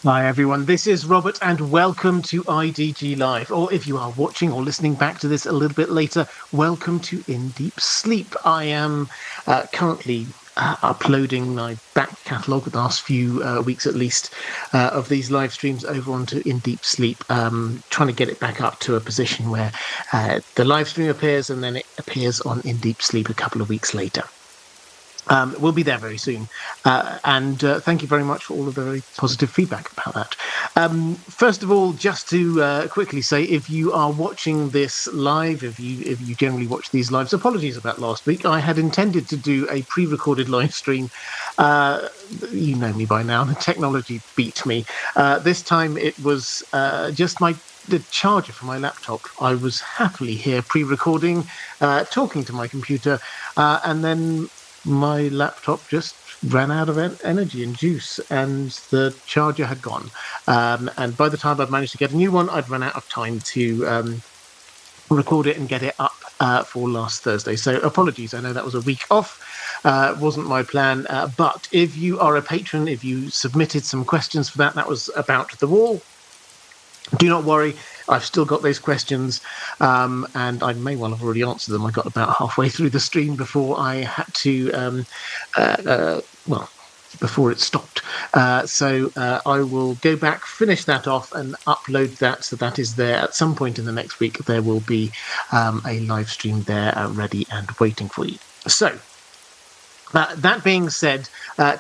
Hi everyone, this is Robert and welcome to IDG Live. Or if you are watching or listening back to this a little bit later, welcome to In Deep Sleep. I am currently uploading my back catalogue, the last few weeks at least, of these live streams over onto In Deep Sleep, trying to get it back up to a position where the live stream appears and then it appears on In Deep Sleep a couple of weeks later. We'll be there very soon. And thank you very much for all of the very positive feedback about that. First of all, just to quickly say, if you are watching this live, if you generally watch these lives, apologies about last week. I had intended to do a pre-recorded live stream. You know me by now. The technology beat me. This time it was just the charger for my laptop. I was happily here pre-recording, talking to my computer, and then my laptop just ran out of energy and juice, and the charger had gone. And by the time I'd managed to get a new one, I'd run out of time to record it and get it up for last Thursday. So apologies. I know that was a week off. Wasn't my plan. But if you are a patron, if you submitted some questions for that was about the wall, do not worry, I've still got those questions, and I may well have already answered them. I got about halfway through the stream before I had to, before it stopped. So I will go back, finish that off, and upload that, so that is there. At some point in the next week, there will be a live stream there ready and waiting for you. So, that being said,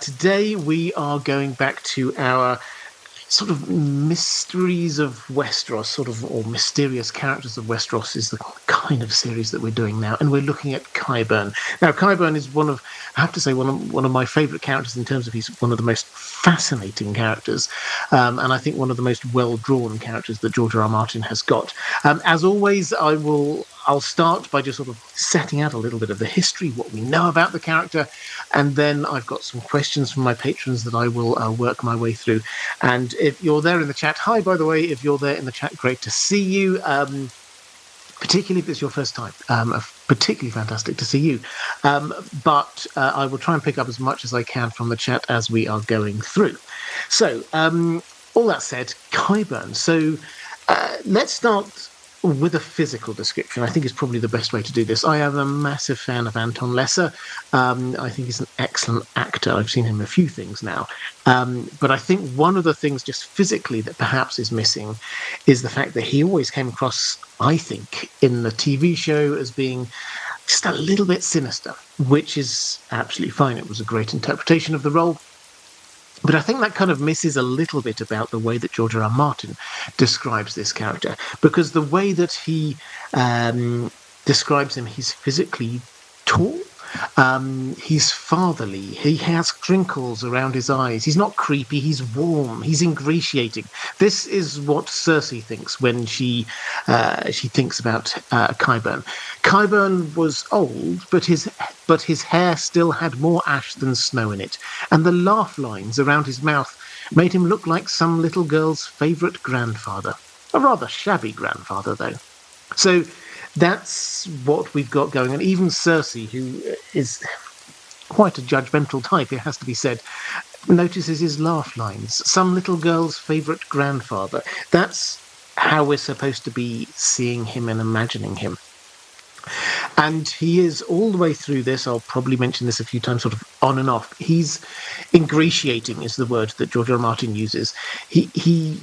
today we are going back to our sort of mysteries of Westeros, or mysterious characters of Westeros is the kind of series that we're doing now, and we're looking at Qyburn. Now, Qyburn is one of my favourite characters in terms of he's one of the most fascinating characters, and I think one of the most well-drawn characters that George R. R. Martin has got. As always, I'll start by just sort of setting out a little bit of the history, what we know about the character, and then I've got some questions from my patrons that I will work my way through. And if you're there in the chat, hi, by the way, if you're there in the chat, great to see you, particularly if it's your first time, particularly fantastic to see you. But I will try and pick up as much as I can from the chat as we are going through. So, all that said, Qyburn. So let's start with a physical description. I think is probably the best way to do this. I am a massive fan of Anton Lesser. I think he's an excellent actor. I've seen him in a few things now. But I think one of the things just physically that perhaps is missing is the fact that he always came across, I think, in the TV show as being just a little bit sinister, which is absolutely fine. It was a great interpretation of the role. But I think that kind of misses a little bit about the way that George R. R. Martin describes this character, because the way that he describes him, he's physically tall, he's fatherly, he has crinkles around his eyes, he's not creepy, he's warm, he's ingratiating. This is what Cersei thinks when she thinks about Qyburn. Qyburn was old, but his hair still had more ash than snow in it, and the laugh lines around his mouth made him look like some little girl's favourite grandfather. A rather shabby grandfather, though. So that's what we've got going on. Even Cersei, who is quite a judgmental type, it has to be said, notices his laugh lines. Some little girl's favourite grandfather. That's how we're supposed to be seeing him and imagining him. And he is all the way through this. I'll probably mention this a few times, sort of on and off. He's ingratiating is the word that George R. R. Martin uses. He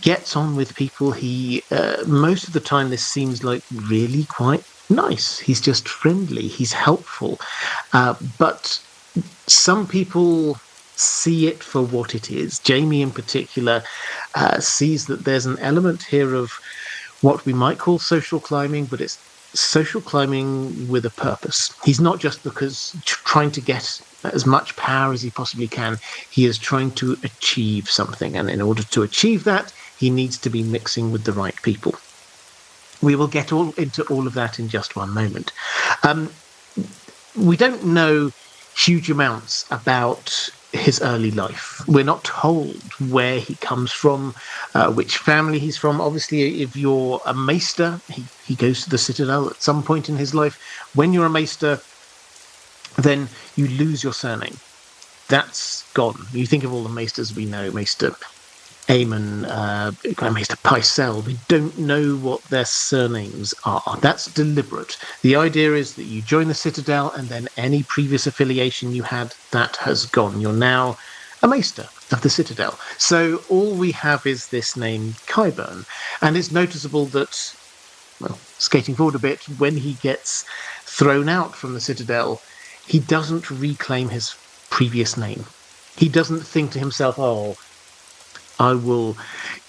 gets on with people. He most of the time this seems like really quite nice. He's just friendly. He's helpful. But some people see it for what it is. Jamie in particular sees that there's an element here of what we might call social climbing, but it's social climbing with a purpose. He's not just trying to get as much power as he possibly can. He is trying to achieve something, and in order to achieve that, he needs to be mixing with the right people. We will get into all of that in just one moment. We don't know huge amounts about his early life. We're not told where he comes from, which family he's from. Obviously, if you're a maester, he goes to the Citadel at some point in his life. When you're a maester, then you lose your surname. That's gone. You think of all the maesters we know, Maester Aemon, Grand Maester Pycelle, we don't know what their surnames are. That's deliberate. The idea is that you join the Citadel and then any previous affiliation you had, that has gone. You're now a Maester of the Citadel. So all we have is this name Qyburn. And it's noticeable that, well, skating forward a bit, when he gets thrown out from the Citadel, he doesn't reclaim his previous name. He doesn't think to himself, oh, I will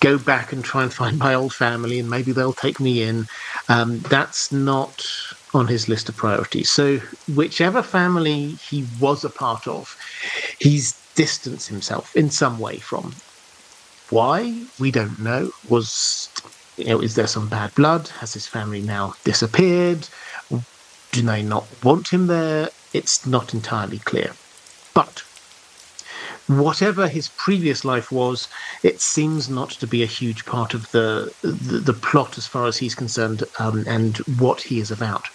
go back and try and find my old family and maybe they'll take me in. That's not on his list of priorities. So whichever family he was a part of, he's distanced himself in some way from. Why? We don't know. Is there some bad blood? Has his family now disappeared? Do they not want him there? It's not entirely clear. But whatever his previous life was, it seems not to be a huge part of the plot as far as he's concerned, and what he is about.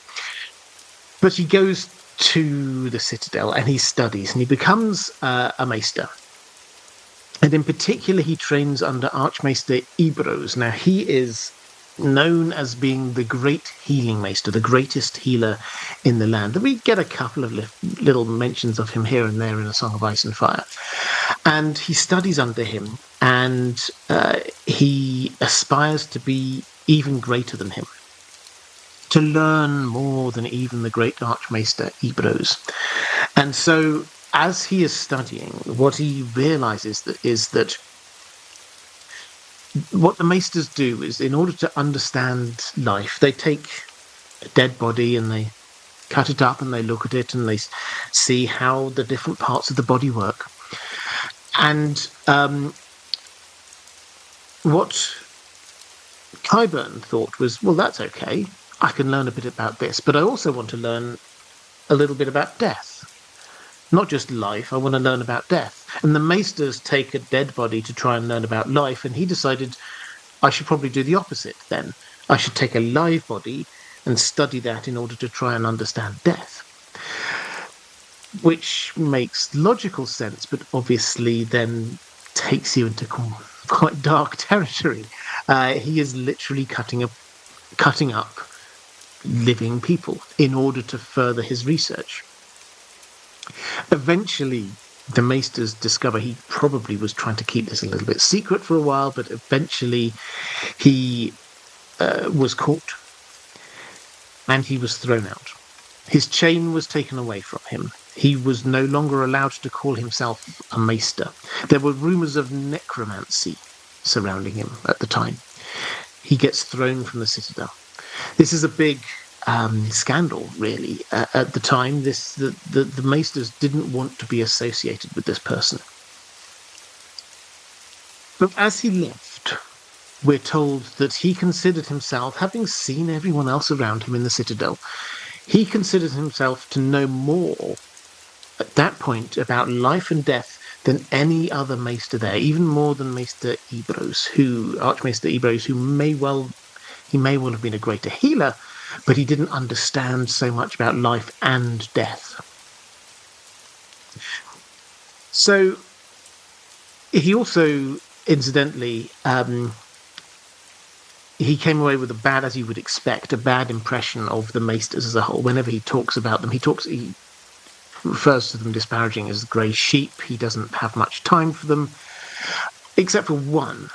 But he goes to the Citadel and he studies and he becomes a Maester. And in particular, he trains under Archmaester Ibros. Now, he is known as being the great healing Maester, the greatest healer in the land. And we get a couple of little mentions of him here and there in A Song of Ice and Fire. And he studies under him, and he aspires to be even greater than him, to learn more than even the great Archmaester Ibros. And so, as he is studying, what he realizes is that what the Maesters do is, in order to understand life, they take a dead body and they cut it up and they look at it and they see how the different parts of the body work. And what Qyburn thought was, well, that's okay. I can learn a bit about this, but I also want to learn a little bit about death. Not just life, I want to learn about death. And the Maesters take a dead body to try and learn about life, and he decided I should probably do the opposite then. I should take a live body and study that in order to try and understand death. Which makes logical sense, but obviously then takes you into quite dark territory. He is literally cutting up living people in order to further his research. Eventually, the Maesters discover he probably was trying to keep this a little bit secret for a while, but eventually he was caught and he was thrown out. His chain was taken away from him. He was no longer allowed to call himself a Maester. There were rumours of necromancy surrounding him at the time. He gets thrown from the Citadel. This is a big scandal, really. At the time, the Maesters didn't want to be associated with this person. But as he left, we're told that he considered himself, having seen everyone else around him in the Citadel, he considered himself to know more at that point about life and death than any other Maester there, even more than Archmaester Ibros, who may well have been a greater healer, but he didn't understand so much about life and death. So he also, incidentally, he came away with as you would expect, a bad impression of the Maesters as a whole. Whenever he talks about them, he refers to them disparaging as grey sheep. He doesn't have much time for them, except for one,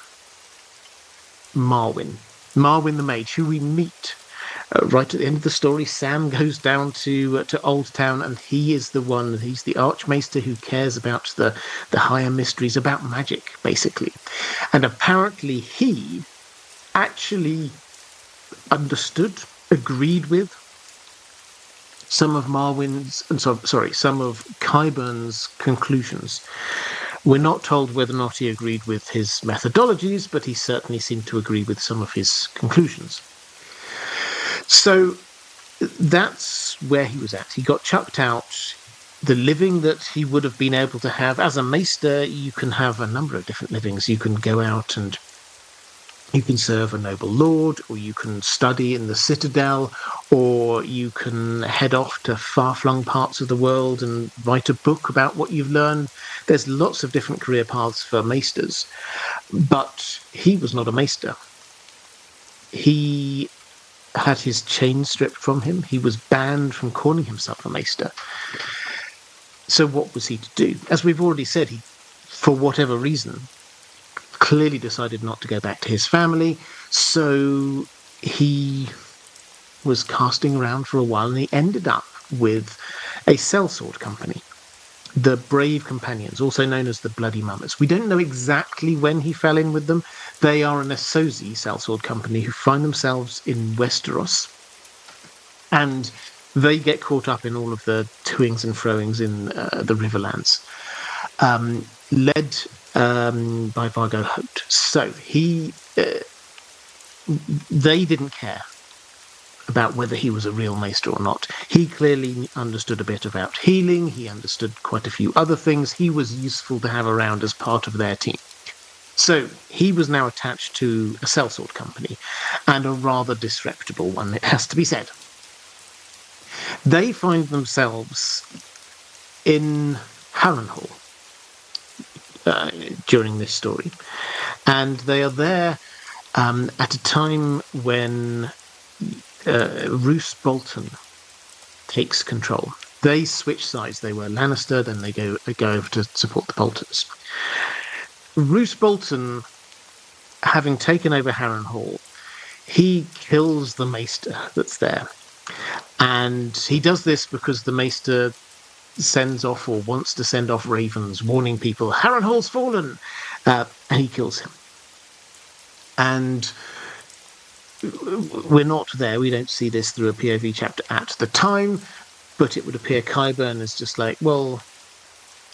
Marwyn the mage, who we meet right at the end of the story. Sam goes down to Old Town, and he's the Archmaester who cares about the higher mysteries, about magic, basically. And apparently he actually understood, agreed with some of Qyburn's conclusions. We're not told whether or not he agreed with his methodologies, but he certainly seemed to agree with some of his conclusions. So that's where he was at. He got chucked out. The living that he would have been able to have as a Maester, you can have a number of different livings. You can go out and you can serve a noble lord, or you can study in the Citadel, or you can head off to far-flung parts of the world and write a book about what you've learned. There's lots of different career paths for Maesters. But he was not a maester. He had his chain stripped from him. He was banned from calling himself a maester. So what was he to do? As we've already said, he, for whatever reason, clearly decided not to go back to his family. So he was casting around for a while, and he ended up with a sellsword company, the Brave Companions, also known as the Bloody Mummers. We don't know exactly when he fell in with them. They are an Assozi sellsword company who find themselves in Westeros, and they get caught up in all of the toings and froings in the Riverlands, led by Vargo Hoat. So they didn't care about whether he was a real maester or not. He clearly understood a bit about healing. He understood quite a few other things. He was useful to have around as part of their team. So he was now attached to a sellsword company, and a rather disreputable one, it has to be said. They find themselves in Harrenhal during this story, and they are there at a time when Roose Bolton takes control. They switch sides. They were Lannister, then they go over to support the Boltons. Roose Bolton, having taken over Harrenhal, he kills the maester that's there. And he does this because the maester sends off, or wants to send off, ravens warning people, Harrenhal's fallen, and he kills him. And we're not there. We don't see this through a POV chapter at the time, but it would appear Qyburn is just like, well,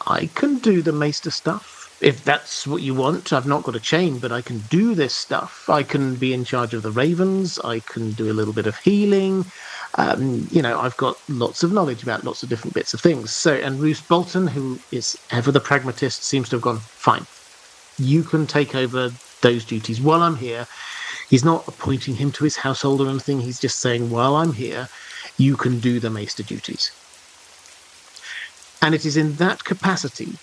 I can do the maester stuff. If that's what you want, I've not got a chain, but I can do this stuff. I can be in charge of the ravens. I can do a little bit of healing. I've got lots of knowledge about lots of different bits of things. So, and Roose Bolton, who is ever the pragmatist, seems to have gone, fine, you can take over those duties while I'm here. He's not appointing him to his household or anything. He's just saying, while I'm here, you can do the maester duties. And it is in that capacity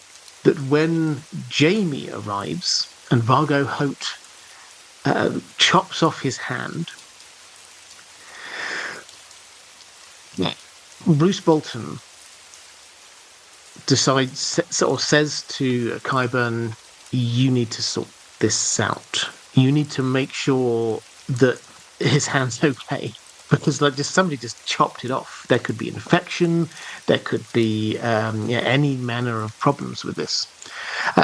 that when Jaime arrives and Vargo Hoat chops off his hand, Roose Bolton decides, or says to Qyburn, you need to sort this out. You need to make sure that his hand's okay, because somebody just chopped it off. There could be infection. There could be any manner of problems with this.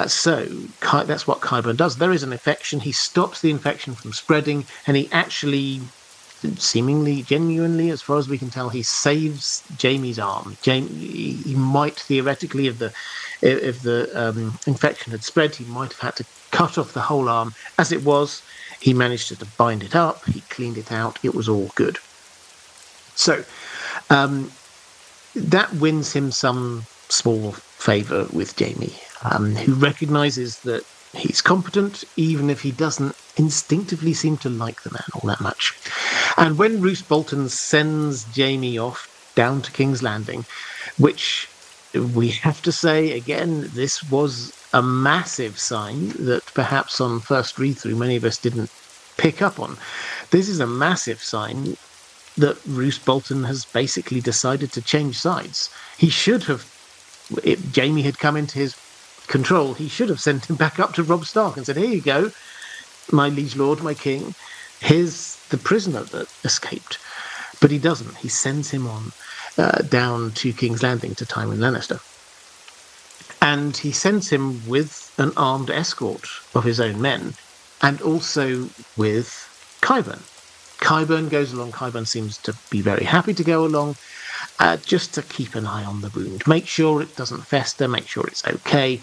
So that's what Qyburn does. There is an infection. He stops the infection from spreading, and he actually, seemingly genuinely, as far as we can tell, he saves Jaime's arm. He might theoretically, if the infection had spread, he might have had to cut off the whole arm. As it was, he managed to bind it up. He cleaned it out. It was all good. So that wins him some small favour with Jaime, who recognises that he's competent, even if he doesn't instinctively seem to like the man all that much. And when Roose Bolton sends Jaime off down to King's Landing, which we have to say, again, this was a massive sign that perhaps on first read-through many of us didn't pick up on. This is a massive sign that Roose Bolton has basically decided to change sides. He should have, if Jaime had come into his control, he should have sent him back up to Robb Stark and said, here you go, my liege lord, my king, here's the prisoner that escaped. But he doesn't. He sends him on down to King's Landing to Tywin Lannister. And he sends him with an armed escort of his own men, and also with Qyburn. Qyburn goes along. Qyburn seems to be very happy to go along, just to keep an eye on the wound, make sure it doesn't fester, make sure it's okay.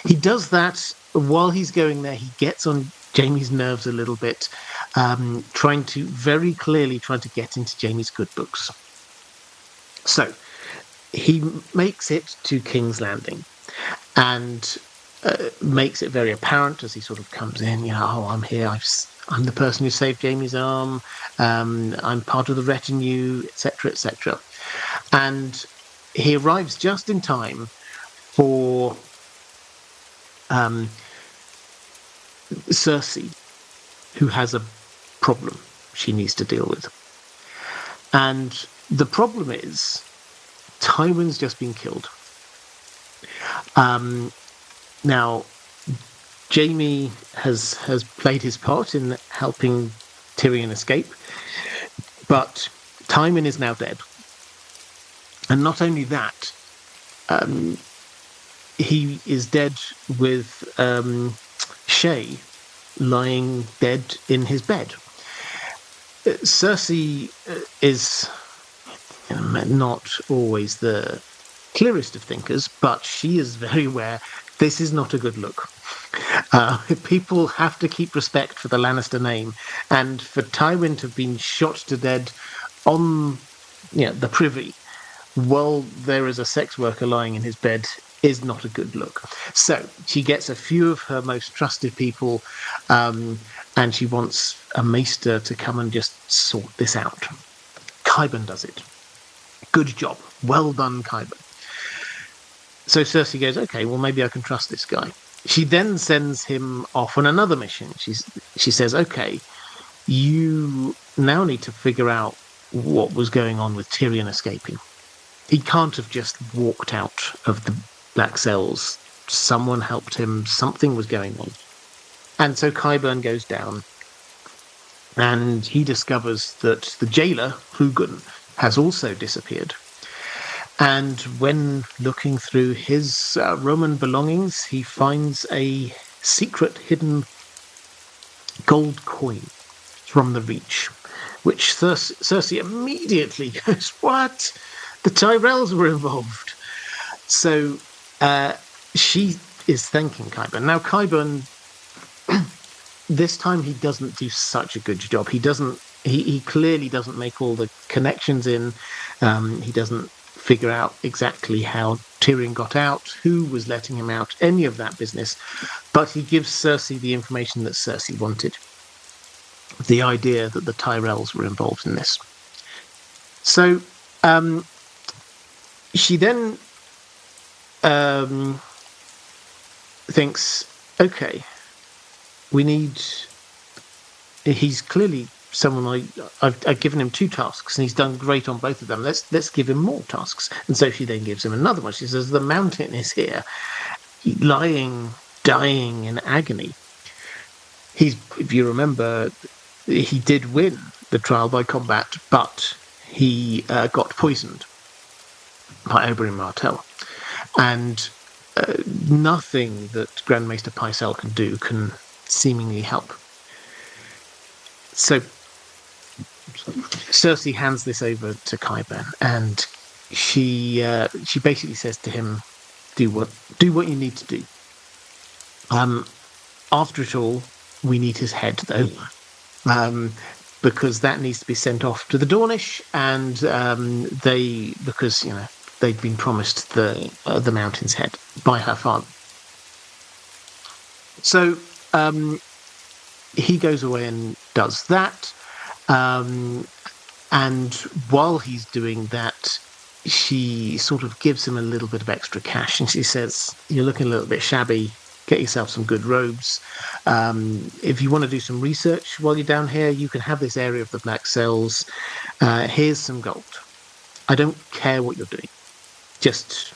He does that while he's going there. He gets on Jaime's nerves a little bit, trying to get into Jaime's good books. So he makes it to King's Landing and makes it very apparent as he sort of comes in, I'm here, I'm the person who saved Jaime's arm, I'm part of the retinue, etc., etc. And he arrives just in time for Cersei, who has a problem she needs to deal with. And the problem is Tywin's just been killed. Now, Jaime has played his part in helping Tyrion escape, but Tywin is now dead. And not only that, he is dead with Shay lying dead in his bed. Cersei is not always the clearest of thinkers, but she is very aware this is not a good look. People have to keep respect for the Lannister name, and for Tywin to have been shot to death on the privy while there is a sex worker lying in his bed is not a good look. So she gets a few of her most trusted people, and she wants a maester to come and just sort this out. Qyburn does it. Good job. Well done, Qyburn. So Cersei goes, okay, well, maybe I can trust this guy. She then sends him off on another mission. She says, okay, you now need to figure out what was going on with Tyrion escaping. He can't have just walked out of the Black Cells. Someone helped him. Something was going on. And so Qyburn goes down, and he discovers that the jailer, Qyburn, has also disappeared. And when looking through his Roman belongings, he finds a secret hidden gold coin from the Reach, which Cersei immediately goes, what? The Tyrells were involved. So she is thanking Qyburn. Now, Qyburn, this time he doesn't do such a good job. He clearly doesn't make all the connections in. He doesn't figure out exactly how Tyrion got out, who was letting him out, any of that business. But he gives Cersei the information that Cersei wanted. The idea that the Tyrells were involved in this. So she then thinks, okay, he's clearly someone I've given him 2 tasks and he's done great on both of them. Let's give him more tasks. And so she then gives him another one. She says, the mountain is here, lying, dying in agony. If you remember, he did win the trial by combat, but he got poisoned by Oberyn Martell. And nothing that Grand Maester Pycelle can do can seemingly help. So Cersei hands this over to Qyburn, and she basically says to him, do what you need to do. After it all, we need his head, though, because that needs to be sent off to the Dornish, and they'd been promised the Mountain's head by her father. So he goes away and does that. And while he's doing that, she sort of gives him a little bit of extra cash. And she says, you're looking a little bit shabby. Get yourself some good robes. If you want to do some research while you're down here, you can have this area of the Black Cells. Here's some gold. I don't care what you're doing. Just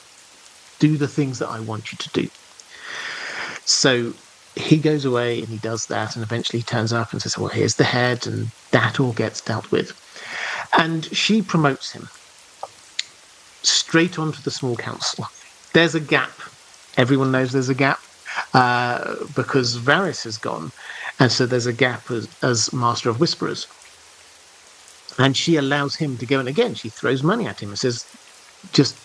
do the things that I want you to do. So he goes away and he does that, and eventually he turns up and says, well, here's the head, and that all gets dealt with. And she promotes him straight onto the small council. There's a gap. Everyone knows there's a gap because Varys has gone, and so there's a gap as Master of Whisperers. And she allows him to go, and again, she throws money at him and says, just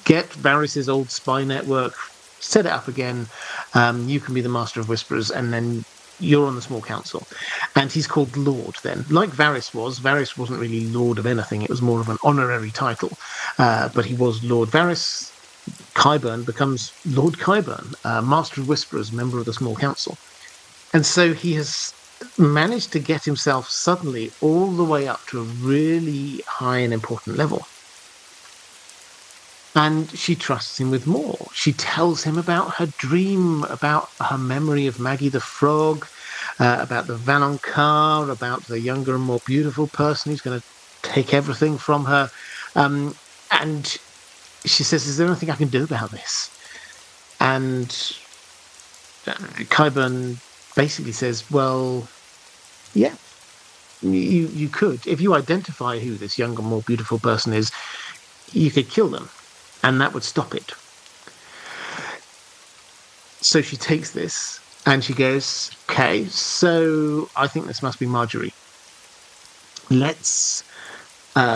get Varys's old spy network, set it up again. You can be the Master of Whisperers, and then you're on the small council. And he's called Lord then. Like Varys wasn't really Lord of anything. It was more of an honorary title. But he was Lord Varys. Qyburn becomes Lord Qyburn, Master of Whisperers, member of the small council. And so he has managed to get himself suddenly all the way up to a really high and important level. And she trusts him with more. She tells him about her dream, about her memory of Maggie the Frog, about the Valonqar, about the younger and more beautiful person who's going to take everything from her. And she says, is there anything I can do about this? And Qyburn basically says, well, yeah, you could. If you identify who this younger, more beautiful person is, you could kill them, and that would stop it. So she takes this and she goes, okay, so I think this must be Marjorie. Let's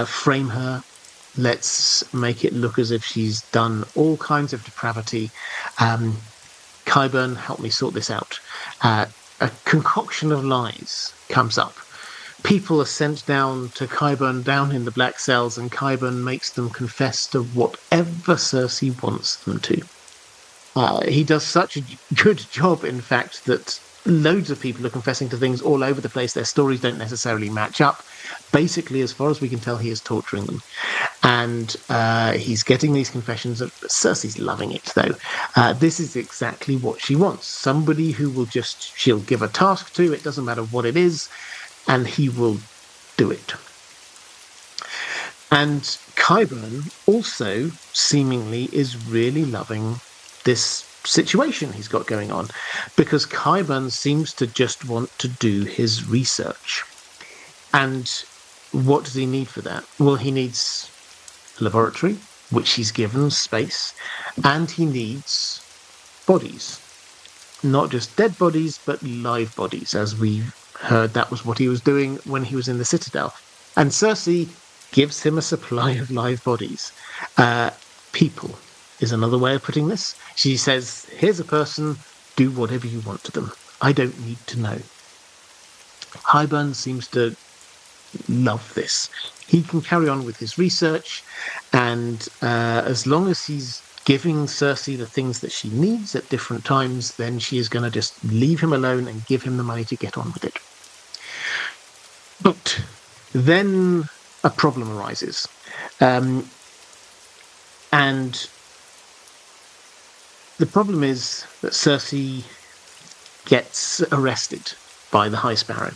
frame her. Let's make it look as if she's done all kinds of depravity. Qyburn, help me sort this out. A concoction of lies comes up. People are sent down to Qyburn down in the black cells, and Qyburn makes them confess to whatever Cersei wants them to. He does such a good job, in fact, that loads of people are confessing to things all over the place. Their stories don't necessarily match up. Basically, as far as we can tell, he is torturing them. And he's getting these confessions. Cersei's loving it, though. This is exactly what she wants. Somebody who will she'll give a task to, it doesn't matter what it is, and he will do it. And Qyburn also seemingly is really loving this situation he's got going on, because Qyburn seems to just want to do his research. And what does he need for that? Well, he needs a laboratory, which he's given space, and he needs bodies. Not just dead bodies, but live bodies, as we heard that was what he was doing when he was in the Citadel. And Cersei gives him a supply of live bodies. People is another way of putting this. She says, here's a person, do whatever you want to them. I don't need to know. Qyburn seems to love this. He can carry on with his research, and as long as he's giving Cersei the things that she needs at different times, then she is going to just leave him alone and give him the money to get on with it. But then a problem arises. And the problem is that Cersei gets arrested by the High Sparrow,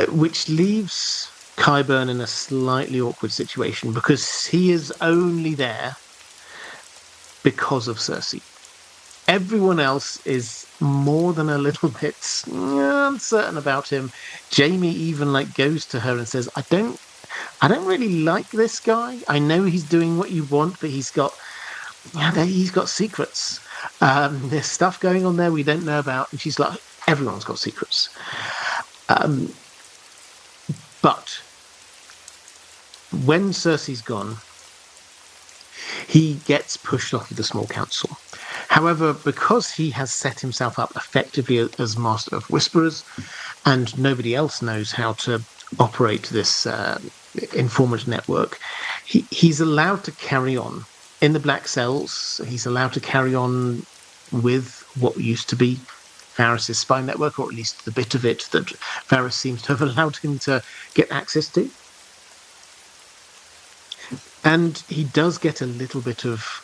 which leaves Qyburn in a slightly awkward situation, because he is only there because of Cersei. Everyone else is more than a little bit uncertain about him. Jaime even goes to her and says, I don't really like this guy. I know he's doing what you want, but he's got secrets. There's stuff going on there we don't know about. And she's like, everyone's got secrets. But when Cersei's gone, he gets pushed off of the small council. However, because he has set himself up effectively as Master of Whisperers, and nobody else knows how to operate this informant network, he's allowed to carry on in the Black Cells. He's allowed to carry on with what used to be Varys' spy network, or at least the bit of it that Varys seems to have allowed him to get access to. And he does get a little bit of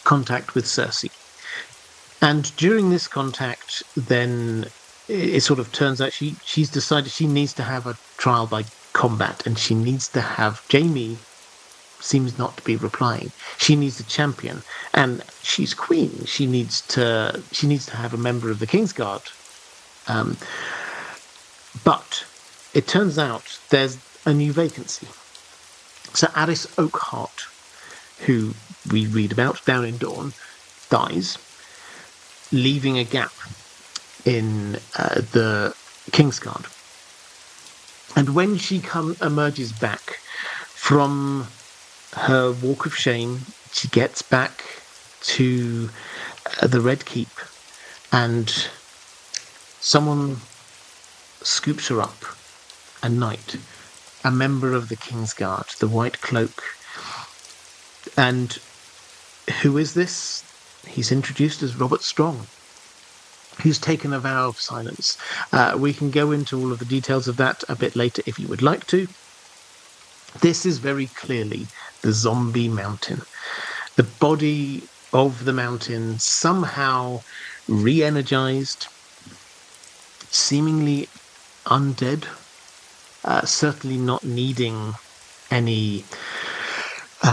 contact with Cersei. And during this contact, then it sort of turns out she's decided she needs to have a trial by combat, and she needs to have Jaime seems not to be replying. She needs a champion, and she's queen. She needs to have a member of the Kingsguard. But it turns out there's a new vacancy. So Addis Oakhart, who we read about down in Dawn, dies, leaving a gap in the Kingsguard. And when she emerges back from her walk of shame, she gets back to the Red Keep, and someone scoops her up, a knight, a member of the Kingsguard, the White Cloak. And who is this? He's introduced as Robert Strong, who's taken a vow of silence. We can go into all of the details of that a bit later if you would like to. This is very clearly the zombie mountain. The body of the mountain somehow re-energized, seemingly undead, certainly not needing any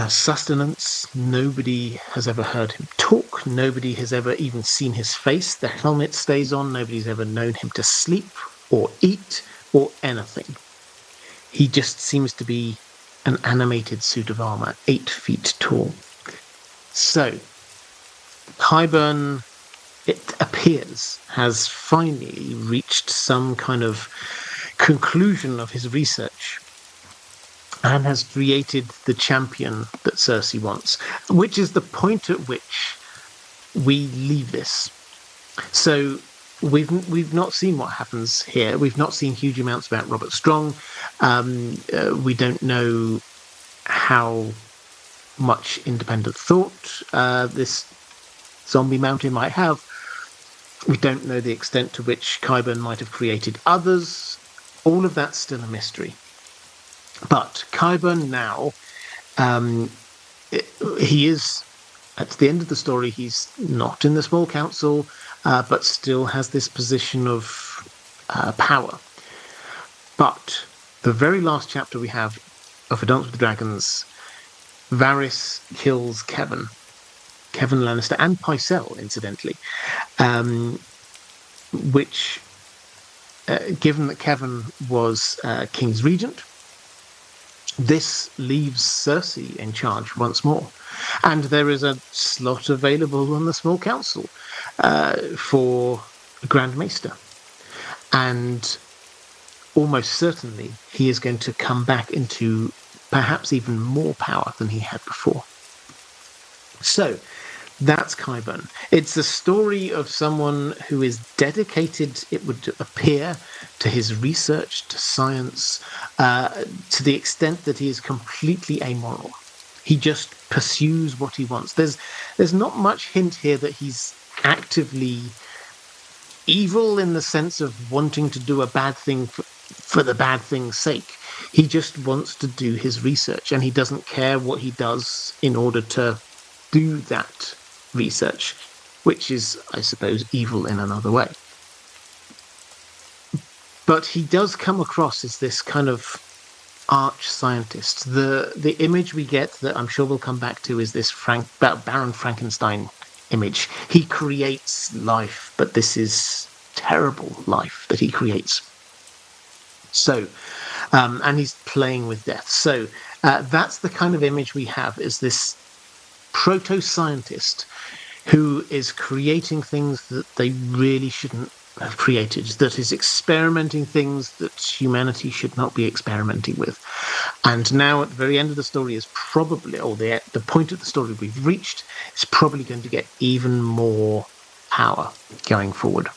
sustenance. Nobody has ever heard him talk. Nobody has ever even seen his face. The helmet stays on. Nobody's ever known him to sleep or eat or anything. He just seems to be an animated suit of armor, 8 feet tall. So, Qyburn, it appears, has finally reached some kind of conclusion of his research and has created the champion that Cersei wants, which is the point at which we leave this. So we've not seen what happens here. We've not seen huge amounts about Robert Strong. We don't know how much independent thought this zombie mountain might have. We don't know the extent to which Qyburn might have created others. All of that's still a mystery. But Qyburn now, he is, at the end of the story, he's not in the small council, but still has this position of power. But the very last chapter we have of A Dance with the Dragons, Varys kills Kevin Lannister, and Pycelle, incidentally, which, given that Kevin was King's Regent, this leaves Cersei in charge once more. And there is a slot available on the small council for Grand Maester. And almost certainly he is going to come back into perhaps even more power than he had before. So that's Qyburn. It's a story of someone who is dedicated, it would appear, to his research, to science, to the extent that he is completely amoral. He just pursues what he wants. There's not much hint here that he's actively evil in the sense of wanting to do a bad thing for the bad thing's sake. He just wants to do his research, and he doesn't care what he does in order to do that research, which is, I suppose, evil in another way. But he does come across as this kind of arch scientist. The image we get, that I'm sure we'll come back to, is this Baron Frankenstein image. He creates life, but this is terrible life that he creates. So, and he's playing with death. So that's the kind of image we have, is this proto-scientist who is creating things that they really shouldn't have created, that is experimenting things that humanity should not be experimenting with. And now at the very end of the story is probably, or the point of the story we've reached, is probably going to get even more power going forward.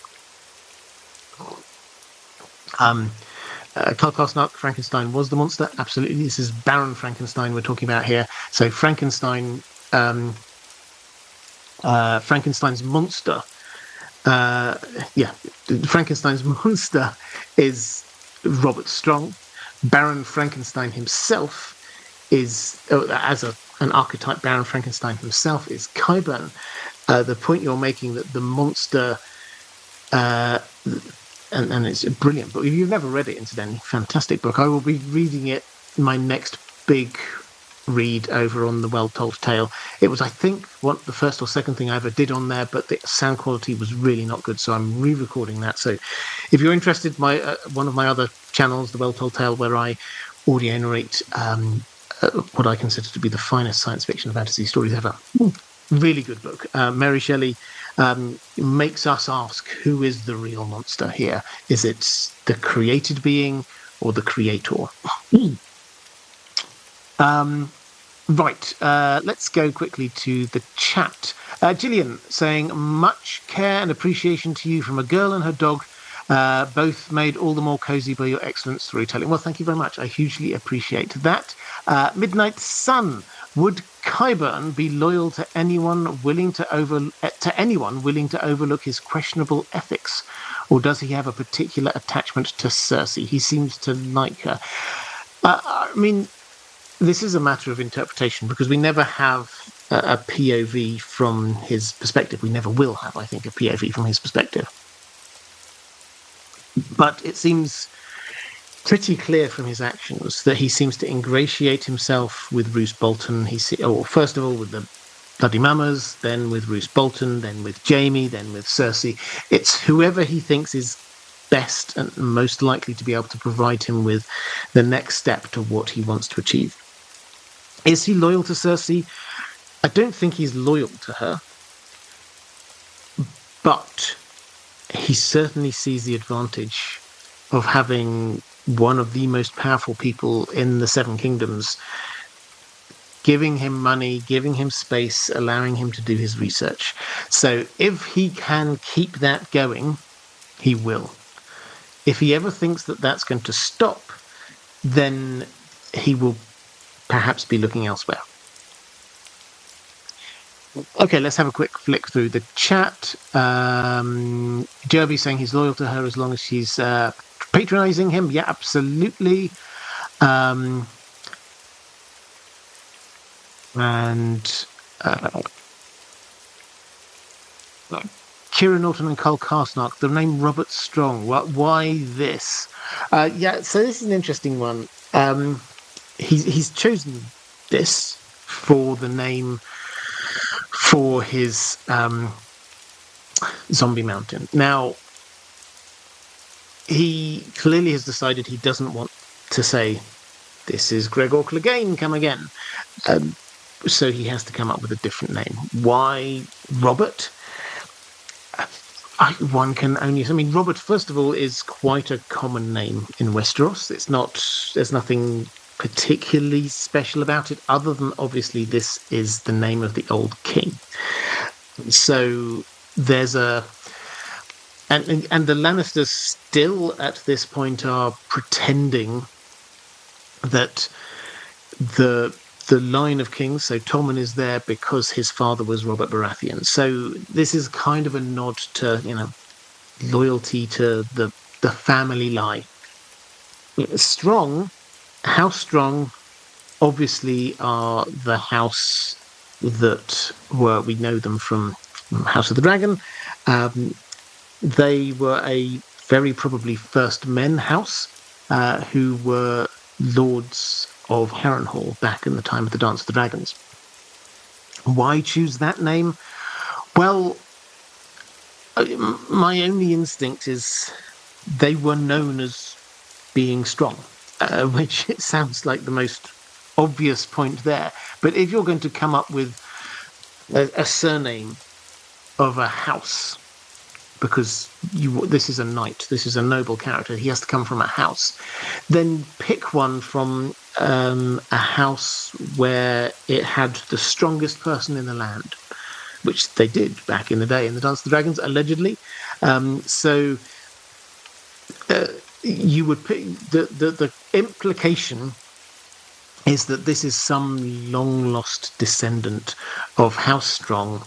Carl Parsnark, Frankenstein was the monster. Absolutely. This is Baron Frankenstein we're talking about here. So Frankenstein, Frankenstein's monster. Frankenstein's monster is Robert Strong. Baron Frankenstein himself is, as an archetype, Baron Frankenstein himself is Qyburn. The point you're making that the monster, and it's a brilliant book. If you've never read it, incidentally, fantastic book. I will be reading it in my next big read over on The Well Told Tale. It was, I think, the first or second thing I ever did on there, but the sound quality was really not good, so I'm re-recording that. So if you're interested, one of my other channels, The Well Told Tale, where I audio narrate what I consider to be the finest science fiction fantasy stories ever. Really good book. Mary Shelley makes us ask, who is the real monster here? Is it the created being or the creator? Right, let's go quickly to the chat. Gillian saying, much care and appreciation to you from a girl and her dog, both made all the more cozy by your excellent storytelling. Well, thank you very much. I hugely appreciate that. Midnight Sun, would Qyburn be loyal to anyone willing to overlook his questionable ethics, or does he have a particular attachment to Cersei? He seems to like her. I mean, this is a matter of interpretation because we never have a POV from his perspective. We never will have, I think, a POV from his perspective. But it seems pretty clear from his actions that he seems to ingratiate himself with Roose Bolton. First of all, with the bloody mamas, then with Roose Bolton, then with Jaime, then with Cersei. It's whoever he thinks is best and most likely to be able to provide him with the next step to what he wants to achieve. Is he loyal to Cersei? I don't think he's loyal to her, but he certainly sees the advantage of having one of the most powerful people in the Seven Kingdoms giving him money, giving him space, allowing him to do his research. So if he can keep that going, he will. If he ever thinks that that's going to stop, then he will perhaps be looking elsewhere. Okay, let's have a quick flick through the chat. Jerby saying he's loyal to her as long as she's patronizing him. Yeah, absolutely. Kieran Norton and Cole Carsnark, the name Robert Strong. Why this? Yeah, so this is an interesting one. He's chosen this for the name for his zombie mountain. Now, he clearly has decided he doesn't want to say, this is Gregor Clegane, come again. So he has to come up with a different name. Why Robert? One can only... I mean, Robert, first of all, is quite a common name in Westeros. There's nothing particularly special about it, other than obviously this is the name of the old king. So there's a... And the Lannisters still at this point are pretending that the line of kings, so Tommen is there because his father was Robert Baratheon. So this is kind of a nod to, loyalty to the family line. Strong, how strong, obviously, are the house that we know them from House of the Dragon. They were a very probably first men house who were lords of Harrenhal back in the time of the Dance of the Dragons. Why choose that name? Well, my only instinct is they were known as being strong, which it sounds like the most obvious point there. But if you're going to come up with a surname of a house, because this is a knight, this is a noble character, he has to come from a house, then pick one from a house where it had the strongest person in the land, which they did back in the day in the Dance of the Dragons, allegedly. So you would pick... The implication is that this is some long-lost descendant of House Strong,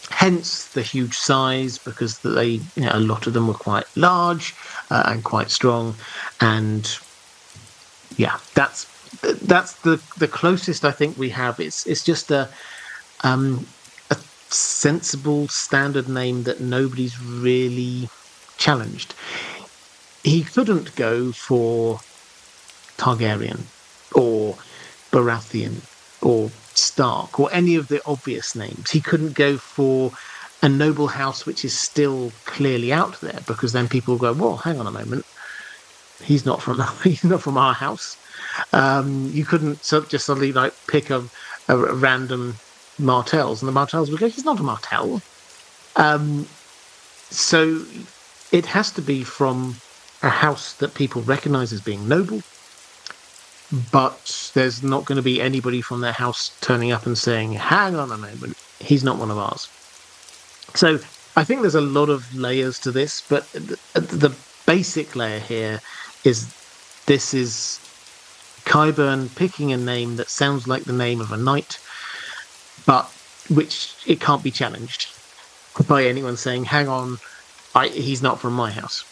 hence the huge size, because they, a lot of them were quite large and quite strong, and yeah, that's the closest I think we have. It's just a sensible standard name that nobody's really challenged. He couldn't go for Targaryen or Baratheon or Stark or any of the obvious names. He couldn't go for a noble house which is still clearly out there, because then people go, well, hang on a moment, he's not from our house. You couldn't just suddenly pick a random Martells, and the Martells would go, he's not a Martell. So it has to be from a house that people recognize as being noble, but there's not going to be anybody from their house turning up and saying, hang on a moment, he's not one of ours. So I think there's a lot of layers to this, but the basic layer here is this is Qyburn picking a name that sounds like the name of a knight, but which it can't be challenged by anyone saying, hang on, he's not from my house.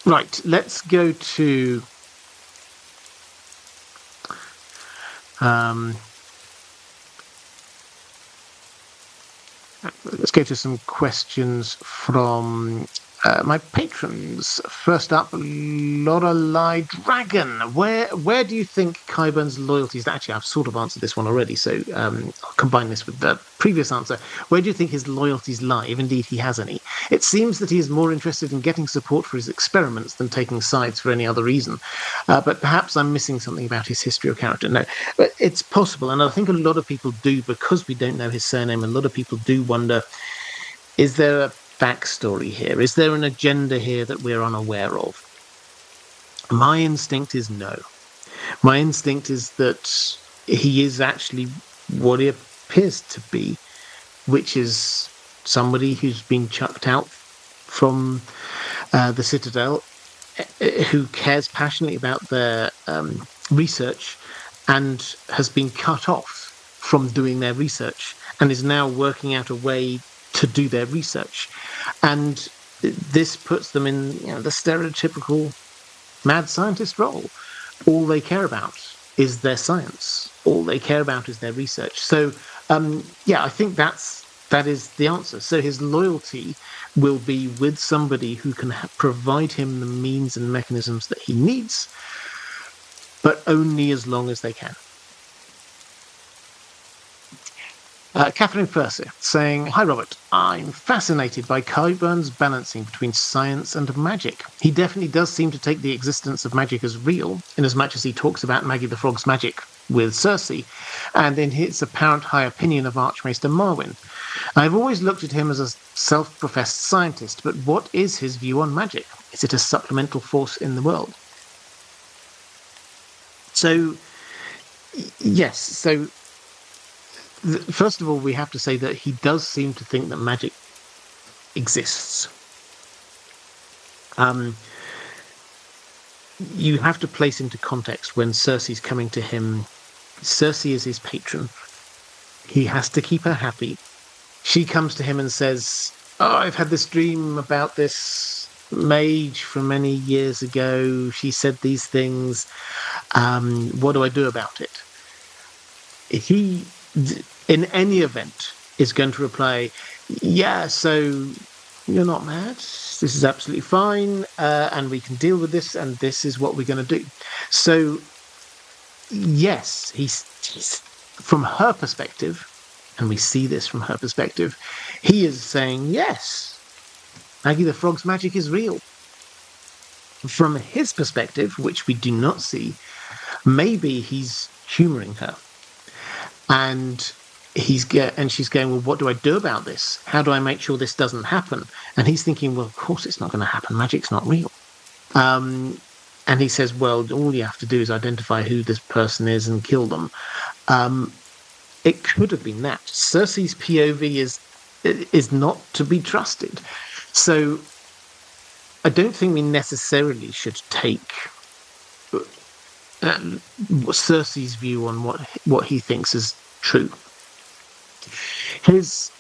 Right, let's go to some questions from my patrons. First up, Lorelei Dragon. Where do you think Qyburn's loyalties? Actually, I've sort of answered this one already, so I'll combine this with the previous answer. Where do you think his loyalties lie, if indeed he has any? It seems that he is more interested in getting support for his experiments than taking sides for any other reason. But perhaps I'm missing something about his history or character. No, but it's possible, and I think a lot of people do, because we don't know his surname. A lot of people do wonder: is there a backstory here? Is there an agenda here that we're unaware of? My instinct is no. My instinct is that he is actually what he appears to be, which is somebody who's been chucked out from the Citadel, who cares passionately about their research and has been cut off from doing their research and is now working out a way to do their research. And this puts them in the stereotypical mad scientist role. All they care about is their science. All they care about is their research. So, I think that is the answer. So his loyalty will be with somebody who can provide him the means and mechanisms that he needs, but only as long as they can. Catherine Percy saying, "Hi Robert, I'm fascinated by Qyburn's balancing between science and magic. He definitely does seem to take the existence of magic as real, in as much as he talks about Maggie the Frog's magic with Cersei, and in his apparent high opinion of Archmaester Marwyn. I've always looked at him as a self-professed scientist, but what is his view on magic? Is it a supplemental force in the world?" So, yes, so first of all, we have to say that he does seem to think that magic exists. You have to place into context when Cersei's coming to him. Cersei is his patron. He has to keep her happy. She comes to him and says, "Oh, I've had this dream about this mage from many years ago. She said these things. What do I do about it?" He, in any event, is going to reply, "Yeah, so you're not mad. This is absolutely fine, and we can deal with this, and this is what we're going to do." So, yes, he's from her perspective, and we see this from her perspective, he is saying, yes, Maggie the Frog's magic is real. From his perspective, which we do not see, maybe he's humouring her. And she's going, "Well, what do I do about this? How do I make sure this doesn't happen?" And he's thinking, "Well, of course it's not going to happen. Magic's not real." And he says, "Well, all you have to do is identify who this person is and kill them." It could have been that. Cersei's POV is not to be trusted. So I don't think we necessarily should take Cersei's view on what he thinks is true. His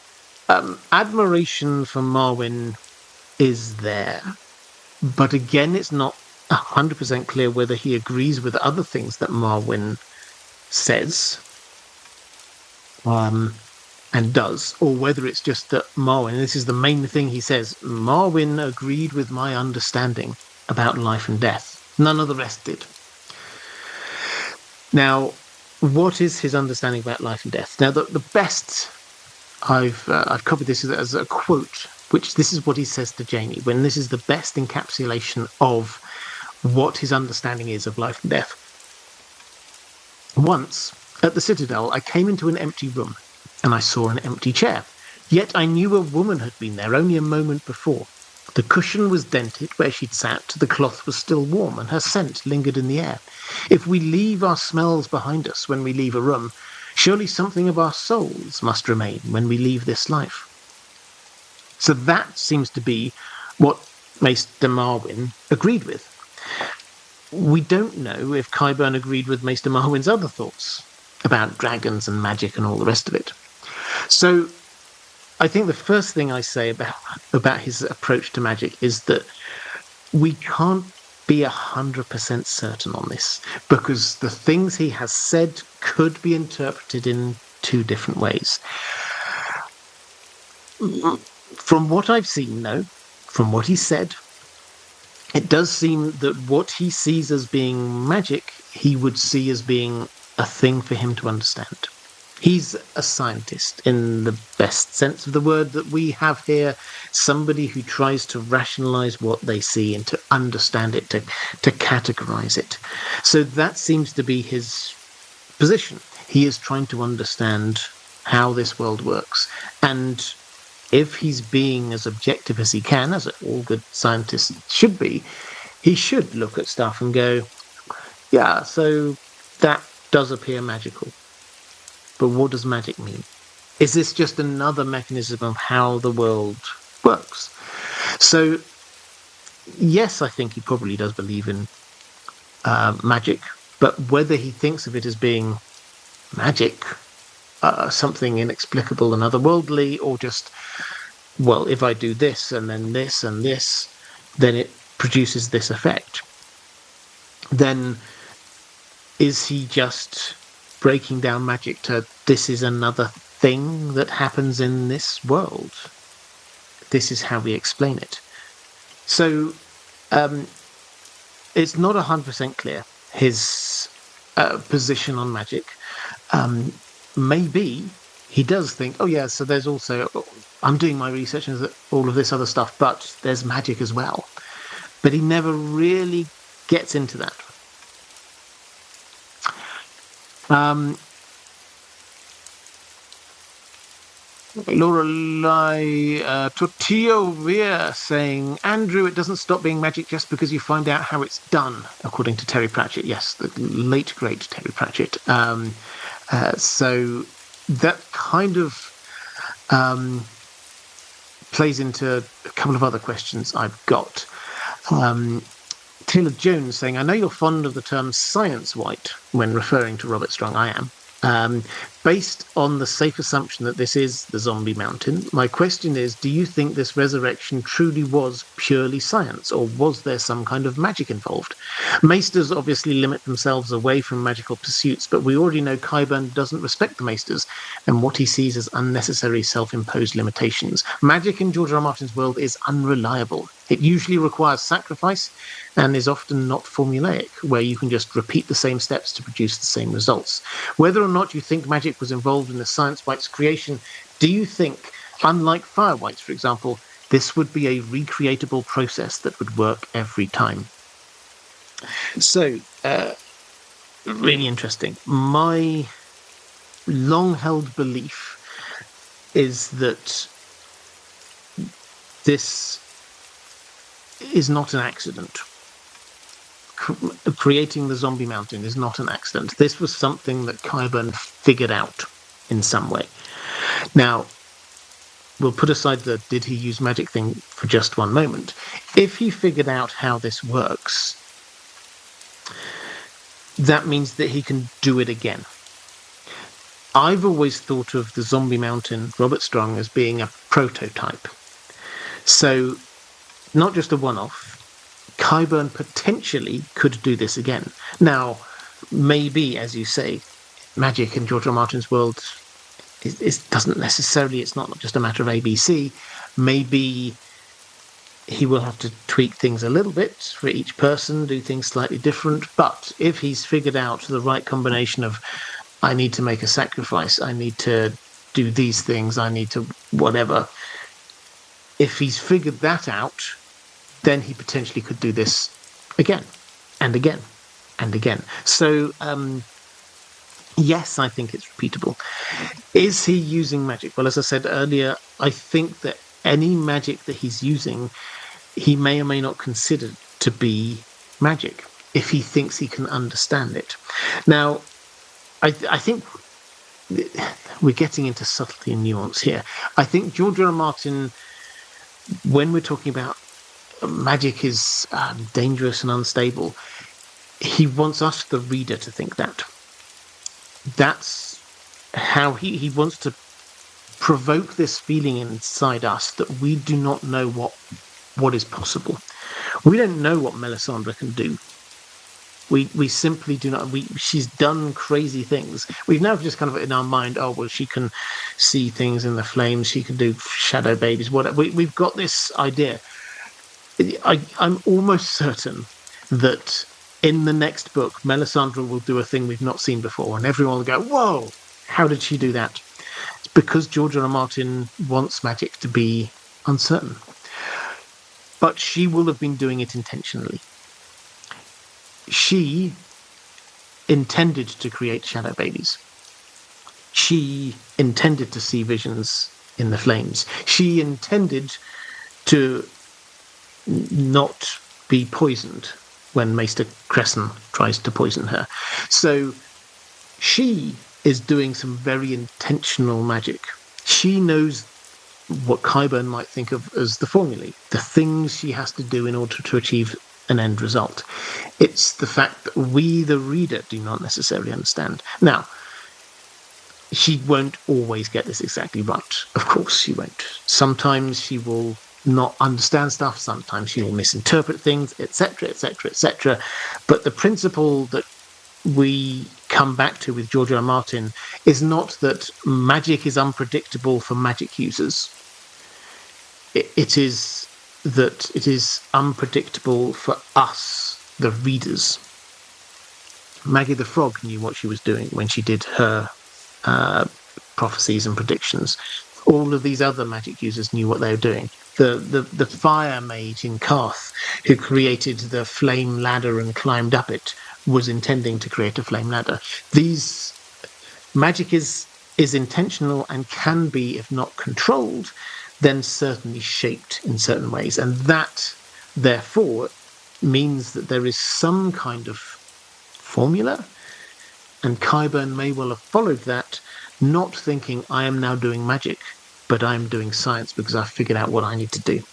admiration for Marwyn is there, but again, it's not 100% clear whether he agrees with other things that Marwyn says and does, or whether it's just that Marwyn, and this is the main thing he says, "Marwyn agreed with my understanding about life and death. None of the rest did." Now, what is his understanding about life and death? Now, the best, I've copied this as a quote, which this is what he says to Jaime, when this is the best encapsulation of what his understanding is of life and death. "Once, at the Citadel, I came into an empty room, and I saw an empty chair. Yet I knew a woman had been there only a moment before. The cushion was dented where she'd sat, the cloth was still warm, and her scent lingered in the air. If we leave our smells behind us when we leave a room, surely something of our souls must remain when we leave this life." So that seems to be what Maester Marwyn agreed with. We don't know if Qyburn agreed with Maester Marwyn's other thoughts about dragons and magic and all the rest of it. So I think the first thing I say about his approach to magic is that we can't be 100% certain on this, because the things he has said could be interpreted in two different ways. From what I've seen, no. From what he said, it does seem that what he sees as being magic, he would see as being a thing for him to understand. He's a scientist in the best sense of the word that we have here, somebody who tries to rationalize what they see and to understand it, to categorize it. So that seems to be his position. He is trying to understand how this world works. And if he's being as objective as he can, as all good scientists should be, he should look at stuff and go, yeah, so that does appear magical. But what does magic mean? Is this just another mechanism of how the world works? So, yes, I think he probably does believe in magic, but whether he thinks of it as being magic, something inexplicable and otherworldly, or just, well, if I do this and then this and this, then it produces this effect, then is he just breaking down magic to this is another thing that happens in this world? This is how we explain it. So it's not 100% clear, his position on magic. Maybe he does think, oh yeah, so there's also, I'm doing my research and all of this other stuff, but there's magic as well. But he never really gets into that. Lorelei Tortillo Veer saying, Andrew, it doesn't stop being magic just because you find out how it's done, according to Terry Pratchett. Yes, the late, great Terry Pratchett. So that kind of plays into a couple of other questions I've got. Taylor Jones saying, I know you're fond of the term science white when referring to Robert Strong. I am. Based on the safe assumption that this is the zombie mountain, my question is, do you think this resurrection truly was purely science, or was there some kind of magic involved? Maesters obviously limit themselves away from magical pursuits, but we already know Qyburn doesn't respect the Maesters, and what he sees as unnecessary self-imposed limitations. Magic in George R. R. Martin's world is unreliable. It usually requires sacrifice, and is often not formulaic, where you can just repeat the same steps to produce the same results. Whether or not you think magic was involved in the science white's creation, do you think, unlike fire whites, for example, this would be a recreatable process that would work every time? So, really interesting. My long-held belief is that this is not an accident. Creating the zombie mountain is not an accident. This was something that Qyburn figured out in some way. Now, we'll put aside the did he use magic thing for just one moment. If he figured out how this works, that means that he can do it again. I've always thought of the zombie mountain, Robert Strong, as being a prototype. So, not just a one-off. Qyburn potentially could do this again. Now, maybe, as you say, magic in George R. R. Martin's world doesn't necessarily, it's not just a matter of ABC. Maybe he will have to tweak things a little bit for each person, do things slightly different. But if he's figured out the right combination of, I need to make a sacrifice, I need to do these things, I need to whatever. If he's figured that out, then he potentially could do this again and again and again. So, yes, I think it's repeatable. Is he using magic? Well, as I said earlier, I think that any magic that he's using, he may or may not consider to be magic if he thinks he can understand it. Now, I think we're getting into subtlety and nuance here. I think George R. R. Martin, when we're talking about magic is dangerous and unstable, he wants us, the reader, to think that. That's how he wants to provoke this feeling inside us that we do not know what what is possible. We don't know what Melisandre can do. We simply do not. She's done crazy things. We've now just kind of in our mind, oh well, she can see things in the flames. She can do shadow babies. Whatever. We've got this idea. I'm almost certain that in the next book, Melisandre will do a thing we've not seen before, and everyone will go, "Whoa! How did she do that?" It's because George R. R. Martin wants magic to be uncertain, but she will have been doing it intentionally. She intended to create shadow babies. She intended to see visions in the flames. She intended to not be poisoned when Maester Cresson tries to poison her. So she is doing some very intentional magic. She knows what Qyburn might think of as the formulae, the things she has to do in order to achieve an end result. It's the fact that we, the reader, do not necessarily understand. Now, she won't always get this exactly right. Of course she won't. Sometimes she will not understand stuff, sometimes she will misinterpret things, etc., etc., etc. But the principle that we come back to with George R. R. Martin is not that magic is unpredictable for magic users. It is that it is unpredictable for us, the readers. Maggie the Frog knew what she was doing when she did her prophecies and predictions. All of these other magic users knew what they were doing. The fire mage in Karth, who created the flame ladder and climbed up it, was intending to create a flame ladder. These magic is intentional and can be, if not controlled, then certainly shaped in certain ways. And that, therefore, means that there is some kind of formula, and Qyburn may well have followed that, not thinking, I am now doing magic, but I'm doing science because I've figured out what I need to do.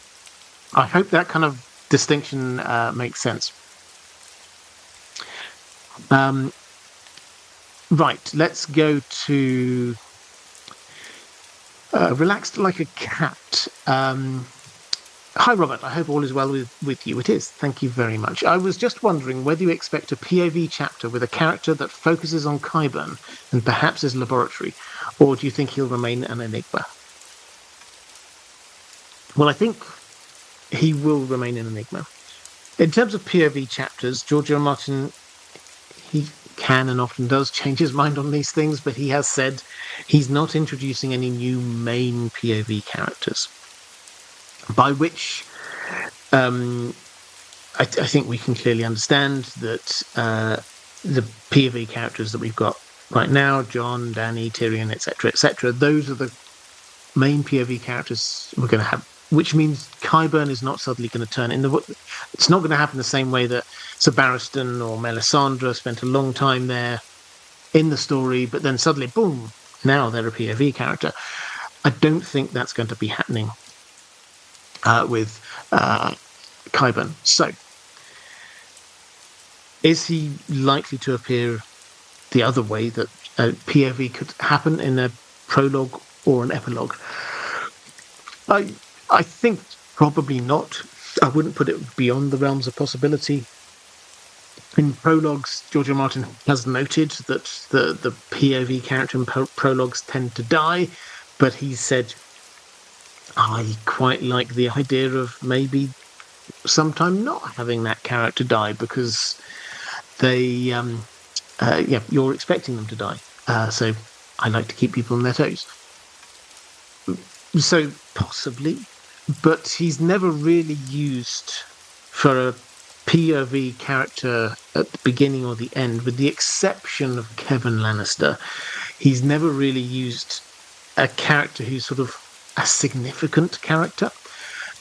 I hope that kind of distinction makes sense. Right, let's go to Relaxed Like a Cat. Hi, Robert. I hope all is well with you. It is. Thank you very much. I was just wondering whether you expect a POV chapter with a character that focuses on Qyburn and perhaps his laboratory, or do you think he'll remain an enigma? Well, I think he will remain an enigma. In terms of POV chapters, George R. R. Martin, he can and often does change his mind on these things, but he has said he's not introducing any new main POV characters. By which I think we can clearly understand that the POV characters that we've got right now, Jon, Dany, Tyrion, etc., those are the main POV characters we're going to have, which means Qyburn is not suddenly going to turn in it's not going to happen the same way that Sir Barristan or Melisandre spent a long time there in the story, but then suddenly, boom, now they're a POV character. I don't think that's going to be happening with Qyburn. So, is he likely to appear the other way, that a POV could happen in a prologue or an epilogue? I think probably not. I wouldn't put it beyond the realms of possibility. In prologues, George R. R. Martin has noted that the POV character in prologues tend to die, but he said, I quite like the idea of maybe sometime not having that character die, because they, you're expecting them to die. So I like to keep people on their toes. So possibly, but he's never really used for a POV character at the beginning or the end, with the exception of Kevin Lannister. He's never really used a character who's sort of a significant character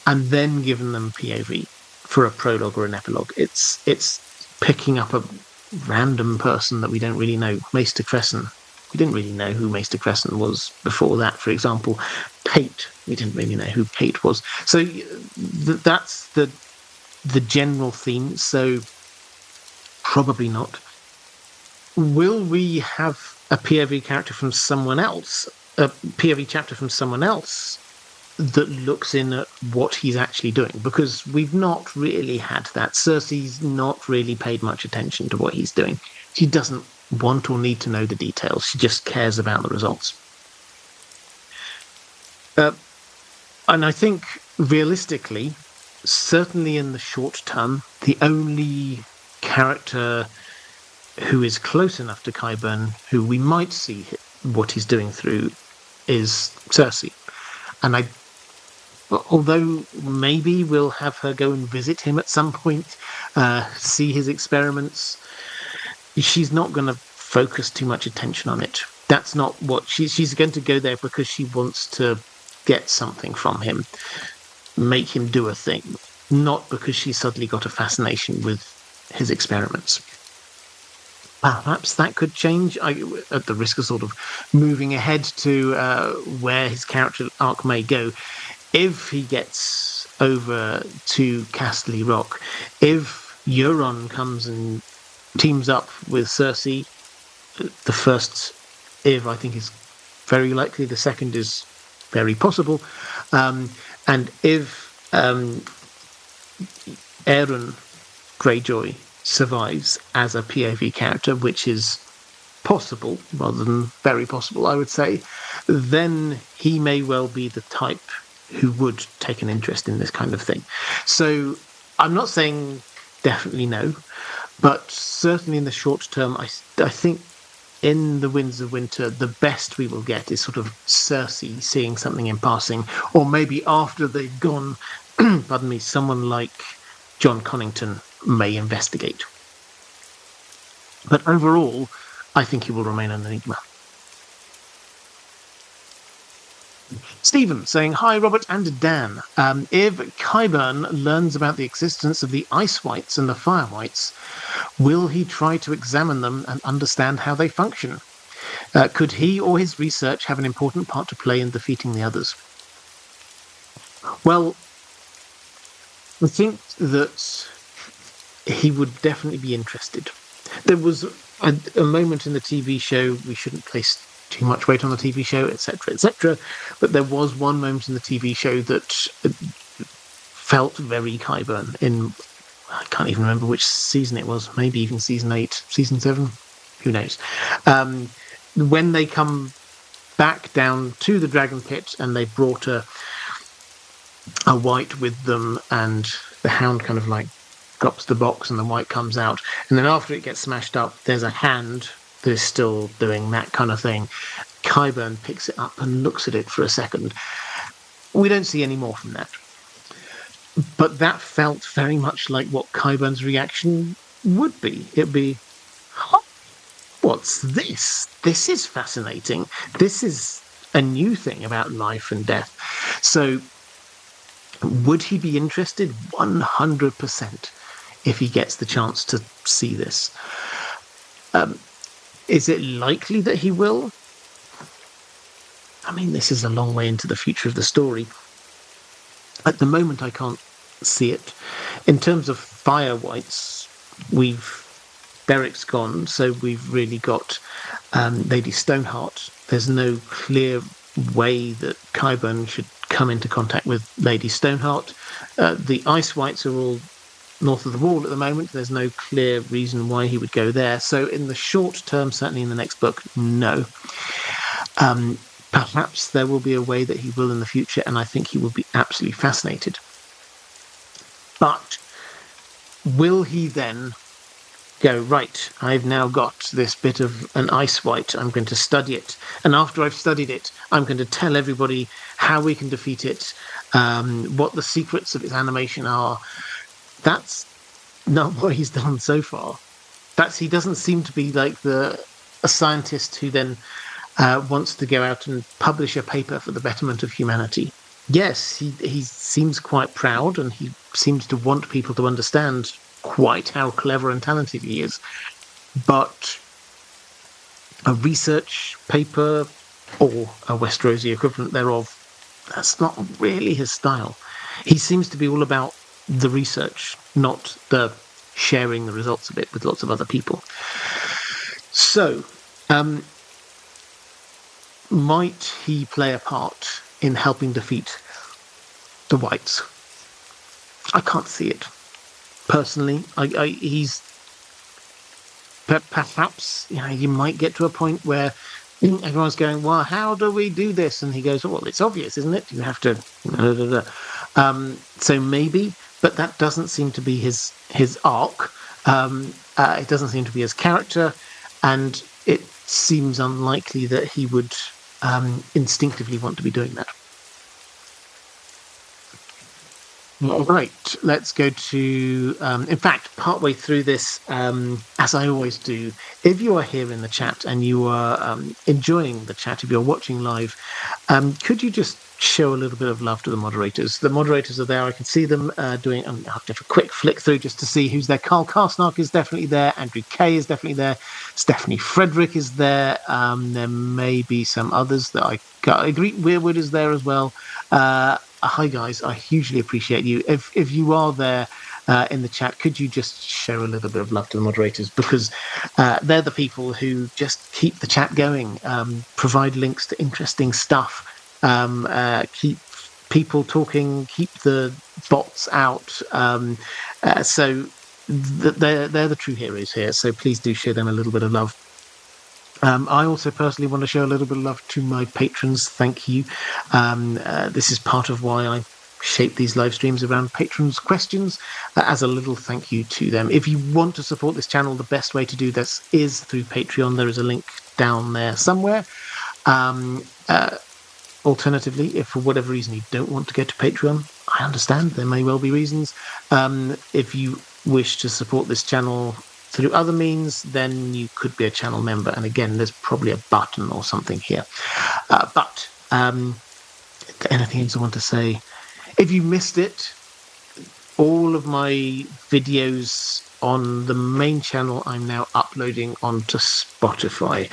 and then given them POV for a prologue or an epilogue. It's picking up a random person that we don't really know. Maester Cresson. We didn't really know who Maester Cresson was before that, for example. Kate, we didn't really know who Kate was. So that's the general theme. So probably not. Will we have a POV character from someone else? A POV chapter from someone else that looks in at what he's actually doing, because we've not really had that. Cersei's not really paid much attention to what he's doing. She doesn't want or need to know the details. She just cares about the results. And I think realistically, certainly in the short term, the only character who is close enough to Qyburn, who we might see what he's doing through, is Cersei. And although maybe we'll have her go and visit him at some point, see his experiments, she's not going to focus too much attention on it. That's not what she's going to go there because she wants to get something from him, make him do a thing, not because she suddenly got a fascination with his experiments. Perhaps that could change, at the risk of sort of moving ahead to where his character arc may go. If he gets over to Casterly Rock, if Euron comes and teams up with Cersei, the first if I think is very likely, the second is very possible, and if Aeron Greyjoy survives as a POV character, which is possible rather than very possible, I would say, then he may well be the type who would take an interest in this kind of thing. So I'm not saying definitely no, but certainly in the short term, I think in the Winds of Winter, the best we will get is sort of Cersei seeing something in passing, or maybe after they've gone, pardon me, someone like John Connington may investigate. But overall, I think he will remain an enigma. Stephen saying, hi, Robert and Dan. If Qyburn learns about the existence of the Ice Wights and the Fire Wights, will he try to examine them and understand how they function? Could he or his research have an important part to play in defeating the others? Well, I think that he would definitely be interested. There was a moment in the TV show, we shouldn't place too much weight on the TV show, etc., but there was one moment in the TV show that felt very Qyburn. I can't even remember which season it was, maybe even season 8, season 7, who knows. When they come back down to the Dragon Pit and they brought a White with them, and the Hound kind of like drops the box and the White comes out, and then after it gets smashed up, there's a hand that is still doing that kind of thing. Qyburn picks it up and looks at it for a second. We don't see any more from that. But that felt very much like what Qyburn's reaction would be. It'd be, oh, what's this? This is fascinating. This is a new thing about life and death. So would he be interested? 100% if he gets the chance to see this. Is it likely that he will? I mean, this is a long way into the future of the story. At the moment, I can't see it. In terms of Fire Wights, Beric's gone, so we've really got Lady Stoneheart. There's no clear way that Qyburn should come into contact with Lady Stoneheart. The Ice Wights are all north of the Wall at the moment. There's no clear reason why he would go there. So in the short term, certainly in the next book, no. Perhaps there will be a way that he will in the future, and I think he will be absolutely fascinated. But will he then go, right, I've now got this bit of an Ice Wight, I'm going to study it, and after I've studied it, I'm going to tell everybody how we can defeat it, what the secrets of its animation are. That's not what he's done so far. He doesn't seem to be like a scientist who then wants to go out and publish a paper for the betterment of humanity. Yes, he seems quite proud, and he seems to want people to understand quite how clever and talented he is. But a research paper, or a Westerosi equivalent thereof, that's not really his style. He seems to be all about the research, not the sharing the results of it with lots of other people. So, might he play a part in helping defeat the whites. I can't see it personally. He's perhaps you might get to a point where everyone's going, well, how do we do this? And he goes, well, it's obvious, isn't it? You have to. So maybe, but that doesn't seem to be his arc. It doesn't seem to be his character, and it seems unlikely that he would instinctively want to be doing that. Right, let's go to, in fact, partway through this, as I always do, if you are here in the chat and you are enjoying the chat, if you're watching live, could you just show a little bit of love to the moderators? The moderators are there. I can see them doing, I'll have to have a quick flick through just to see who's there. Carl Karsnark is definitely there. Andrew Kay is definitely there. Stephanie Frederick is there. There may be some others that I agree. Weirwood is there as well. Hi guys, I hugely appreciate you. If you are there in the chat, could you just show a little bit of love to the moderators, because they're the people who just keep the chat going, provide links to interesting stuff, keep people talking, keep the bots out. So they're the true heroes here. So please do show them a little bit of love. I also personally want to show a little bit of love to my patrons. Thank you. This is part of why I shape these live streams around patrons' questions, as a little thank you to them. If you want to support this channel, the best way to do this is through Patreon. There is a link down there somewhere. Alternatively, if for whatever reason you don't want to go to Patreon, I understand. There may well be reasons. If you wish to support this channel through other means, then you could be a channel member. And again, there's probably a button or something here. But anything else I want to say? If you missed it, all of my videos on the main channel I'm now uploading onto Spotify.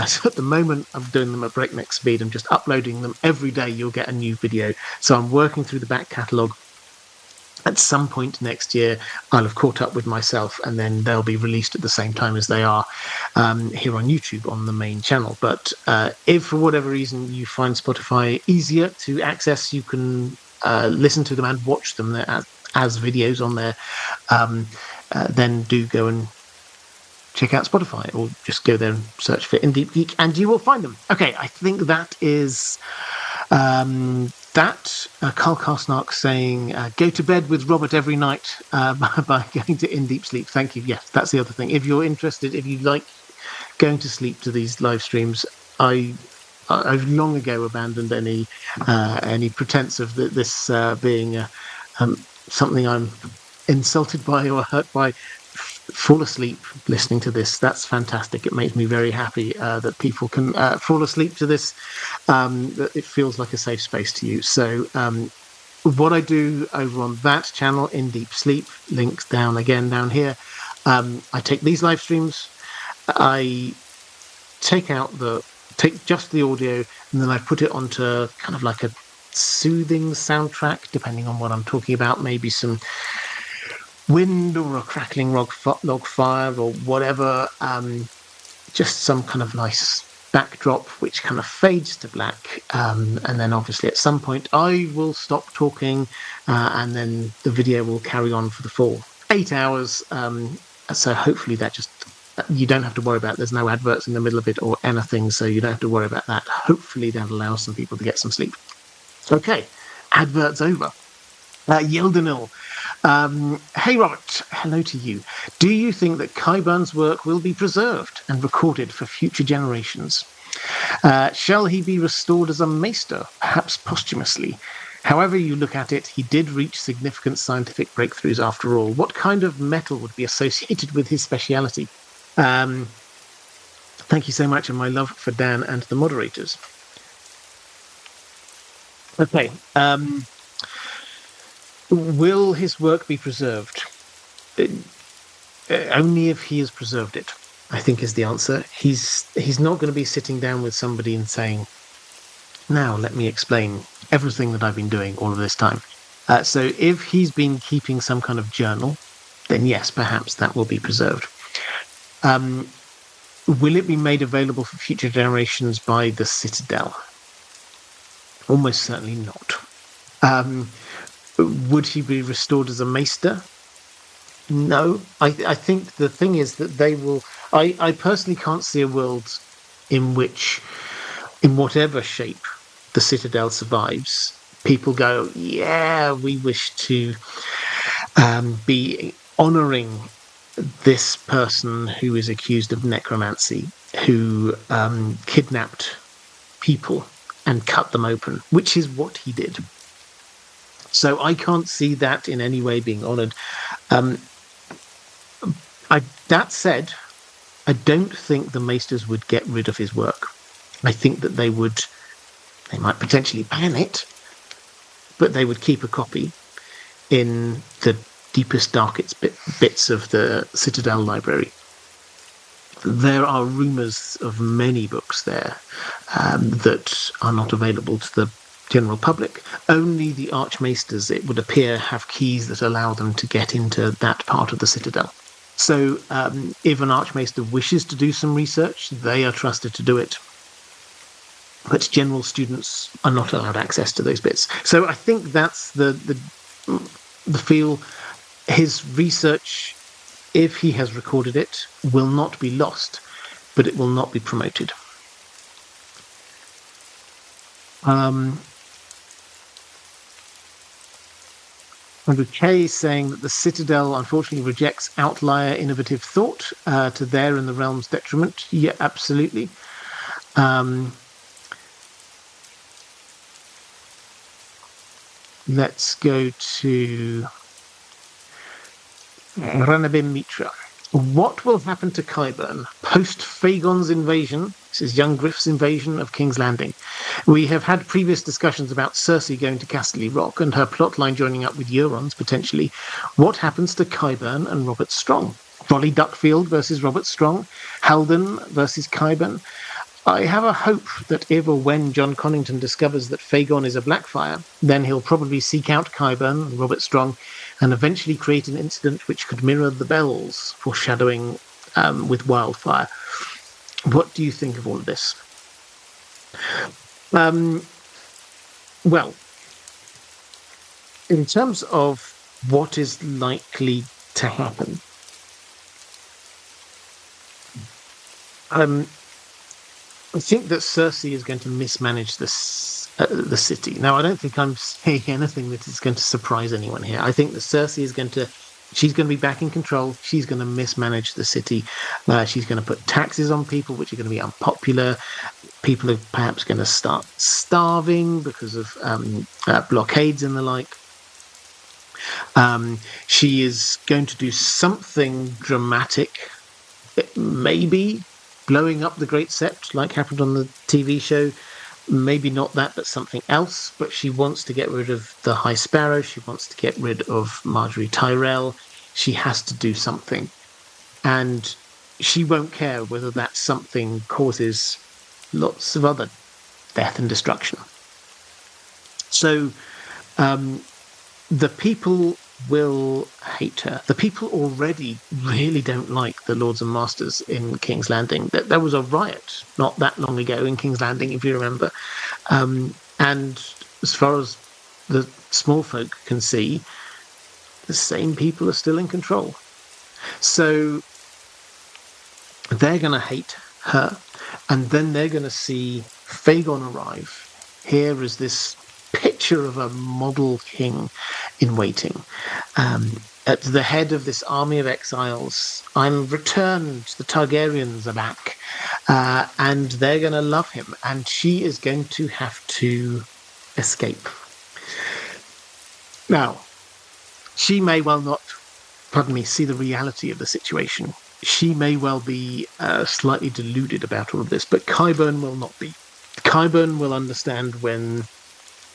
So at the moment, I'm doing them at breakneck speed. I'm just uploading them every day. You'll get a new video. So I'm working through the back catalogue. At some point next year, I'll have caught up with myself, and then they'll be released at the same time as they are here on YouTube on the main channel. But if for whatever reason you find Spotify easier to access, you can listen to them and watch them as videos on there. Then do go and check out Spotify, or just go there and search for In Deep Geek and you will find them. Okay, I think that is Carl Karsnark saying, go to bed with Robert every night by going to In Deep Sleep. Thank you. Yes, that's the other thing. If you're interested, if you like going to sleep to these live streams, I've long ago abandoned any pretense of this being something I'm insulted by or hurt by. Fall asleep listening to this. That's fantastic. It makes me very happy that people can fall asleep to this. That it feels like a safe space to you. So what I do over on that channel, In Deep Sleep, links down here. I take these live streams, I take just the audio, and then I put it onto kind of like a soothing soundtrack, depending on what I'm talking about. Maybe some wind or a crackling log fire or whatever, just some kind of nice backdrop which kind of fades to black, and then obviously at some point I will stop talking, and then the video will carry on for the full 8 hours, so hopefully that just, you don't have to worry about it. There's no adverts in the middle of it or anything, so you don't have to worry about that. Hopefully that allows some people to get some sleep. Okay, adverts over. Yeldenil. Hey Robert, hello to you. Do you think that Qyburn's work will be preserved and recorded for future generations? Shall he be restored as a maester, perhaps posthumously? However you look at it, he did reach significant scientific breakthroughs after all. What kind of metal would be associated with his speciality? Thank you so much, and my love for Dan and the moderators. Okay. Will his work be preserved? Only if he has preserved it, I think, is the answer. He's not going to be sitting down with somebody and saying, now let me explain everything that I've been doing all of this time. So if he's been keeping some kind of journal, then yes, perhaps that will be preserved. Will it be made available for future generations by the Citadel? Almost certainly not. Would he be restored as a maester? No. I think the thing is that they will. I personally can't see a world in which, in whatever shape the Citadel survives, people go, yeah, we wish to be honouring this person who is accused of necromancy, who kidnapped people and cut them open, which is what he did. So I can't see that in any way being honoured. That said, I don't think the Maesters would get rid of his work. I think that they might potentially ban it, but they would keep a copy in the deepest, darkest bits of the Citadel library. There are rumours of many books there that are not available to the general public. Only the Archmaesters, it would appear, have keys that allow them to get into that part of the Citadel. So if an Archmaester wishes to do some research, they are trusted to do it. But general students are not allowed access to those bits. So I think that's the feel. His research, if he has recorded it, will not be lost, but it will not be promoted. Andrew K is saying that the Citadel unfortunately rejects outlier innovative thought to their and the realm's detriment. Yeah, absolutely. Let's go to Ranabim Mitra. What will happen to Qyburn post Fagon's invasion? This is young Griff's invasion of King's Landing. We have had previous discussions about Cersei going to Casterly Rock and her plotline joining up with Euron's potentially. What happens to Qyburn and Robert Strong? Rolly Duckfield versus Robert Strong? Haldon versus Qyburn? I have a hope that if or when John Connington discovers that Fagon is a Blackfire, then he'll probably seek out Qyburn and Robert Strong and eventually create an incident which could mirror the Bells, foreshadowing with Wildfire. What do you think of all of this? Well, in terms of what is likely to happen, I think that Cersei is going to mismanage the city. Now, I don't think I'm saying anything that is going to surprise anyone here. I think that Cersei is she's going to be back in control. She's going to mismanage the city. She's going to put taxes on people, which are going to be unpopular. People are perhaps going to start starving because of blockades and the like. She is going to do something dramatic, maybe blowing up the Great Sept, like happened on the TV show. Maybe not that, but something else. But she wants to get rid of the High Sparrow. She wants to get rid of Marjorie Tyrell. She has to do something. And she won't care whether that something causes lots of other death and destruction. So the people will hate her. The people already really don't like the Lords and Masters in King's Landing. There was a riot not that long ago in King's Landing, if you remember. And as far as the small folk can see, the same people are still in control. So they're going to hate her, and then they're going to see Fagon arrive. Here is this picture of a model king in waiting. At the head of this army of exiles, I'm returned, the Targaryens are back, and they're going to love him, and she is going to have to escape. Now, she may well not, see the reality of the situation. She may well be slightly deluded about all of this, but Qyburn will not be. Qyburn will understand when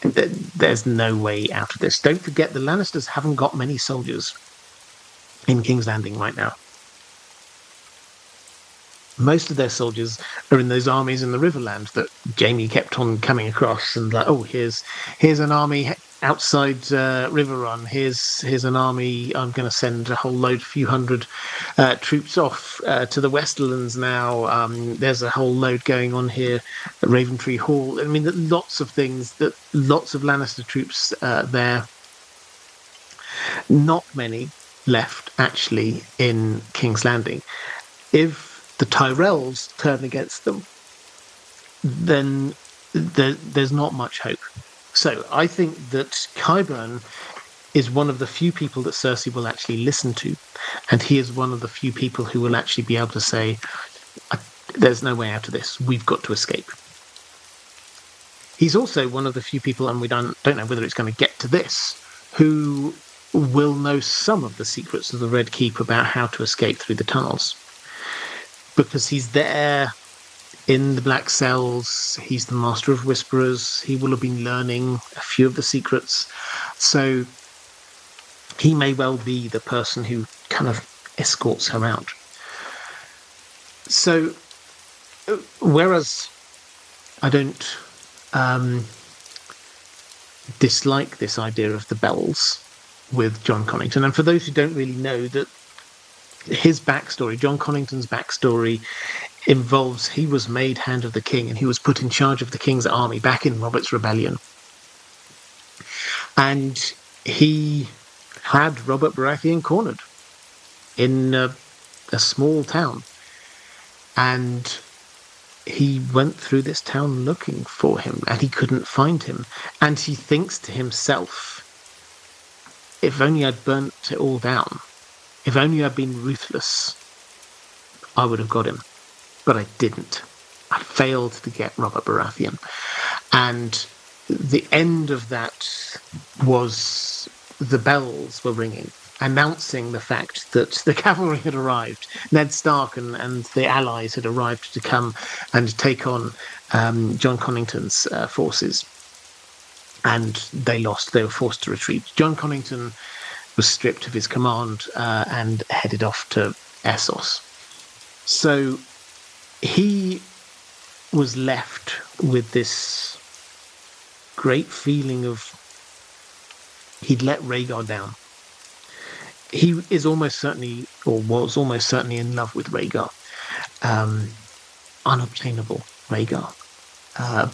there's no way out of this. Don't forget, the Lannisters haven't got many soldiers in King's Landing right now. Most of their soldiers are in those armies in the Riverland that Jaime kept on coming across, and like, oh, here's an army outside Riverrun. Here's an army. I'm going to send a whole load, few hundred troops off to the Westerlands now. There's a whole load going on here at Raventree Hall. I mean, lots of things. Lots of Lannister troops there. Not many left, actually, in King's Landing. If the Tyrells turn against them, then there's not much hope. So I think that Qyburn is one of the few people that Cersei will actually listen to, and he is one of the few people who will actually be able to say, there's no way out of this, we've got to escape. He's also one of the few people, and we don't know whether it's going to get to this, who will know some of the secrets of the Red Keep about how to escape through the tunnels. Because he's there in the Black Cells, he's the Master of Whisperers, he will have been learning a few of the secrets. So he may well be the person who kind of escorts her out. So, whereas I don't dislike this idea of the bells with John Connington, and for those who don't really know, that his backstory, John Connington's backstory, involves he was made Hand of the King and he was put in charge of the King's army back in Robert's Rebellion. And he had Robert Baratheon cornered in a small town. And he went through this town looking for him and he couldn't find him. And he thinks to himself, if only I'd burnt it all down, if only I'd been ruthless, I would have got him. But I didn't. I failed to get Robert Baratheon. And the end of that was the bells were ringing, announcing the fact that the cavalry had arrived. Ned Stark and the allies had arrived to come and take on John Connington's forces. And they lost. They were forced to retreat. John Connington was stripped of his command and headed off to Essos. So he was left with this great feeling of he'd let Rhaegar down. He is almost certainly, or was almost certainly, in love with Rhaegar. Unobtainable Rhaegar.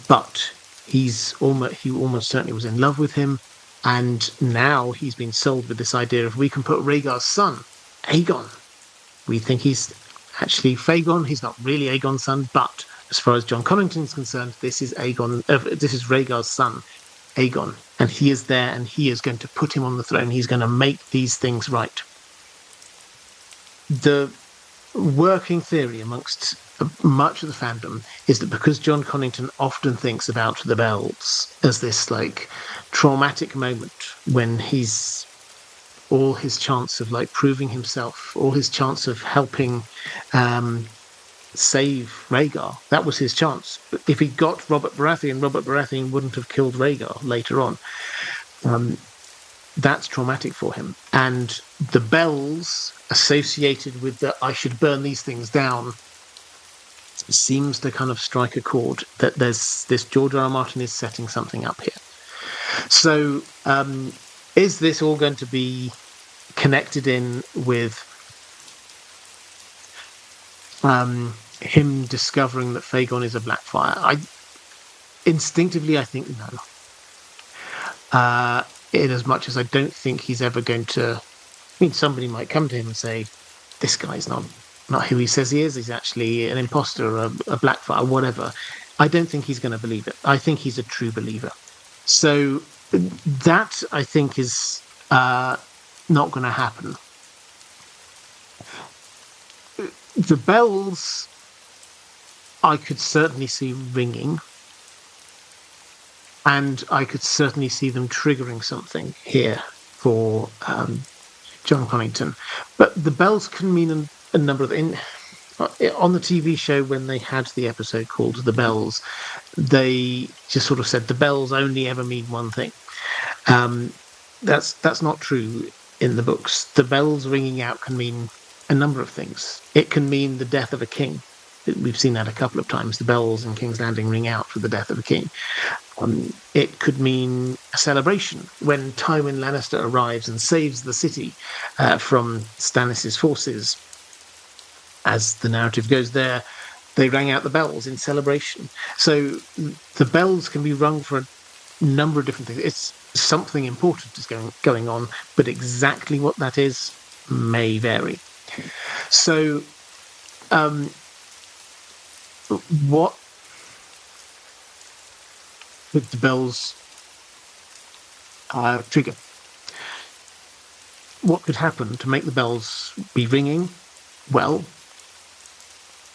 But he almost certainly was in love with him, and now he's been sold with this idea of we can put Rhaegar's son, Aegon. We think he's actually Fagon. He's not really Aegon's son, but as far as John Connington's concerned, this is Rhaegar's son, Aegon, and he is there, and he is going to put him on the throne. He's going to make these things right. The working theory amongst much of the fandom is that because John Connington often thinks about the bells as this like traumatic moment when he's all his chance of like proving himself, all his chance of helping save Rhaegar, that was his chance. But if he got Robert Baratheon wouldn't have killed Rhaegar later on. That's traumatic for him. And the bells associated with the I should burn these things down seems to kind of strike a chord that there's this George R. R. Martin is setting something up here. So is this all going to be connected in with him discovering that Fagon is a Blackfire? Instinctively I think no. In as much as I don't think he's ever going to. I mean, somebody might come to him and say, "This guy's not who he says he is. He's actually an imposter, a Blackfire, whatever." I don't think he's going to believe it. I think he's a true believer. So that I think is not going to happen. The bells, I could certainly see ringing. And I could certainly see them triggering something here for John Connington. But the bells can mean a number of things. On the TV show, when they had the episode called The Bells, they just sort of said the bells only ever mean one thing. That's not true in the books. The bells ringing out can mean a number of things. It can mean the death of a king. We've seen that a couple of times. The bells in King's Landing ring out for the death of a king. It could mean a celebration when Tywin Lannister arrives and saves the city from Stannis' forces. As the narrative goes there, they rang out the bells in celebration. So the bells can be rung for number of different things. It's something important is going on, but exactly what that is may vary. So, what would the bells trigger? What could happen to make the bells be ringing? Well,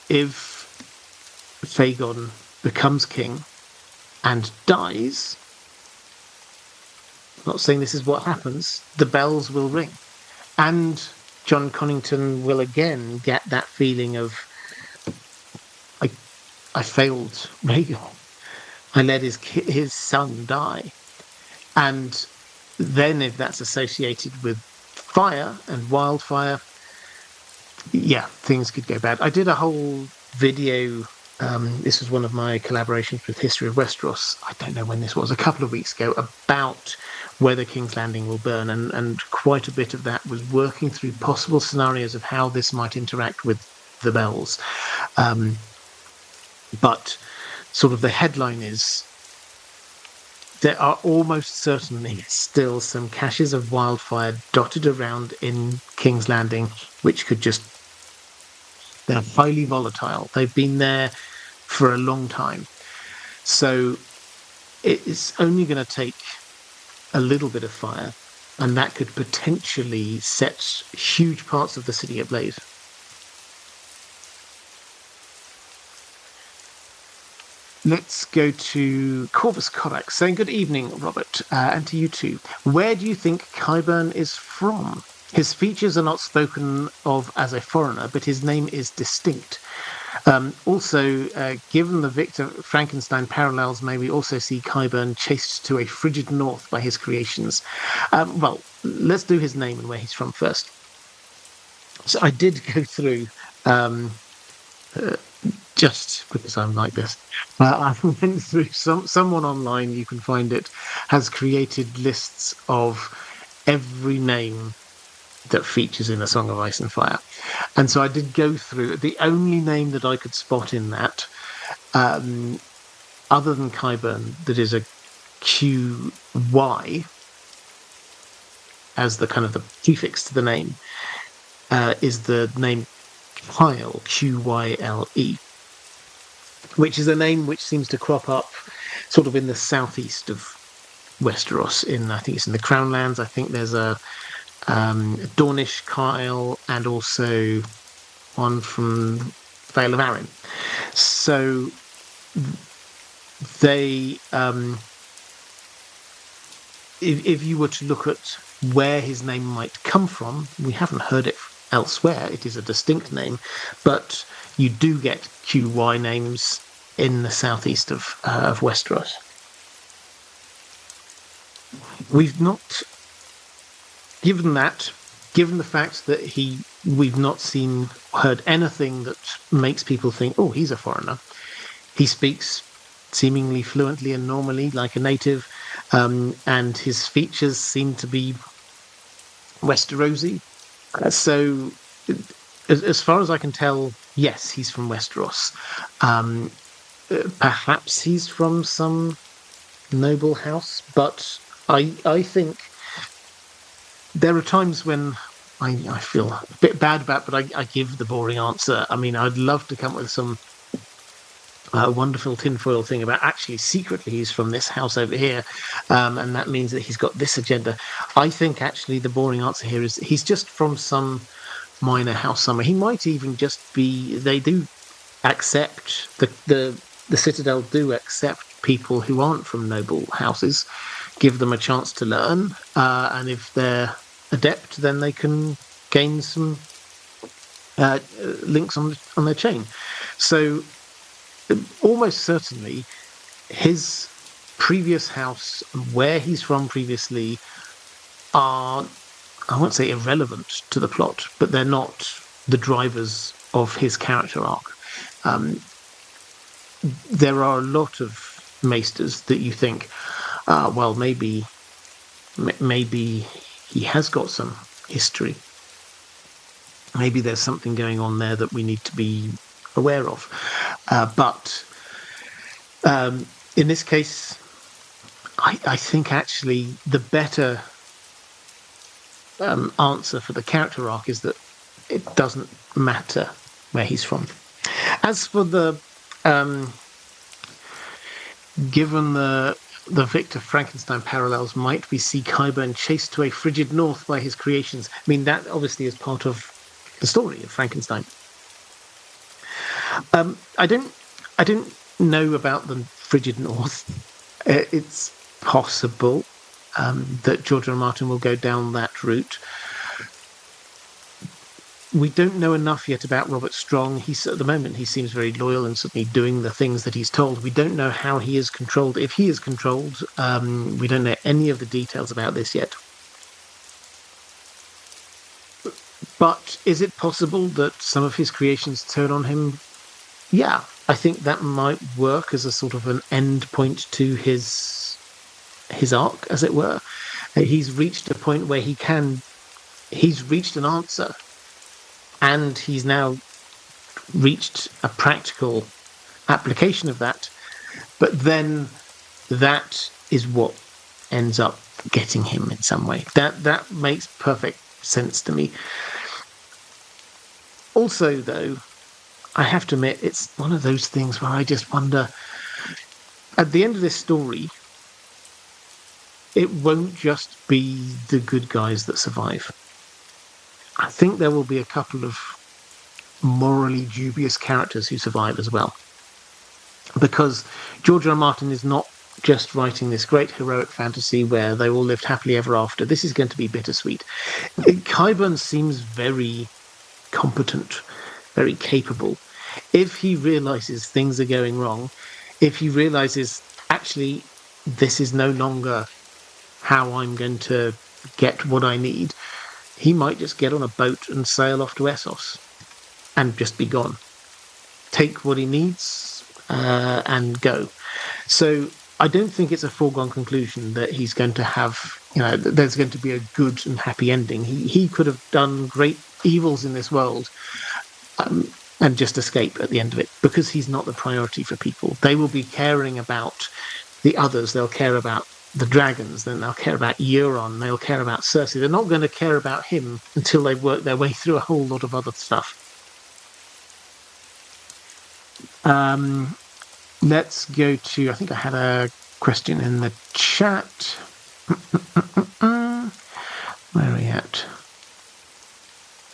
if Fagon becomes king and dies, I'm not saying this is what happens, the bells will ring. And John Connington will again get that feeling of, I failed Rhaegar. I let his son die. And then if that's associated with fire and wildfire, yeah, things could go bad. I did a whole video. This was one of my collaborations with History of Westeros. I don't know when this was, a couple of weeks ago, about whether King's Landing will burn. And quite a bit of that was working through possible scenarios of how this might interact with the bells. But sort of the headline is, there are almost certainly still some caches of wildfire dotted around in King's Landing, which could just... They're highly volatile. They've been there for a long time. So it's only going to take a little bit of fire, and that could potentially set huge parts of the city ablaze. Let's go to Corvus Corax saying, good evening, Robert, and to you too. Where do you think Qyburn is from? His features are not spoken of as a foreigner, but his name is distinct. Also, given the Victor Frankenstein parallels, may we also see Qyburn chased to a frigid north by his creations? Well, let's do his name and where he's from first. So I did go through... just because I'm like this, I went through someone online, you can find it, has created lists of every name that features in A Song of Ice and Fire. And so I did go through. The only name that I could spot in that, other than Qyburn, that is a QY as the kind of the prefix to the name, is the name Kyle, Qyle, which is a name which seems to crop up sort of in the southeast of Westeros. I think it's in the Crown Lands. I think there's a Dornish Kyle and also one from Vale of Arryn. So they, if you were to look at where his name might come from, we haven't heard it elsewhere. It is a distinct name, but you do get QY names in the southeast of Westeros. We've not, given the fact that we've not heard anything that makes people think, oh, he's a foreigner. He speaks seemingly fluently and normally like a native, and his features seem to be Westerosi. So, as far as I can tell, yes, he's from Westeros. Perhaps he's from some noble house, but I think there are times when I feel a bit bad about, but I give the boring answer. I mean, I'd love to come up with some wonderful tinfoil thing about actually secretly he's from this house over here, and that means that he's got this agenda. I think actually the boring answer here is he's just from some minor house somewhere. He might even just be... They do accept, the Citadel do accept people who aren't from noble houses, give them a chance to learn, and if they're adept, then they can gain some links on their chain. So almost certainly his previous house, where he's from previously, are, I won't say irrelevant to the plot, but they're not the drivers of his character arc. There are a lot of maesters that you think, well, maybe he has got some history. Maybe there's something going on there that we need to be aware of. But in this case, I think actually the better answer for the character arc is that it doesn't matter where he's from. As for the given the Victor Frankenstein parallels, might we see Qyburn chased to a frigid north by his creations? I mean, that obviously is part of the story of Frankenstein. I don't know about the frigid north. It's possible that George R. R. Martin will go down that route. We don't know enough yet about Robert Strong. At the moment, he seems very loyal and certainly doing the things that he's told. We don't know how he is controlled. If he is controlled, we don't know any of the details about this yet. But is it possible that some of his creations turn on him? Yeah, I think that might work as a sort of an end point to his arc, as it were. He's reached a point where he's reached an answer. And he's now reached a practical application of that. But then that is what ends up getting him in some way. That makes perfect sense to me. Also, though, I have to admit, it's one of those things where I just wonder, at the end of this story, it won't just be the good guys that survive. I think there will be a couple of morally dubious characters who survive as well. Because George R. R. Martin is not just writing this great heroic fantasy where they all lived happily ever after. This is going to be bittersweet. Qyburn seems very competent, very capable. If he realizes things are going wrong, if he realizes, actually, this is no longer how I'm going to get what I need, he might just get on a boat and sail off to Essos and just be gone. Take what he needs and go. So I don't think it's a foregone conclusion that he's going to have, there's going to be a good and happy ending. He could have done great evils in this world and just escape at the end of it, because he's not the priority for people. They will be caring about the others. They'll care about the dragons, then they'll care about Euron, they'll care about Cersei. They're not going to care about him until they've worked their way through a whole lot of other stuff. Let's go to, I think I had a question in the chat. Where are we at?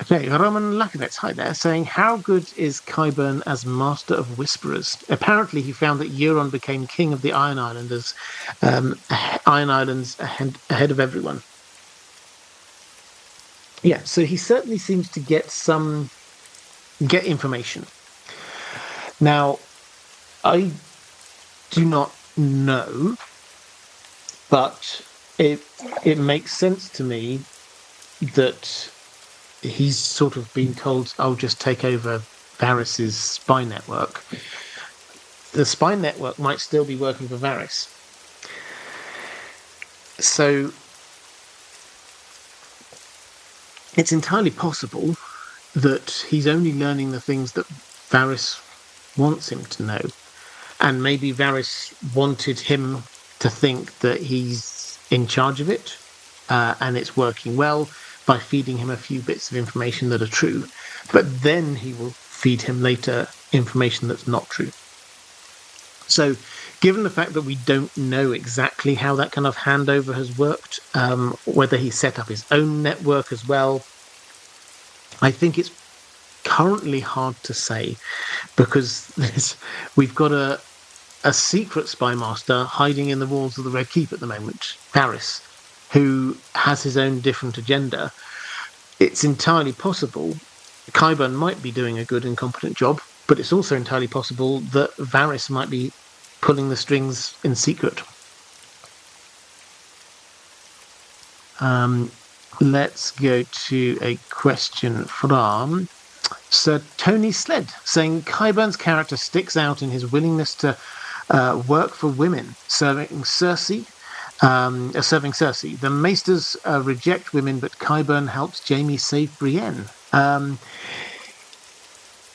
Okay, Roman Lakovets, hi there, saying, how good is Qyburn as Master of Whisperers? Apparently he found that Euron became king of the Iron Islanders, Iron Islands ahead of everyone. Yeah, so he certainly seems to get information. Now, I do not know, but it makes sense to me that he's sort of been told, I'll just take over Varys' spy network. The spy network might still be working for Varys. So it's entirely possible that he's only learning the things that Varys wants him to know. And maybe Varys wanted him to think that he's in charge of it, and it's working well, by feeding him a few bits of information that are true, but then he will feed him later information that's not true. So given the fact that we don't know exactly how that kind of handover has worked, whether he set up his own network as well, I think it's currently hard to say, because we've got a secret spy master hiding in the walls of the Red Keep at the moment, Varys, who has his own different agenda. It's entirely possible Qyburn might be doing a good and competent job, but it's also entirely possible that Varys might be pulling the strings in secret. Let's go to a question from Sir Tony Sled, saying Qyburn's character sticks out in his willingness to work for women, serving Cersei. The Maesters reject women, but Qyburn helps Jaime save Brienne.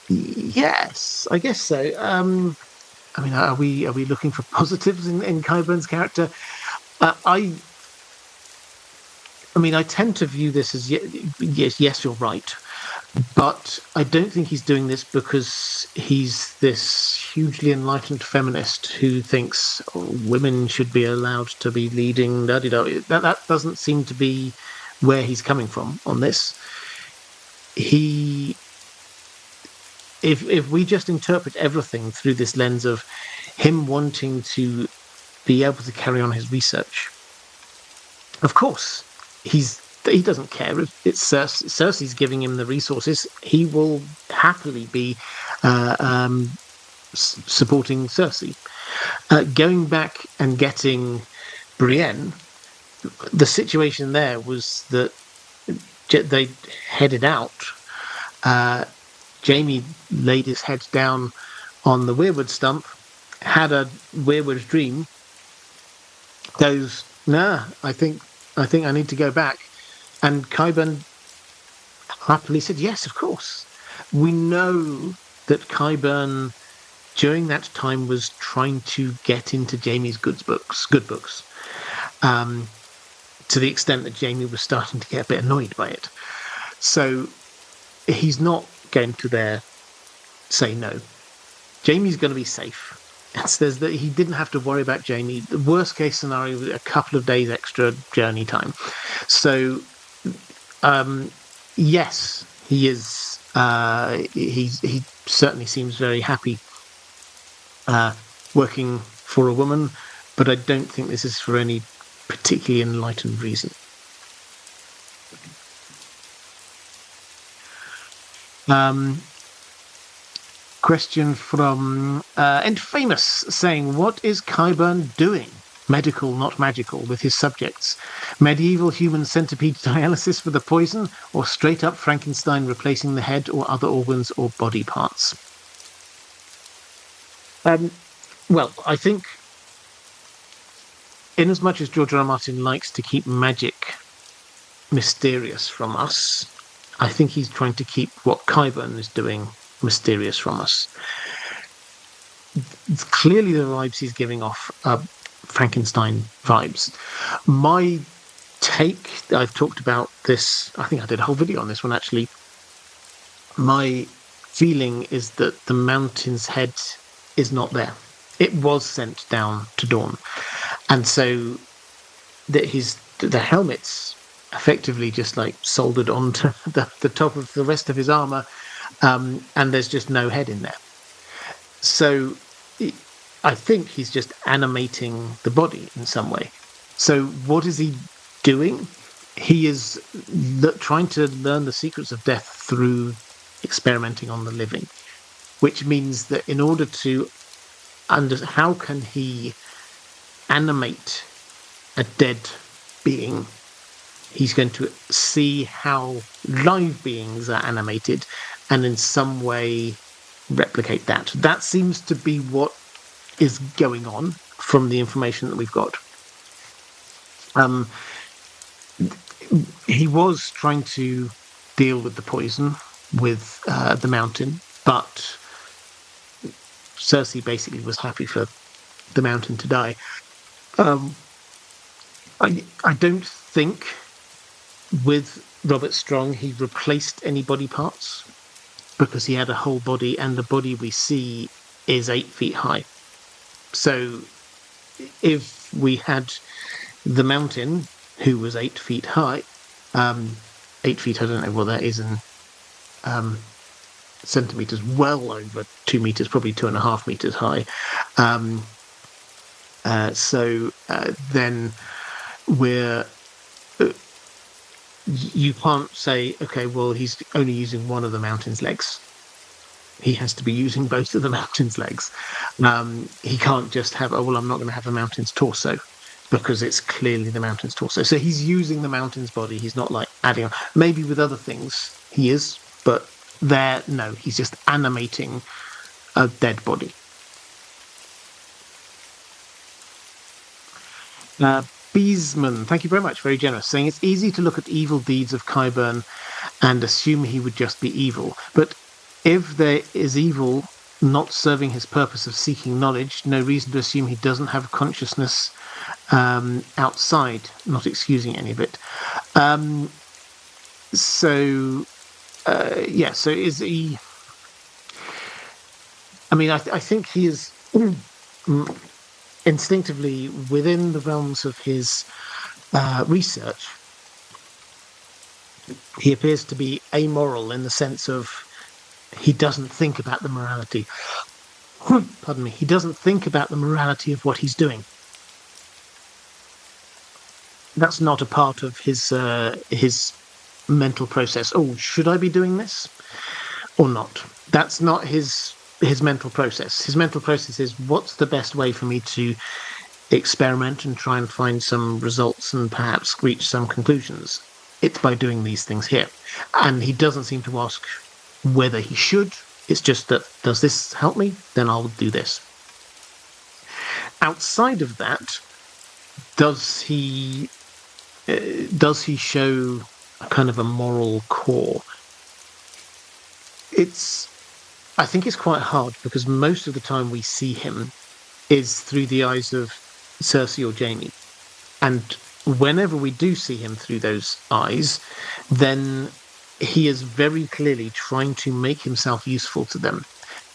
Yes, I guess so. I mean, are we looking for positives in Qyburn's character? I mean, I tend to view this as yes, you're right, but I don't think he's doing this because he's this hugely enlightened feminist who thinks women should be allowed to be leading. That doesn't seem to be where he's coming from on this. If we just interpret everything through this lens of him wanting to be able to carry on his research, of course he doesn't care if it's Cersei's giving him the resources. He will happily be supporting Cersei. Going back and getting Brienne, the situation there was that they headed out. Jaime laid his head down on the weirwood stump, had a weirwood dream, goes, nah, I think I need to go back. And Qyburn happily said, yes, of course. We know that Qyburn, during that time, was trying to get into Jaime's good books, to the extent that Jaime was starting to get a bit annoyed by it. So he's not going to there say no. Jaime's going to be safe. It says that he didn't have to worry about Jaime. The worst case scenario was a couple of days extra journey time. So, yes, he is. He certainly seems very happy working for a woman, but I don't think this is for any particularly enlightened reason. Question from Infamous saying, what is Qyburn doing? Medical, not magical, with his subjects. Medieval human centipede dialysis for the poison, or straight up Frankenstein replacing the head or other organs or body parts? Well, I think in as much as George R. R. Martin likes to keep magic mysterious from us, I think he's trying to keep what Qyburn is doing mysterious from us. Clearly the vibes he's giving off are Frankenstein vibes. My take, I've talked about this, I think I did a whole video on this one actually. My feeling is that the mountain's head is not there. It was sent down to Dawn. And so that the helmet's effectively just like soldered onto the top of the rest of his armor. And there's just no head in there. So I think he's just animating the body in some way. So what is he doing? He is trying to learn the secrets of death through experimenting on the living, which means that in order to how can he animate a dead being? He's going to see how live beings are animated and in some way replicate that. That seems to be what is going on from the information that we've got. He was trying to deal with the poison with the mountain, but Cersei basically was happy for the mountain to die. I don't think with Robert Strong he replaced any body parts, because he had a whole body, and the body we see is 8 feet high. So if we had the mountain, who was 8 feet high, 8 feet, I don't know what that is in centimeters, well over 2 meters, probably 2.5 meters high. Then you can't say, okay, well, he's only using one of the mountain's legs. He has to be using both of the mountain's legs. He can't just have, oh, well, I'm not going to have a mountain's torso, because it's clearly the mountain's torso. So he's using the mountain's body. He's not like adding on. Maybe with other things he is, but no, he's just animating a dead body. Beesman, thank you very much, very generous, saying it's easy to look at evil deeds of Qyburn and assume he would just be evil. But if there is evil not serving his purpose of seeking knowledge, no reason to assume he doesn't have consciousness outside, not excusing any of it. So is he? I mean, I think he is instinctively within the realms of his research. He appears to be amoral in the sense of he doesn't think about the morality. Pardon me. He doesn't think about the morality of what he's doing. That's not a part of his mental process. Oh, should I be doing this or not? That's not his mental process. His mental process is what's the best way for me to experiment and try and find some results and perhaps reach some conclusions. It's by doing these things here. And he doesn't seem to ask whether he should. It's just that, does this help me? Then I'll do this. Outside of that, does he show a kind of a moral core? I think it's quite hard because most of the time we see him is through the eyes of Cersei or Jaime. And whenever we do see him through those eyes, then he is very clearly trying to make himself useful to them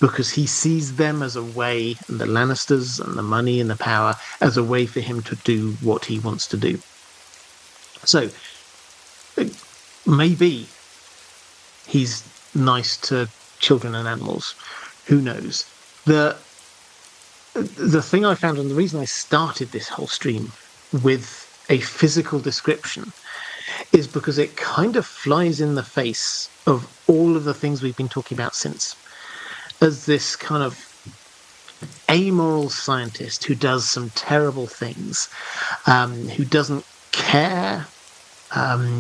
because he sees them as a way, and the Lannisters and the money and the power, as a way for him to do what he wants to do. So maybe he's nice to children and animals. Who knows? The thing I found, and the reason I started this whole stream with a physical description, is because it kind of flies in the face of all of the things we've been talking about since. As this kind of amoral scientist who does some terrible things, who doesn't care,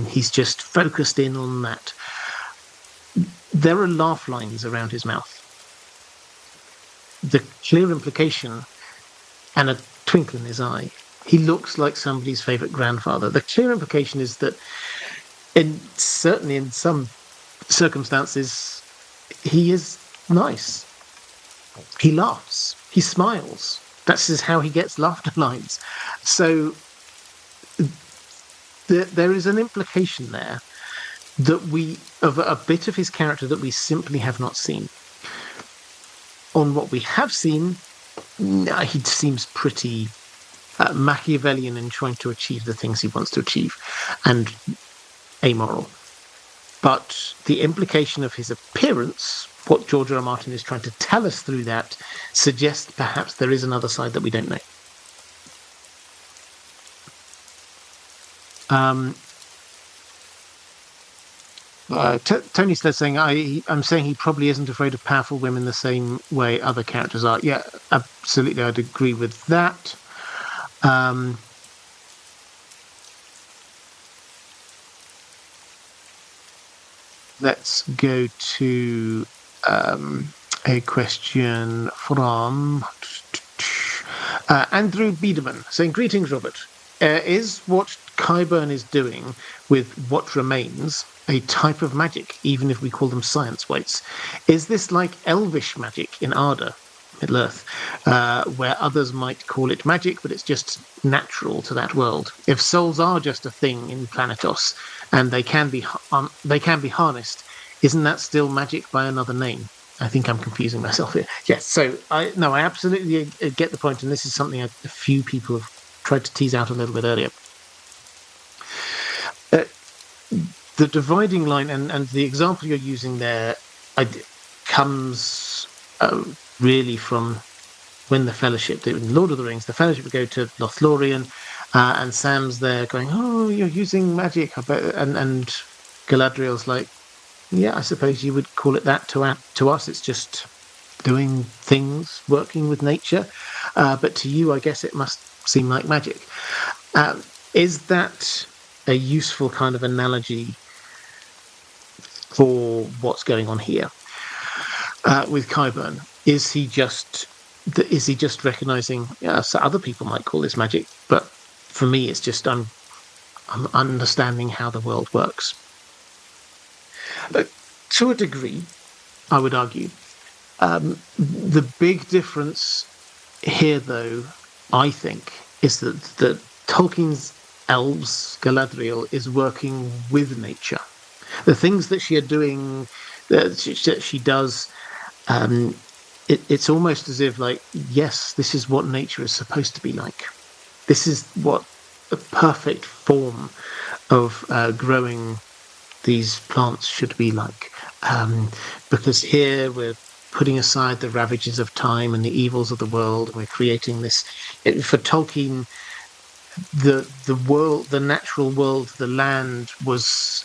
he's just focused in on that. There are laugh lines around his mouth. The clear implication, and a twinkle in his eye, he looks like somebody's favourite grandfather. The clear implication is that, certainly in some circumstances, he is nice. He laughs. He smiles. That's how he gets laughter lines. So there is an implication there of a bit of his character that we simply have not seen. On what we have seen, he seems pretty Machiavellian in trying to achieve the things he wants to achieve, and amoral. But the implication of his appearance, what George R. R. Martin is trying to tell us through that, suggests perhaps there is another side that we don't know. Tony's saying, I'm saying he probably isn't afraid of powerful women the same way other characters are. Yeah, absolutely, I'd agree with that. Let's go to a question from Andrew Biederman saying, greetings, Robert. Is what Qyburn is doing with what remains a type of magic, even if we call them science weights? Is this like elvish magic in Arda, Middle-earth, where others might call it magic, but it's just natural to that world? If souls are just a thing in Planetos, and they can be harnessed, isn't that still magic by another name? I think I'm confusing myself here. Yes, so I absolutely get the point, and this is something a few people have tried to tease out a little bit earlier. The dividing line and the example you're using there comes really from when the Fellowship, in Lord of the Rings, the Fellowship would go to Lothlorien, and Sam's there going, "Oh, you're using magic," and Galadriel's like, "Yeah, I suppose you would call it that to us. It's just doing things, working with nature, but to you, I guess it must seem like magic." Is that a useful kind of analogy for what's going on here with Qyburn? Is he just recognizing, yeah, so other people might call this magic, but for me, it's just I'm understanding how the world works. But to a degree, I would argue, the big difference here, though, I think, is that Tolkien's elves, Galadriel, is working with nature. The things that she are doing, that she does, it's almost as if, like, yes, this is what nature is supposed to be like. This is what the perfect form of growing these plants should be like. Because here we're putting aside the ravages of time and the evils of the world. We're creating this. For Tolkien, the world, the natural world, the land was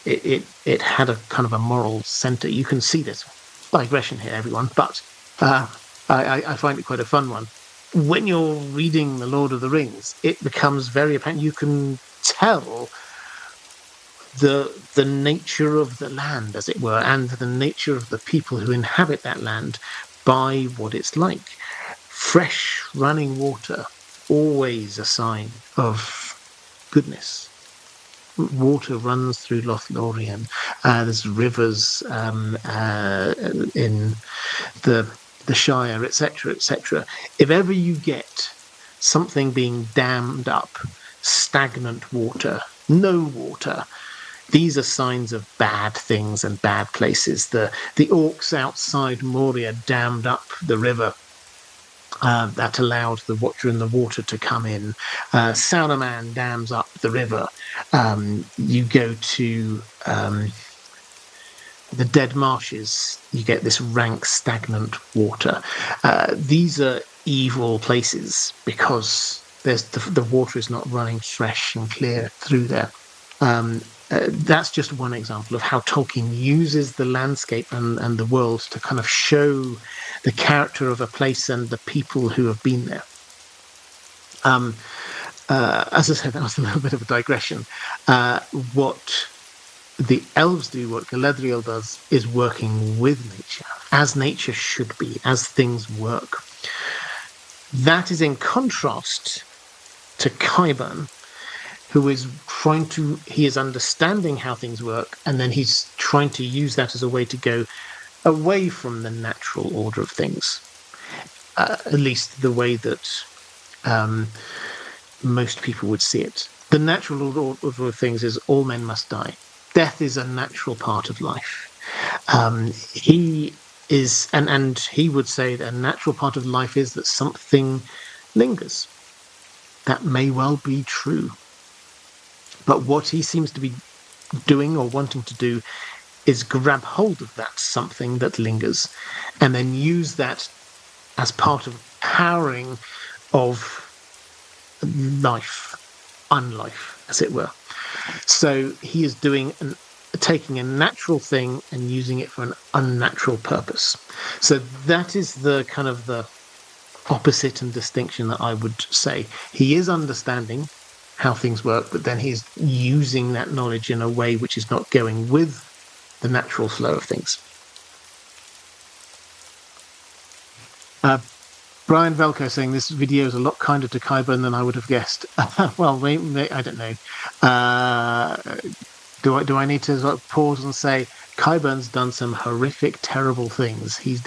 it had a kind of a moral center. You can see this digression here, everyone, but I find it quite a fun one. When you're reading The Lord of the Rings, it becomes very apparent. You can tell the nature of the land, as it were, and the nature of the people who inhabit that land by what it's like. Fresh running water, always a sign of goodness. Water runs through Lothlorien. There's rivers in the Shire, etc., etc. If ever you get something being dammed up, stagnant water, no water, these are signs of bad things and bad places. The orcs outside Moria dammed up the river. That allowed the Watcher in the Water to come in. Sauron dams up the river. You go to the Dead Marshes, you get this rank, stagnant water. These are evil places because the water is not running fresh and clear through there. That's just one example of how Tolkien uses the landscape and the world to kind of show the character of a place and the people who have been there. As I said, that was a little bit of a digression. What the elves do, what Galadriel does, is working with nature, as nature should be, as things work. That is in contrast to Qyburn, who is he is understanding how things work, and then he's trying to use that as a way to go away from the natural order of things, at least the way that most people would see it. The natural order of things is all men must die. Death is a natural part of life. He is, and he would say that a natural part of life is that something lingers. That may well be true. But what he seems to be doing or wanting to do is grab hold of that something that lingers and then use that as part of powering of life, unlife, as it were. So he is taking a natural thing and using it for an unnatural purpose. So that is the kind of the opposite and distinction that I would say. He is understanding how things work, but then he's using that knowledge in a way which is not going with the natural flow of things. Brian Velko saying this video is a lot kinder to Qyburn than I would have guessed. Well, I don't know. Do I need to sort of pause and say Qyburn's done some horrific, terrible things. He's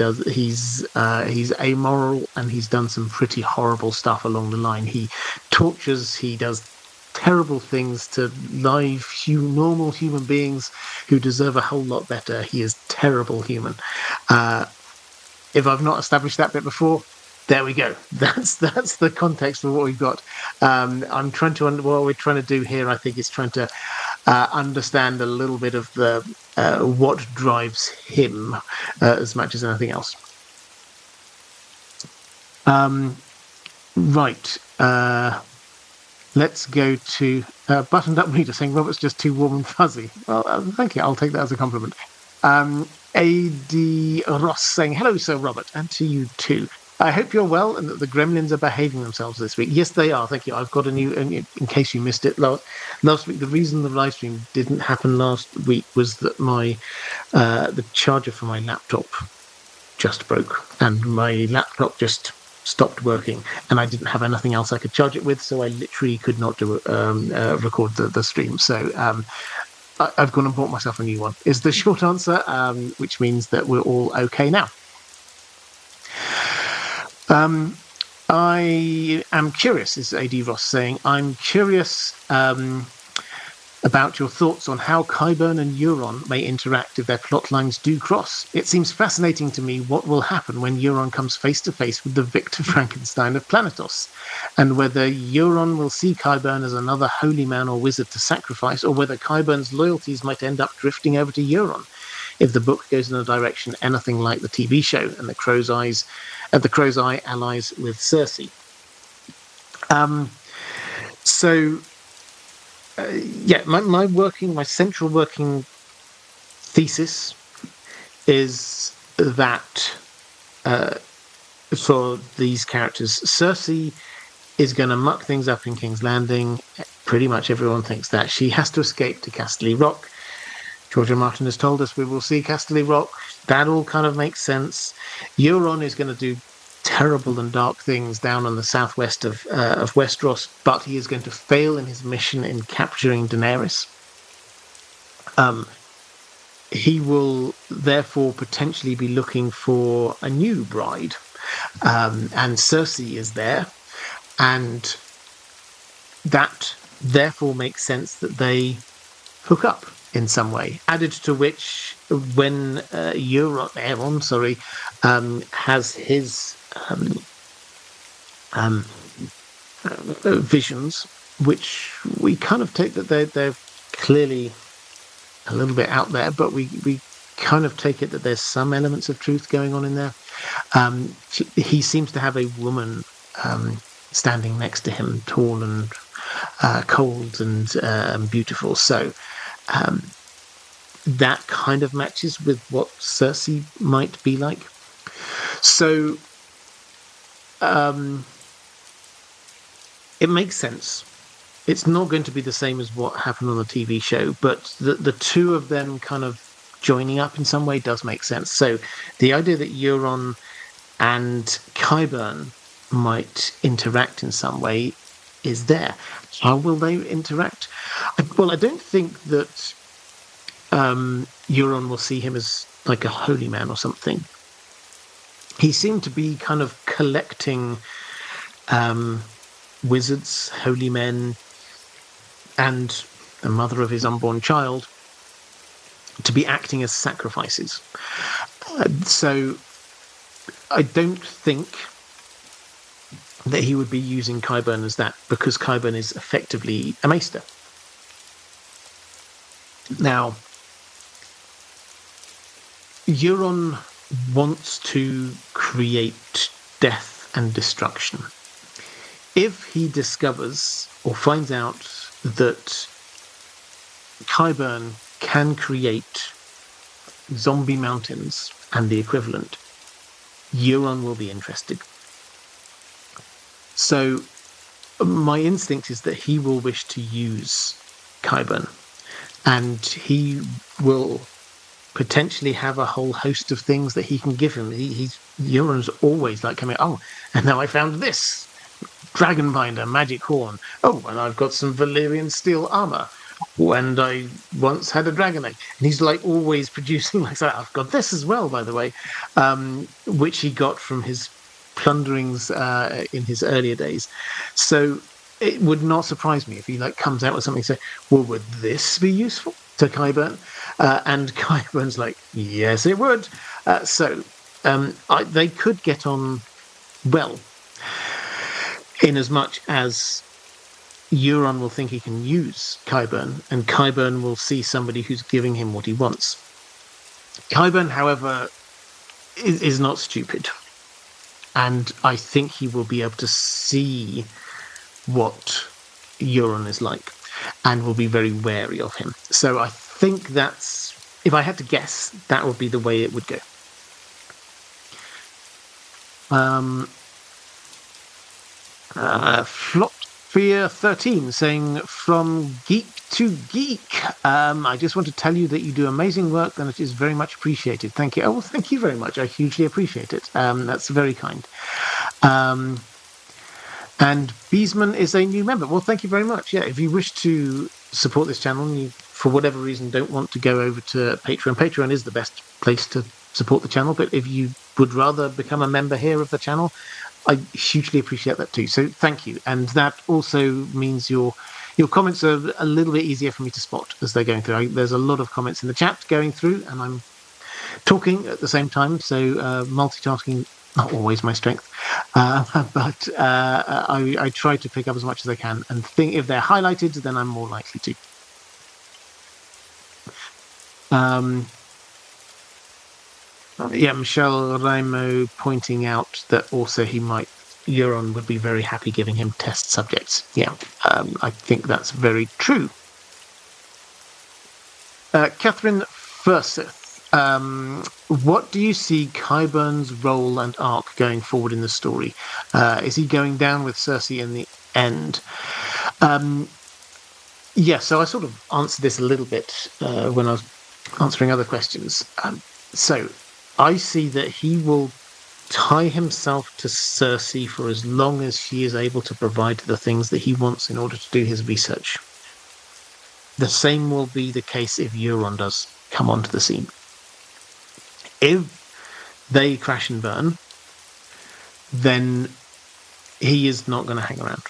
amoral, and he's done some pretty horrible stuff along the line. He tortures. He does terrible things to normal human beings who deserve a whole lot better. He is terrible human. If I've not established that bit before, there we go. That's the context for what we've got. What we're trying to do here, I think, is trying to understand a little bit of the what drives him as much as anything else. Right. Let's go to Buttoned Up Reader saying Robert's just too warm and fuzzy. Well, thank you. I'll take that as a compliment. A.D. Ross saying, hello, Sir Robert, and to you too. I hope you're well and that the gremlins are behaving themselves this week. Yes, they are. Thank you. I've got a new, in case you missed it, last week, the reason the live stream didn't happen last week was that the charger for my laptop just broke, and my laptop just stopped working, and I didn't have anything else I could charge it with, so I literally could not record the stream. So I've gone and bought myself a new one, is the short answer, which means that we're all okay now. I am curious, is A.D. Ross saying. I'm curious about your thoughts on how Qyburn and Euron may interact if their plot lines do cross. It seems fascinating to me what will happen when Euron comes face to face with the Victor Frankenstein of Planetos, and whether Euron will see Qyburn as another holy man or wizard to sacrifice, or whether Qyburn's loyalties might end up drifting over to Euron if the book goes in a direction anything like the TV show and the Crow's Eye allies with Cersei. My central working thesis is that for these characters, Cersei is going to muck things up in King's Landing. Pretty much everyone thinks that. She has to escape to Casterly Rock. George R. Martin has told us we will see Casterly Rock. That all kind of makes sense. Euron is going to do terrible and dark things down on the southwest of Westeros, but he is going to fail in his mission in capturing Daenerys. He will therefore potentially be looking for a new bride, and Cersei is there, and that therefore makes sense that they hook up in some way. Added to which, when Aeron has his visions, which we kind of take that they're clearly a little bit out there, but we kind of take it that there's some elements of truth going on in there. He seems to have a woman standing next to him, tall and cold and beautiful. So that kind of matches with what Cersei might be like. So it makes sense. It's not going to be the same as what happened on the TV show, but the two of them kind of joining up in some way does make sense. So the idea that Euron and Qyburn might interact in some way is there. How will they interact? Well, I don't think that Euron will see him as like a holy man or something. He seemed to be kind of collecting wizards, holy men, and the mother of his unborn child to be acting as sacrifices. So I don't think that he would be using Qyburn as that, because Qyburn is effectively a maester. Now, Euron wants to create death and destruction. If he discovers or finds out that Qyburn can create zombie mountains and the equivalent, Euron will be interested. So my instinct is that he will wish to use Qyburn, and he will potentially have a whole host of things that he can give him. Euron's always like coming, and now I found this Dragonbinder magic horn. Oh, and I've got some Valyrian steel armor. And I once had a dragon egg. And he's like always producing like that. I've got this as well, by the way, which he got from his plunderings in his earlier days. So it would not surprise me if he like comes out with something and say, well, would this be useful to Qyburn? And Qyburn's like, yes, it would. They could get on well, in as much as Euron will think he can use Qyburn, and Qyburn will see somebody who's giving him what he wants. Qyburn, however, is not stupid, and I think he will be able to see what Euron is like, and will be very wary of him. So I think that's, if I had to guess, that would be the way it would go. Flopfear 13 saying, from geek to geek, I just want to tell you that you do amazing work and it is very much appreciated. Thank you. Oh, well, thank you very much. I hugely appreciate it. That's very kind. And Beesman is a new member. Well, thank you very much. Yeah, if you wish to support this channel and you, for whatever reason, don't want to go over to Patreon, Patreon is the best place to support the channel. But if you would rather become a member here of the channel, I hugely appreciate that too. So thank you. And that also means your comments are a little bit easier for me to spot as they're going through. There's a lot of comments in the chat going through, and I'm talking at the same time. So multitasking, not always my strength, but I try to pick up as much as I can, and think if they're highlighted, then I'm more likely to. Yeah, Michelle Raimo pointing out that also Euron would be very happy giving him test subjects. Yeah, I think that's very true. Catherine Furseth, what do you see Qyburn's role and arc going forward in the story? Is he going down with Cersei in the end? Yeah, so I sort of answered this a little bit when I was answering other questions. So I see that he will tie himself to Cersei for as long as she is able to provide the things that he wants in order to do his research. The same will be the case if Euron does come onto the scene. If they crash and burn, then he is not going to hang around.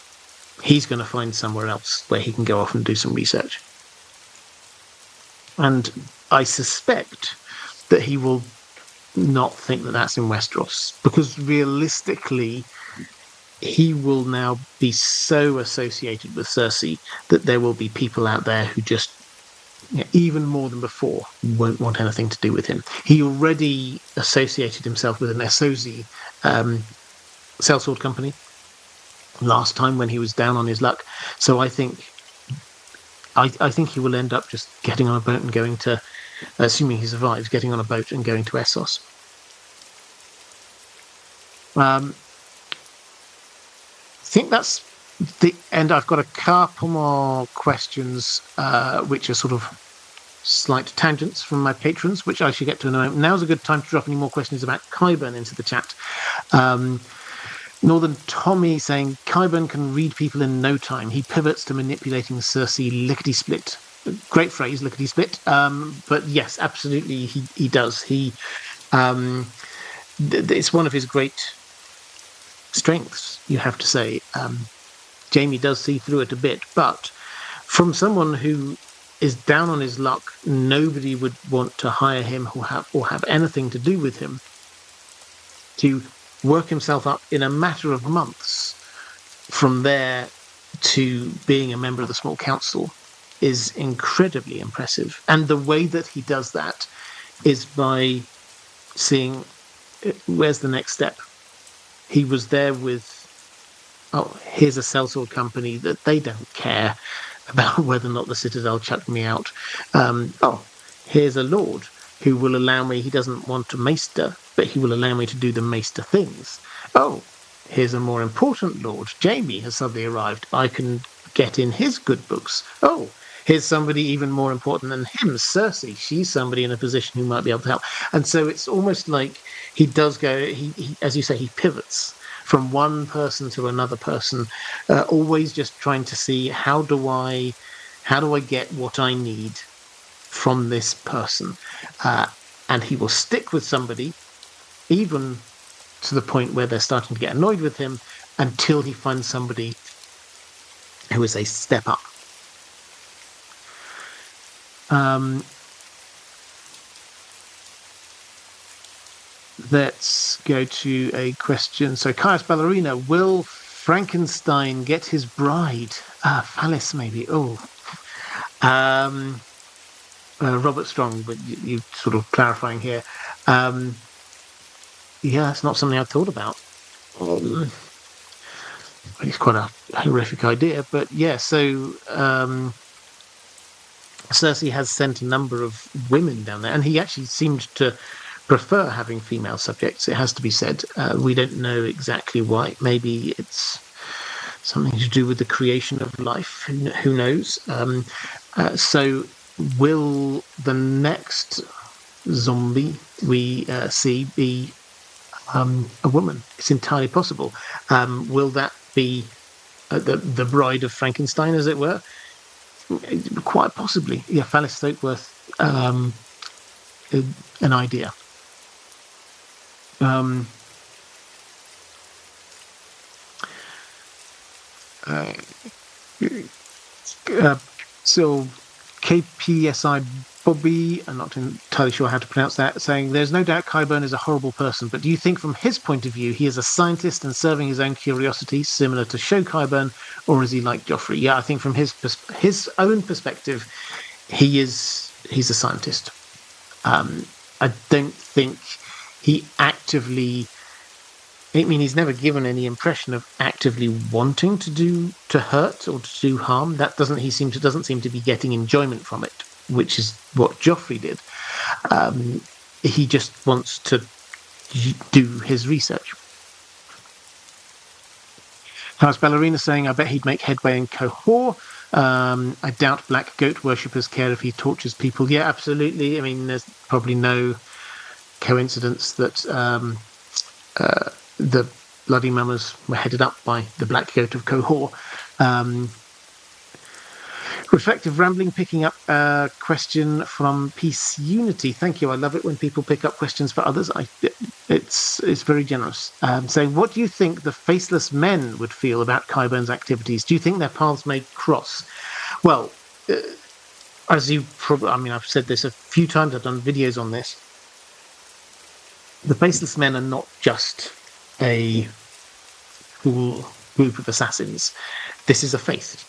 He's going to find somewhere else where he can go off and do some research. And I suspect that he will not think that that's in Westeros, because realistically, he will now be so associated with Cersei that there will be people out there who just, even more than before, won't want anything to do with him. He already associated himself with an Essozi sellsword company last time when he was down on his luck. So I think he will end up just getting on a boat and going to, assuming he survives, getting on a boat and going to Essos. I think that's the end. I've got a couple more questions, which are sort of slight tangents from my patrons, which I should get to in a moment. Now's a good time to drop any more questions about Qyburn into the chat. Northern Tommy saying, Qyburn can read people in no time. He pivots to manipulating Cersei lickety-split. Great phrase, lickety-split. But yes, absolutely, he does. It's one of his great strengths, you have to say. Jamie does see through it a bit, but from someone who is down on his luck, nobody would want to hire him or have anything to do with him, to work himself up in a matter of months from there to being a member of the small council is incredibly impressive. And the way that he does that is by seeing where's the next step. He was there with, here's a sellsword company that they don't care about whether or not the Citadel chucked me out. Here's a lord who will allow me, he doesn't want to maester, but he will allow me to do the maester things. Oh, here's a more important lord. Jamie has suddenly arrived. I can get in his good books. Oh, here's somebody even more important than him, Cersei. She's somebody in a position who might be able to help. And so it's almost like he does go, he as you say, he pivots from one person to another person, always just trying to see how do I get what I need from this person. And he will stick with somebody, even to the point where they're starting to get annoyed with him, until he finds somebody who is a step up. Let's go to a question. So, Caius Ballerina, will Frankenstein get his bride? Phallus, maybe. Robert Strong, but you sort of clarifying here. Yeah, it's not something I've thought about. It's quite a horrific idea, but yeah, so Cersei has sent a number of women down there, and he actually seemed to prefer having female subjects, it has to be said. We don't know exactly why. Maybe it's something to do with the creation of life. Who knows? So will the next zombie we see be a woman? It's entirely possible. Will that be the bride of Frankenstein, as it were? Quite possibly. Yeah, Phallus Stokeworth, an idea. So KPSI Bobby, I'm not entirely sure how to pronounce that, saying there's no doubt Qyburn is a horrible person, but do you think from his point of view he is a scientist and serving his own curiosity, similar to Show Qyburn, or is he like Joffrey? Yeah, I think from his own perspective, he's a scientist. I don't think he actively. I mean, he's never given any impression of actively wanting to hurt or to do harm. That doesn't seem to be getting enjoyment from it, which is what Joffrey did. He just wants to do his research. House Ballerina saying, I bet he'd make headway in Qohor. I doubt black goat worshippers care if he tortures people. Yeah, absolutely. I mean, there's probably no coincidence that the Bloody Mummers were headed up by the Black Goat of Qohor. Reflective Rambling picking up a question from Peace Unity. Thank you. I love it when people pick up questions for others. It's very generous. Saying, what do you think the Faceless Men would feel about Qyburn's activities? Do you think their paths may cross? Well, as you probably, I mean, I've said this a few times. I've done videos on this. The Faceless Men are not just a cool group of assassins. This is a faith.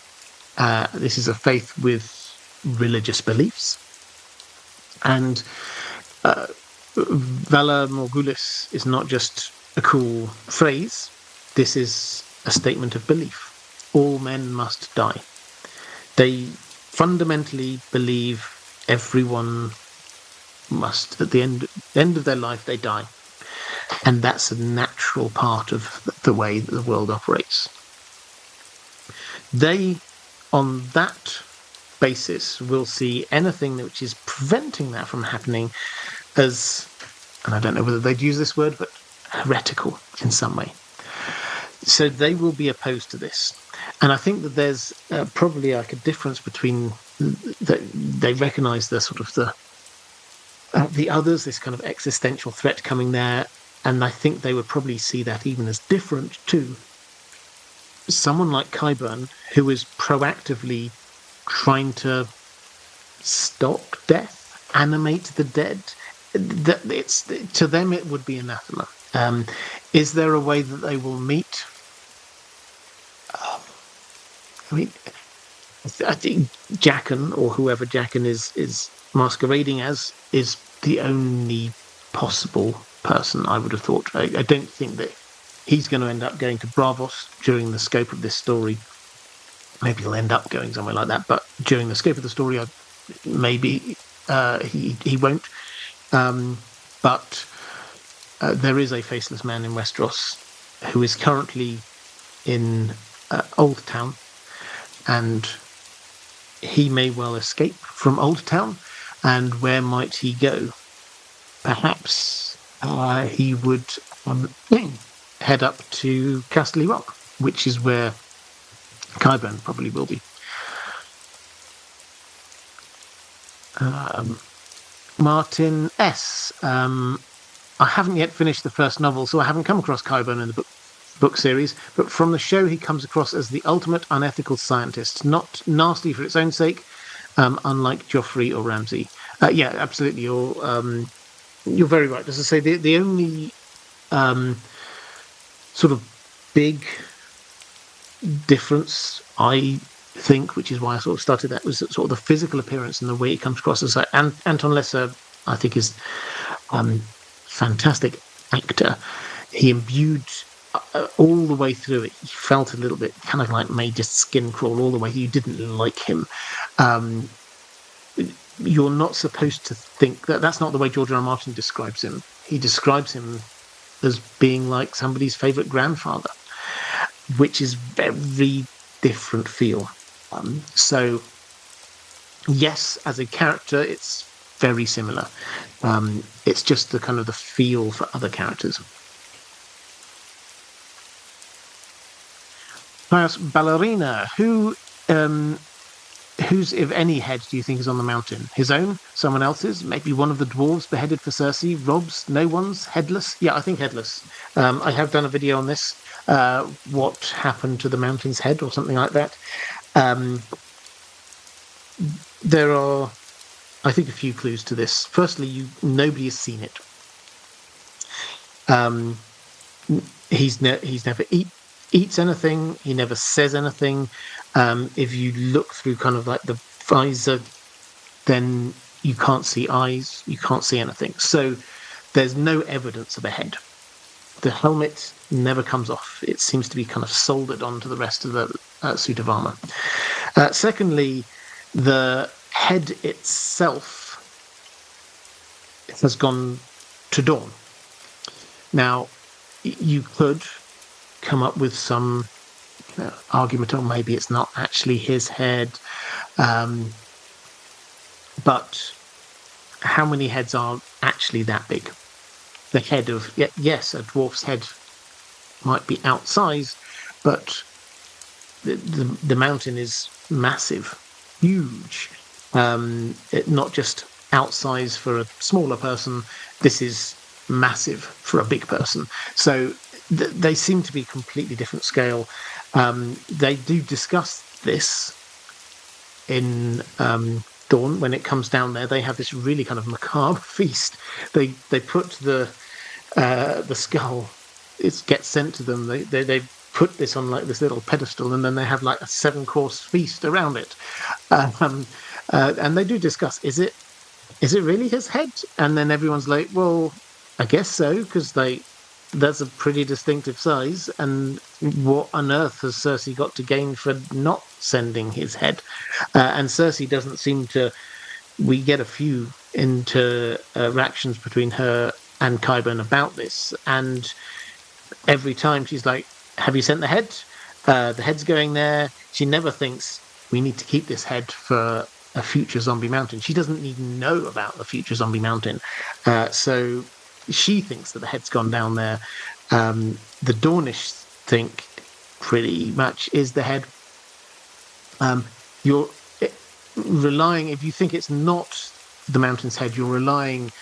This is a faith with religious beliefs. And Valor Morgulis is not just a cool phrase. This is a statement of belief. All men must die. They fundamentally believe everyone must, at the end of their life, they die. And that's a natural part of the way that the world operates. They, on that basis, will see anything which is preventing that from happening as, and I don't know whether they'd use this word, but heretical in some way. So they will be opposed to this. And I think that there's probably like a difference between, they recognise the sort of the others, this kind of existential threat coming there, and I think they would probably see that even as different to someone like Qyburn, who is proactively trying to stop death, animate the dead. It's, to them, it would be anathema. Is there a way that they will meet? I mean, I think Jaqen, or whoever Jaqen is masquerading as, is the only possible person I would have thought. I don't think that he's going to end up going to Bravos during the scope of this story. Maybe he'll end up going somewhere like that, but during the scope of the story, maybe he won't. But there is a faceless man in Westeros who is currently in Old Town, and he may well escape from Old Town. And where might he go? Perhaps he would head up to Castle Rock, which is where Qyburn probably will be. Martin S. I haven't yet finished the first novel, so I haven't come across Qyburn in the book series, but from the show he comes across as the ultimate unethical scientist, not nasty for its own sake, unlike Joffrey or Ramsay. Yeah, absolutely. You're very right. As I say, the only sort of big difference, I think, which is why I sort of started that, was sort of the physical appearance and the way it comes across. As Anton Lesser, I think, is fantastic actor. He imbued all the way through it. He felt a little bit kind of like made your skin crawl all the way. You didn't like him. You're not supposed to think that's not the way George R. R. Martin describes him. He describes him as being like somebody's favourite grandfather, which is very different feel. So, yes, as a character, it's very similar. It's just the kind of the feel for other characters. Ballerina, who whose, if any, head do you think is on the mountain? His own? Someone else's? Maybe one of the dwarves beheaded for Cersei? Rob's? No one's? Headless? Yeah, I think headless. I have done a video on this. What happened to the mountain's head, or something like that. There are, I think, a few clues to this. Firstly, nobody has seen it. He's never eats anything. He never says anything. If you look through kind of like the visor, then you can't see eyes. You can't see anything. So there's no evidence of a head. The helmet never comes off. It seems to be kind of soldered onto the rest of the suit of armor. Secondly, the head itself has gone to Dawn. Now, you could come up with some argument, or maybe it's not actually his head. But how many heads are actually that big? The head of, yes, a dwarf's head might be outsized, but the mountain is massive, huge. Not just outsized for a smaller person. This is massive for a big person. So they seem to be completely different scale. They do discuss this in Dawn. When it comes down there, they have this really kind of macabre feast. They put the skull. It gets sent to them. They put this on like this little pedestal, and then they have like a 7-course feast around it. And they do discuss: is it really his head? And then everyone's like, well, I guess so, because that's a pretty distinctive size. And what on earth has Cersei got to gain for not sending his head? And Cersei doesn't seem to. We get a few interactions between her and Qyburn about this, and every time she's like, "Have you sent the head? The head's going there." She never thinks we need to keep this head for a future zombie mountain. She doesn't even know about the future zombie mountain, so she thinks that the head's gone down there. The Dornish think pretty much is the head. You're relying, if you think it's not the mountain's head, you're relying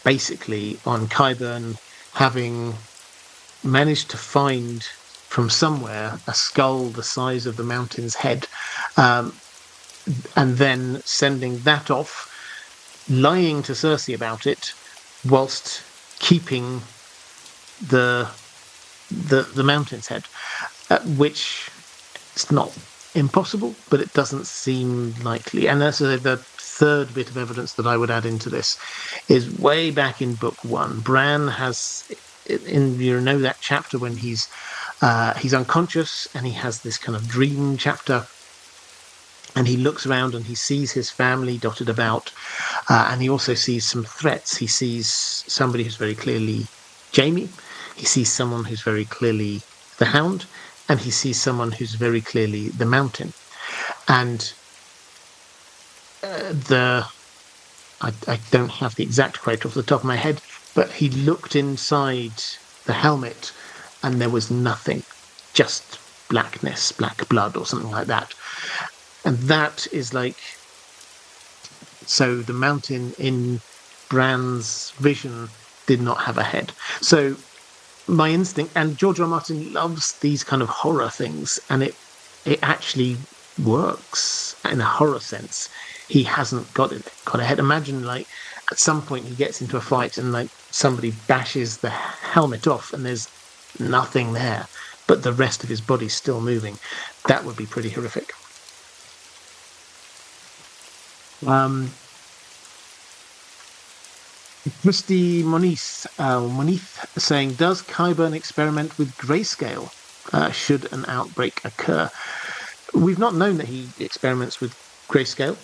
basically on Qyburn having managed to find from somewhere a skull the size of the mountain's head, and then sending that off, lying to Cersei about it, whilst keeping the mountain's head, which is not impossible, but it doesn't seem likely. And that's the third bit of evidence that I would add into this is way back in book 1. Bran has, in that chapter when he's unconscious and he has this kind of dream chapter, and he looks around and he sees his family dotted about, and he also sees some threats. He sees somebody who's very clearly Jaime. He sees someone who's very clearly the Hound, and he sees someone who's very clearly the Mountain. And I don't have the exact quote off the top of my head, but he looked inside the helmet and there was nothing, just blackness, black blood or something like that. And that is like, so the Mountain in Bran's vision did not have a head. So my instinct, and George R. R. Martin loves these kind of horror things, and it actually works in a horror sense. He hasn't got a head. Imagine like at some point he gets into a fight and like somebody bashes the helmet off and there's nothing there, but the rest of his body's still moving. That would be pretty horrific. Christy Moniz saying, does Qyburn experiment with grayscale should an outbreak occur? We've not known that he experiments with grayscale.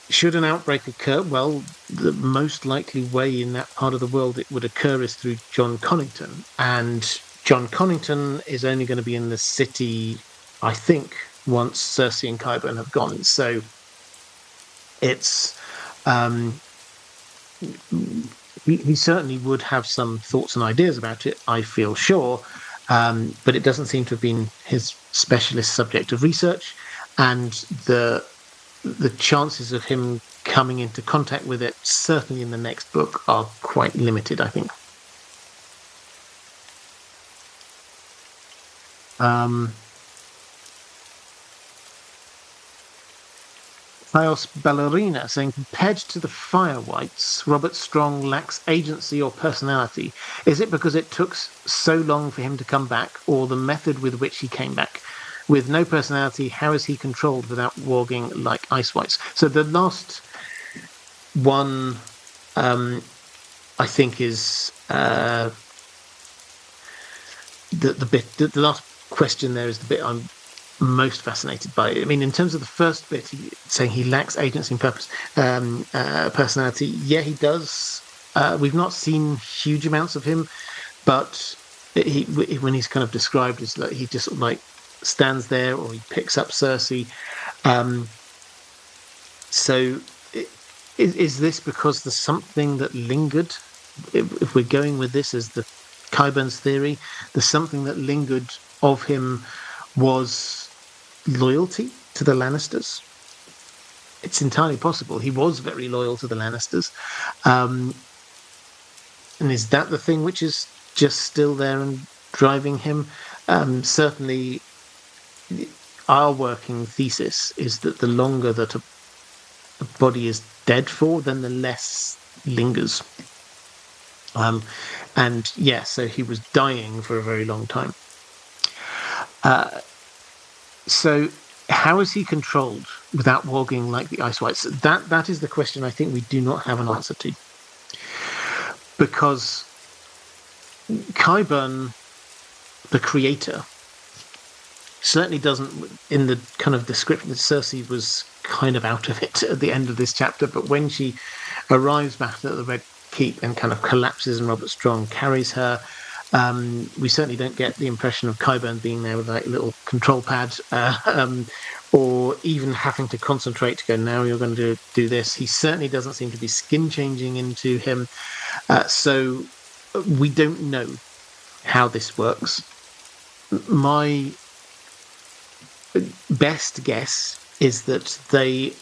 Should an outbreak occur? Well, the most likely way in that part of the world it would occur is through John Connington. And John Connington is only going to be in the city, I think, once Cersei and Qyburn have gone. So it's... he certainly would have some thoughts and ideas about it, I feel sure. but it doesn't seem to have been his specialist subject of research, and the chances of him coming into contact with it, certainly in the next book, are quite limited, I think. Chaos Ballerina saying, compared to the Firewights, Robert Strong lacks agency or personality. Is it because it took so long for him to come back, or the method with which he came back? With no personality, how is he controlled without warging like Ice Whites? So the last one, I think, is the last question there is the bit I'm most fascinated by. I mean, in terms of the first bit, saying he lacks agency and purpose, personality. Yeah, he does. We've not seen huge amounts of him, but when he's kind of described as like he just like stands there, or he picks up Cersei. So, is this because there's something that lingered? If we're going with this as the Qyburn's theory, there's something that lingered of him was loyalty to the Lannisters. It's entirely possible he was very loyal to the Lannisters, and is that the thing which is just still there and driving him? Certainly, our working thesis is that the longer that a body is dead for, then the less lingers. And yeah, so he was dying for a very long time. So how is he controlled without warging like the Ice Whites? That is the question I think we do not have an answer to. Because Qyburn, the creator, certainly doesn't, in the kind of description that Cersei was kind of out of it at the end of this chapter, but when she arrives back at the Red Keep and kind of collapses and Robert Strong carries her, we certainly don't get the impression of Qyburn being there with like a little control pad, or even having to concentrate to go, now you're going to do this. He certainly doesn't seem to be skin changing into him. So we don't know how this works. My best guess is that they,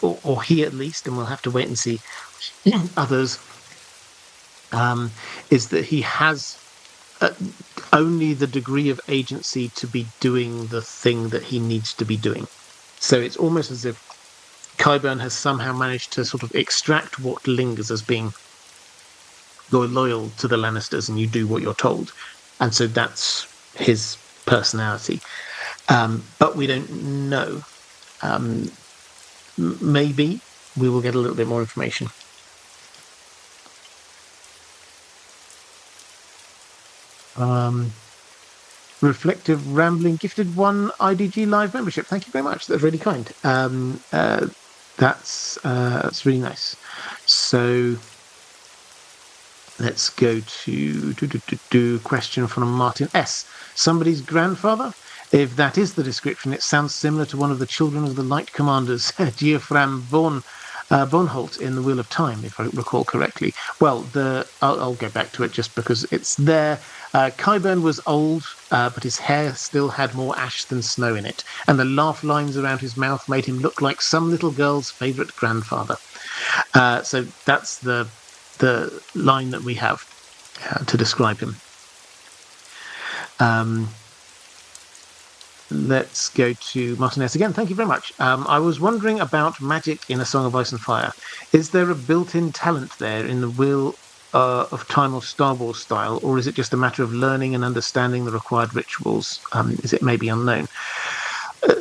or he at least, and we'll have to wait and see others, is that he has only the degree of agency to be doing the thing that he needs to be doing. So it's almost as if Qyburn has somehow managed to sort of extract what lingers as being, you're loyal to the Lannisters and you do what you're told. And so that's his personality. But we don't know. Maybe we will get a little bit more information. Reflective Rambling gifted 1 IDG Live membership. Thank you very much. That's really kind. That's really nice. So let's go to question from Martin S. Somebody's grandfather? If that is the description, it sounds similar to one of the children of the Light Commanders, Geofram Bonholt in The Wheel of Time, if I recall correctly. Well, I'll go back to it just because it's there. Qyburn was old, but his hair still had more ash than snow in it, and the laugh lines around his mouth made him look like some little girl's favourite grandfather. So that's the line that we have to describe him. Let's go to Martinez again. Thank you very much. I was wondering about magic in A Song of Ice and Fire. Is there a built-in talent there in the Wheel of Time or Star Wars style, or is it just a matter of learning and understanding the required rituals? Is it maybe unknown?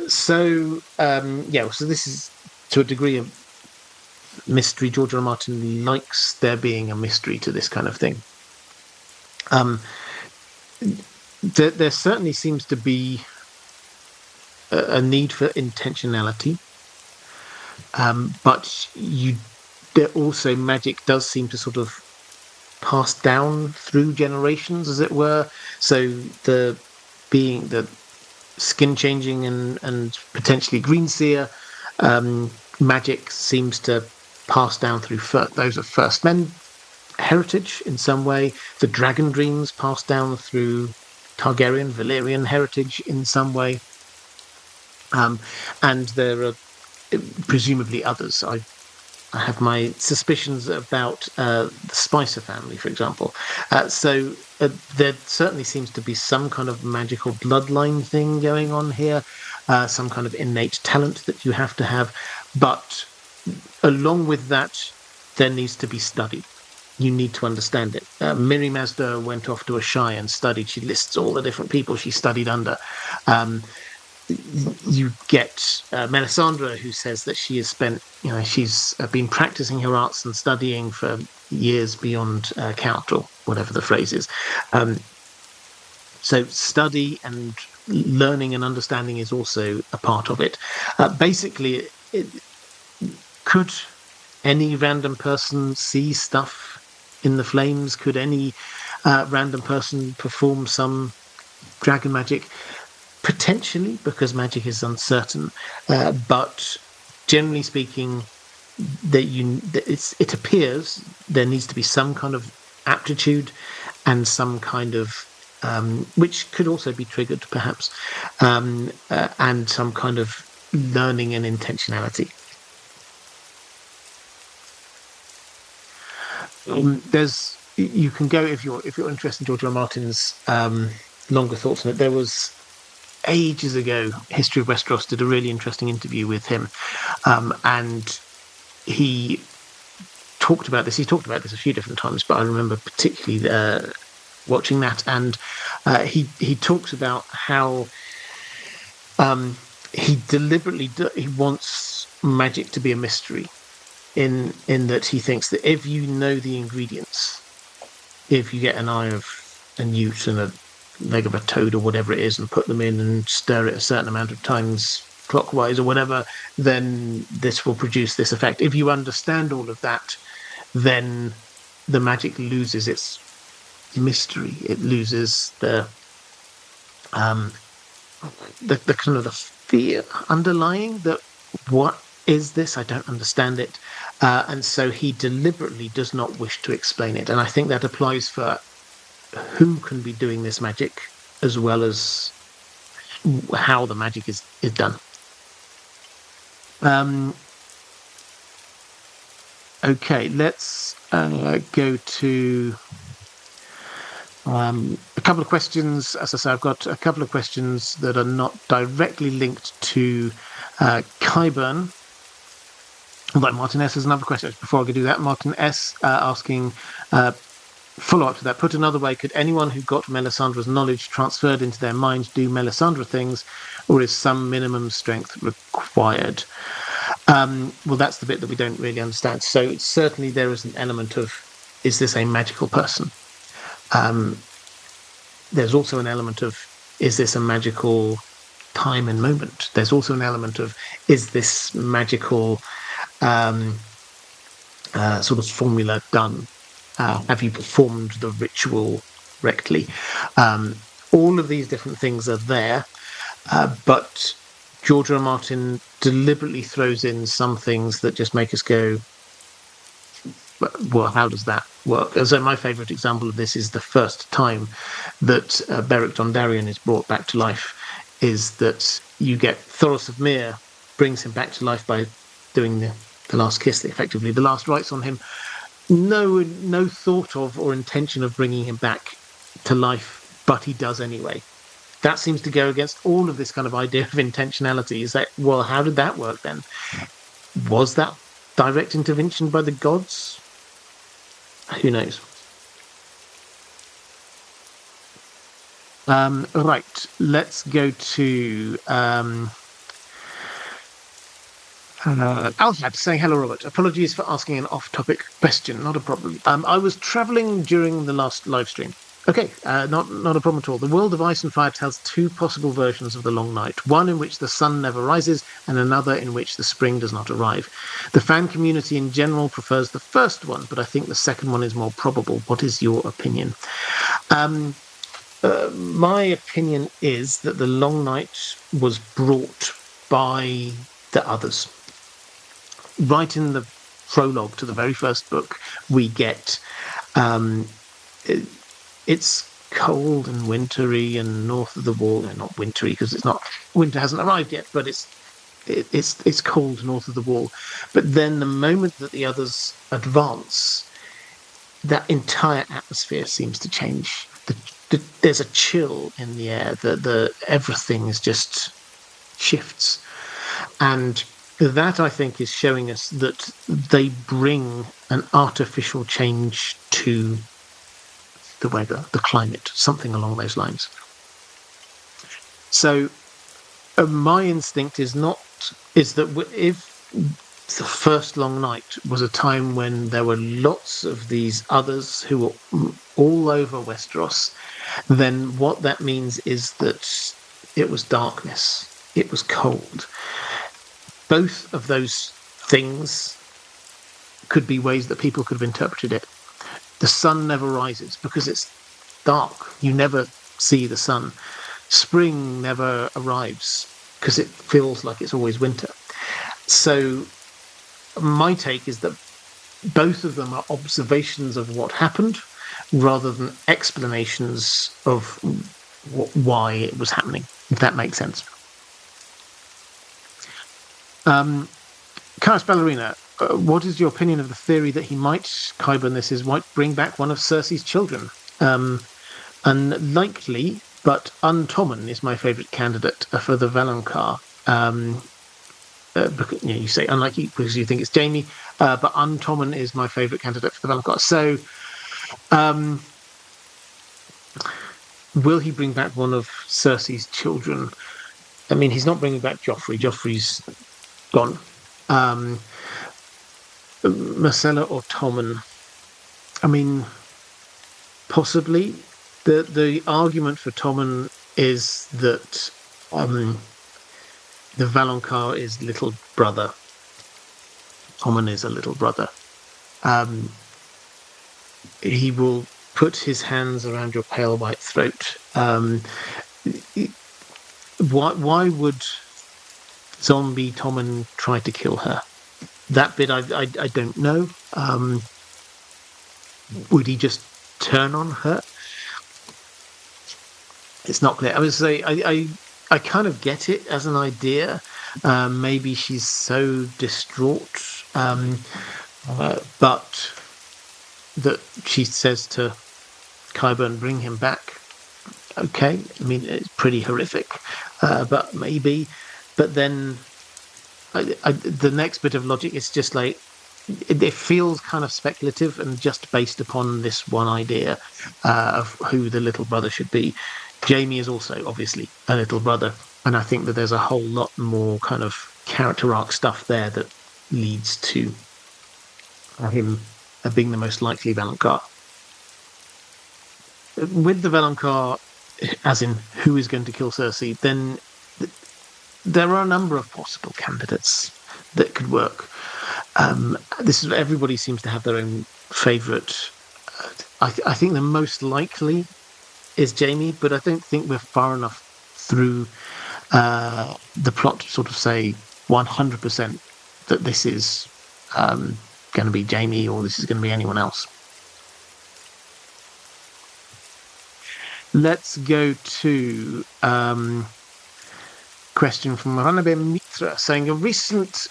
So this is to a degree of mystery. George R. R. Martin likes there being a mystery to this kind of thing. There certainly seems to be a need for intentionality, but there also magic does seem to sort of pass down through generations, as it were. So the skin changing and potentially green seer magic seems to pass down through those of First Men, heritage in some way. The dragon dreams passed down through Targaryen, Valyrian heritage in some way. And there are presumably others. I have my suspicions about the Spicer family, for example. So there certainly seems to be some kind of magical bloodline thing going on here, some kind of innate talent that you have to have. But along with that, there needs to be study. You need to understand it. Miri Mazda went off to a Shire and studied. She lists all the different people she studied under. You get Melisandre, who says that she has spent, she's been practicing her arts and studying for years beyond count, or whatever the phrase is. So study and learning and understanding is also a part of it. Basically, could any random person see stuff in the flames? Could any random person perform some dragon magic? Potentially, because magic is uncertain, but generally speaking, it appears there needs to be some kind of aptitude and some kind of which could also be triggered, perhaps, and some kind of learning and intentionality. You can go if you're interested in George R. R. Martin's longer thoughts on it. There was ages ago, History of Westeros did a really interesting interview with him, and he talked about this. He talked about this a few different times, but I remember particularly watching that, and he talks about how he deliberately he wants magic to be a mystery, in that he thinks that if you know the ingredients, if you get an eye of a newt and a leg of a toad or whatever it is and put them in and stir it a certain amount of times clockwise or whatever, then this will produce this effect. If you understand all of that, then the magic loses its mystery. It loses the kind of the fear underlying that, what is this? I don't understand it. And so he deliberately does not wish to explain it. And I think that applies for who can be doing this magic, as well as how the magic is done. Okay, let's go to a couple of questions. As I say, I've got a couple of questions that are not directly linked to Qyburn. Like Martin S. has another question. Before I could do that, Martin S. Asking, follow-up to that, put another way, could anyone who got Melisandre's knowledge transferred into their mind do Melisandre things, or is some minimum strength required? Well, that's the bit that we don't really understand. So certainly there is an element of, is this a magical person? There's also an element of, is this a magical time and moment? There's also an element of, is this magical sort of formula done? Have you performed the ritual correctly? All of these different things are there, but George R. R. Martin deliberately throws in some things that just make us go, well, how does that work? So my favourite example of this is the first time that Beric Dondarrion is brought back to life, is that you get Thoros of Myr brings him back to life by doing the last kiss, effectively the last rites on him. No thought of or intention of bringing him back to life, but he does anyway. That seems to go against all of this kind of idea of intentionality. Is that, well, how did that work then? Was that direct intervention by the gods? Who knows? Right, let's go to Alfred saying, hello, Robert. Apologies for asking an off-topic question. Not a problem. I was travelling during the last live stream. Okay, not a problem at all. The World of Ice and Fire tells two possible versions of the long night. One in which the sun never rises, and another in which the spring does not arrive. The fan community in general prefers the first one, but I think the second one is more probable. What is your opinion? My opinion is that the long night was brought by the others. Right in the prologue to the very first book, we get It's cold and wintry and north of the wall. No, not wintry because it's not. Winter hasn't arrived yet, but it's cold north of the wall. But then the moment that the others advance, that entire atmosphere seems to change. There's a chill in the air. Everything is just shifts, and that I think is showing us that they bring an artificial change to the weather, the climate, something along those lines. So my instinct is that if the first long night was a time when there were lots of these others who were all over Westeros, then what that means is that it was darkness, it was cold. Both of those things could be ways that people could have interpreted it. The sun never rises because it's dark. You never see the sun. Spring never arrives because it feels like it's always winter. So my take is that both of them are observations of what happened rather than explanations of why it was happening, if that makes sense. Chaos Ballerina, what is your opinion of the theory that Qyburn might bring back one of Cersei's children? Unlikely, but Untommen is my favourite candidate for the Valonqar. Because, you say unlikely because you think it's Jaime, but Untommen is my favourite candidate for the Valonqar. So, will he bring back one of Cersei's children? I mean, he's not bringing back Joffrey. Joffrey's gone. Myrcella or Tommen? I mean, possibly. The argument for Tommen is that the Valonqar is little brother. Tommen is a little brother. He will put his hands around your pale white throat. Why would zombie Tommen try to kill her? That bit I don't know. Would he just turn on her? It's not clear. I would say I kind of get it as an idea. Maybe she's so distraught, but that she says to Qyburn, bring him back. Okay, I mean, it's pretty horrific, but maybe. But then the next bit of logic is just like, it feels kind of speculative and just based upon this one idea of who the little brother should be. Jaime is also obviously a little brother, and I think that there's a whole lot more kind of character arc stuff there that leads to him being the most likely Valonqar. With the Valonqar, as in who is going to kill Cersei, then there are a number of possible candidates that could work. Everybody seems to have their own favourite. I think the most likely is Jaime, but I don't think we're far enough through the plot to sort of say 100% that this is going to be Jaime or this is going to be anyone else. Let's go to question from Ranabe Mitra saying a recent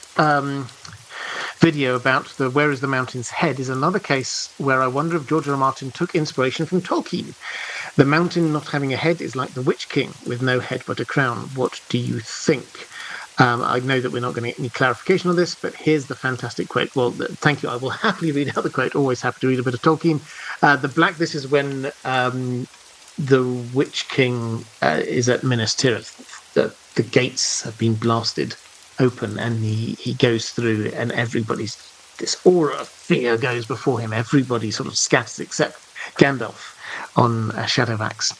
video about the Where is the Mountain's Head is another case where I wonder if George R. R. Martin took inspiration from Tolkien. The mountain not having a head is like the Witch King with no head but a crown. What do you think? I know that we're not going to get any clarification on this, but here's the fantastic quote. Well, thank you. I will happily read out the quote. Always happy to read a bit of Tolkien. This is when the Witch King is at Minas Tirith. The gates have been blasted open and he goes through and this aura of fear goes before him. Everybody sort of scatters except Gandalf on Shadowvax.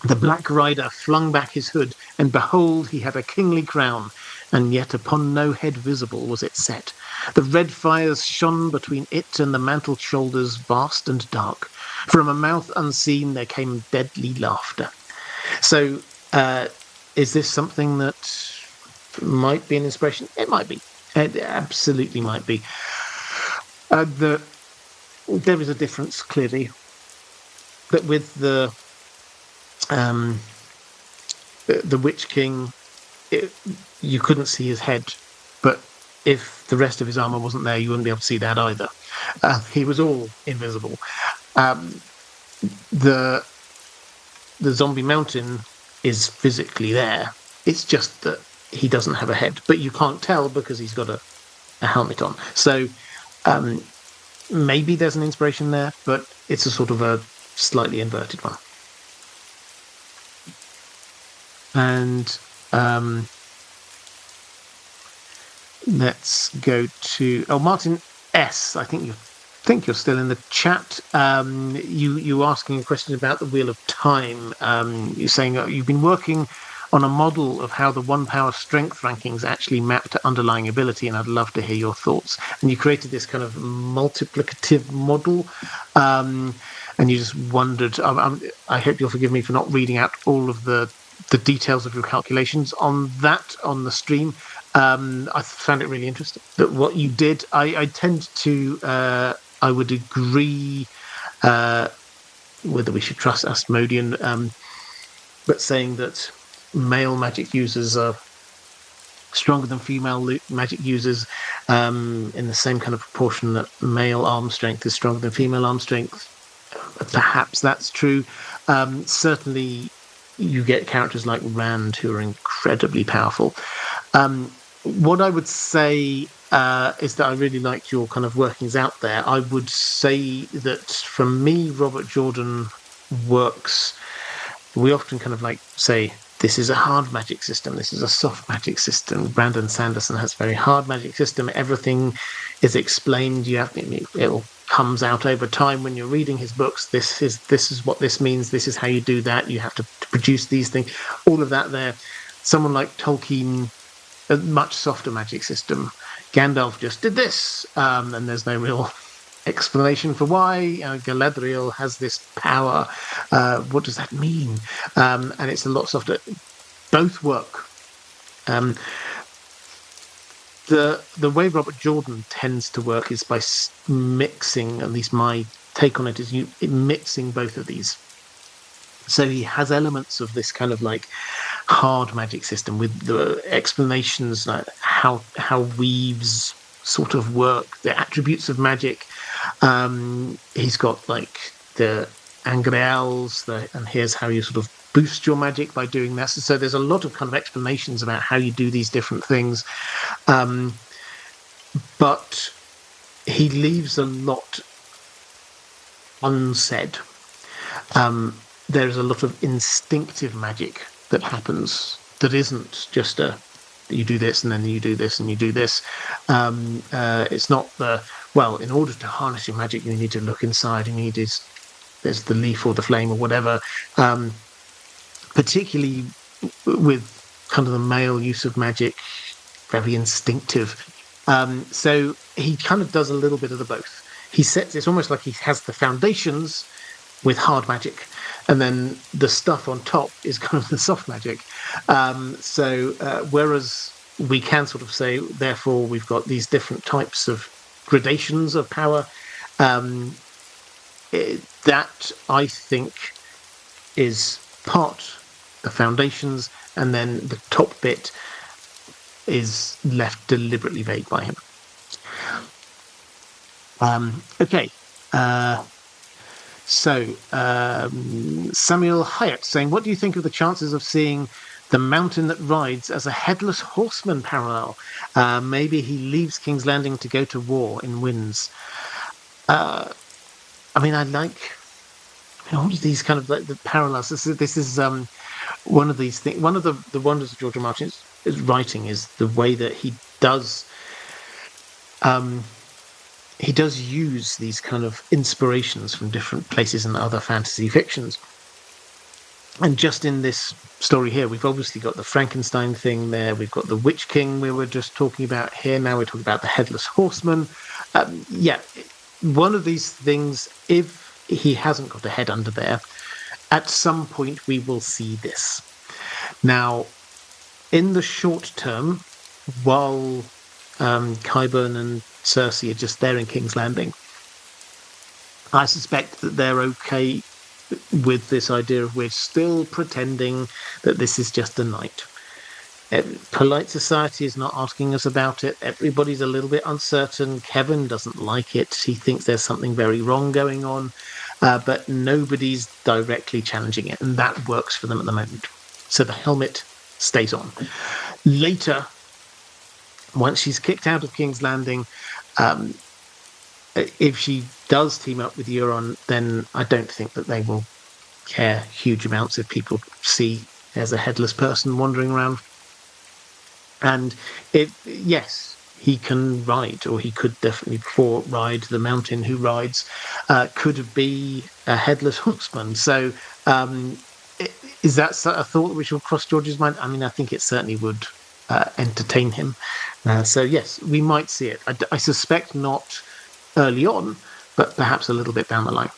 The Black Rider flung back his hood, and behold, he had a kingly crown, and yet upon no head visible was it set. The red fires shone between it and the mantled shoulders vast and dark. From a mouth unseen there came deadly laughter. So, is this something that might be an inspiration? It might be. It absolutely might be. there is a difference, clearly. But with the Witch King, you couldn't see his head, but if the rest of his armor wasn't there, you wouldn't be able to see that either. He was all invisible. The zombie mountain is physically there. It's just that he doesn't have a head, but you can't tell because he's got a helmet on. So maybe there's an inspiration there, but it's a sort of a slightly inverted one. And let's go to Martin S. I think you're still in the chat. You asking a question about the Wheel of Time. You're saying you've been working on a model of how the 1 power strength rankings actually map to underlying ability, and I'd love to hear your thoughts. And you created this kind of multiplicative model, and you just wondered. I hope you'll forgive me for not reading out all of the details of your calculations on the stream. I found it really interesting that what you did. I tend to I would agree whether we should trust Asmodean, but saying that male magic users are stronger than female magic users in the same kind of proportion that male arm strength is stronger than female arm strength. Perhaps that's true. Certainly, you get characters like Rand who are incredibly powerful. What I would say is that I really liked your kind of workings out there. I would say that for me, Robert Jordan works. We often kind of like say, this is a hard magic system, this is a soft magic system. Brandon Sanderson has a very hard magic system. Everything is explained. It all comes out over time when you're reading his books. This is what this means. This is how you do that. You have to produce these things. All of that there. Someone like Tolkien, a much softer magic system. Gandalf just did this, and there's no real explanation for why. Galadriel has this power. What does that mean? And it's a lot softer. Both work. The way Robert Jordan tends to work is by mixing. At least my take on it is mixing both of these. So he has elements of this kind of like hard magic system with the explanations, like how weaves sort of work, the attributes of magic. He's got like the angreals, and here's how you sort of boost your magic by doing this. So there's a lot of kind of explanations about how you do these different things. But he leaves a lot unsaid. There's a lot of instinctive magic that happens that isn't just you do this and then you do this and you do this. It's not in order to harness your magic, you need to look inside, and there's the leaf or the flame or whatever. Particularly with kind of the male use of magic, very instinctive. So he kind of does a little bit of the both. It's almost like he has the foundations with hard magic, and then the stuff on top is kind of the soft magic. Whereas we can sort of say, therefore, we've got these different types of gradations of power, that I think is part the foundations, and then the top bit is left deliberately vague by him. Okay. Samuel Hyatt saying, what do you think of the chances of seeing the mountain that rides as a headless horseman parallel? Maybe he leaves King's Landing to go to war in Winds. I like all of these kind of like the parallels. This is one of these things. One of the wonders of George R. Martin's writing is the way that he does use these kind of inspirations from different places in other fantasy fictions. And just in this story here, we've obviously got the Frankenstein thing there. We've got the Witch King we were just talking about here. Now we're talking about the Headless Horseman. One of these things, if he hasn't got a head under there, at some point we will see this. Now, in the short term, while Qyburn and Cersei are just there in King's Landing, I suspect that they're okay with this idea of we're still pretending that this is just a night. Polite society is not asking us about it. Everybody's a little bit uncertain. Kevin doesn't like it. He thinks there's something very wrong going on, but nobody's directly challenging it, and that works for them at the moment. So the helmet stays on. Later, once she's kicked out of King's Landing, if she does team up with Euron, then I don't think that they will care huge amounts if people see there's a headless person wandering around. And yes, he can ride, or he could definitely before ride the mountain. Who rides could be a headless horseman. So is that a thought which will cross George's mind? I mean, I think it certainly would entertain him. So yes, we might see it. I suspect not early on, but perhaps a little bit down the line.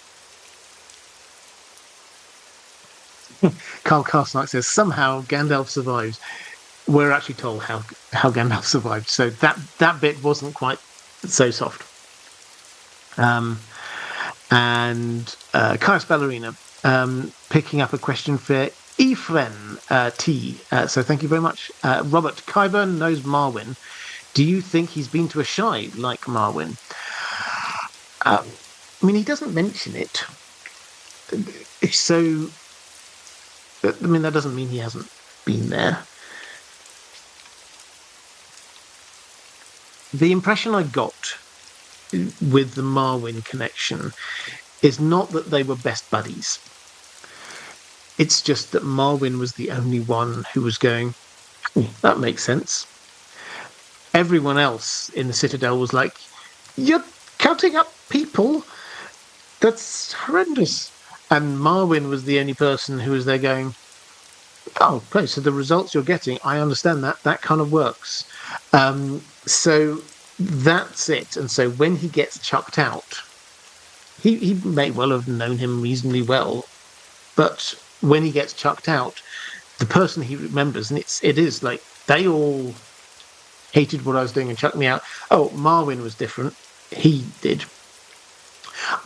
Carl Carstmark says, somehow Gandalf survives. We're actually told how Gandalf survived, so that bit wasn't quite so soft. And Caius Ballerina picking up a question for Ephraim T. So thank you very much. Robert, Qyburn knows Marwyn. Do you think he's been to a shy like Marwyn? I mean, he doesn't mention it. So, I mean, that doesn't mean he hasn't been there. The impression I got with the Marwyn connection is not that they were best buddies. It's just that Marwyn was the only one who was going, that makes sense. Everyone else in the Citadel was like, you're counting up people? That's horrendous. And Marwyn was the only person who was there going, oh, okay, so the results you're getting, I understand that. That kind of works. So that's it. And so when he gets chucked out, he may well have known him reasonably well, but when he gets chucked out, the person he remembers, and it is like they all hated what I was doing and chucked me out. Oh, Marwyn was different. He did.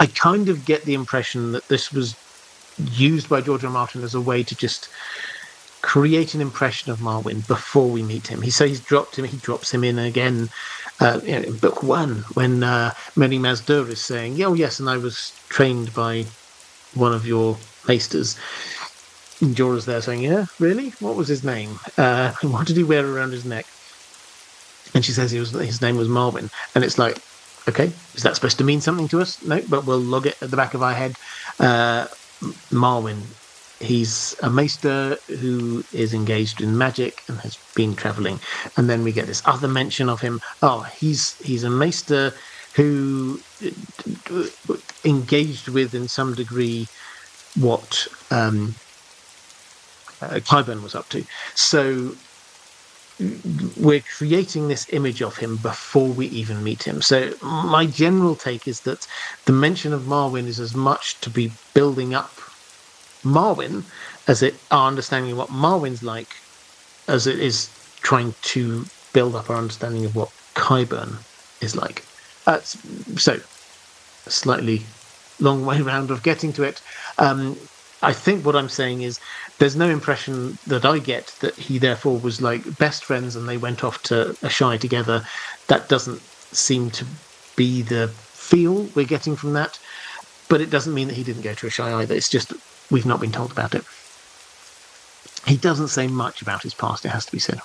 I kind of get the impression that this was used by George R. R. Martin as a way to just create an impression of Marwyn before we meet him. He drops him in again in book 1 when Mary Mazdur is saying, oh yes, and I was trained by one of your maesters. And Jorah's there saying, yeah, really? What was his name? What did he wear around his neck? And she says his name was Marwyn. And it's like, okay, is that supposed to mean something to us? No, but we'll log it at the back of our head. Marwyn, he's a maester who is engaged in magic and has been travelling. And then we get this other mention of him. Oh, he's a maester who engaged with, in some degree, what Qyburn was up to. So we're creating this image of him before we even meet him. So my general take is that the mention of Marwyn is as much to be building up Marwyn as our understanding of what Marwyn's like, as it is trying to build up our understanding of what Qyburn is like. So a slightly long way round of getting to it. I think what I'm saying is there's no impression that I get that he therefore was like best friends and they went off to a shy together. That doesn't seem to be the feel we're getting from that. But it doesn't mean that he didn't go to a shy either. It's just we've not been told about it. He doesn't say much about his past, it has to be said.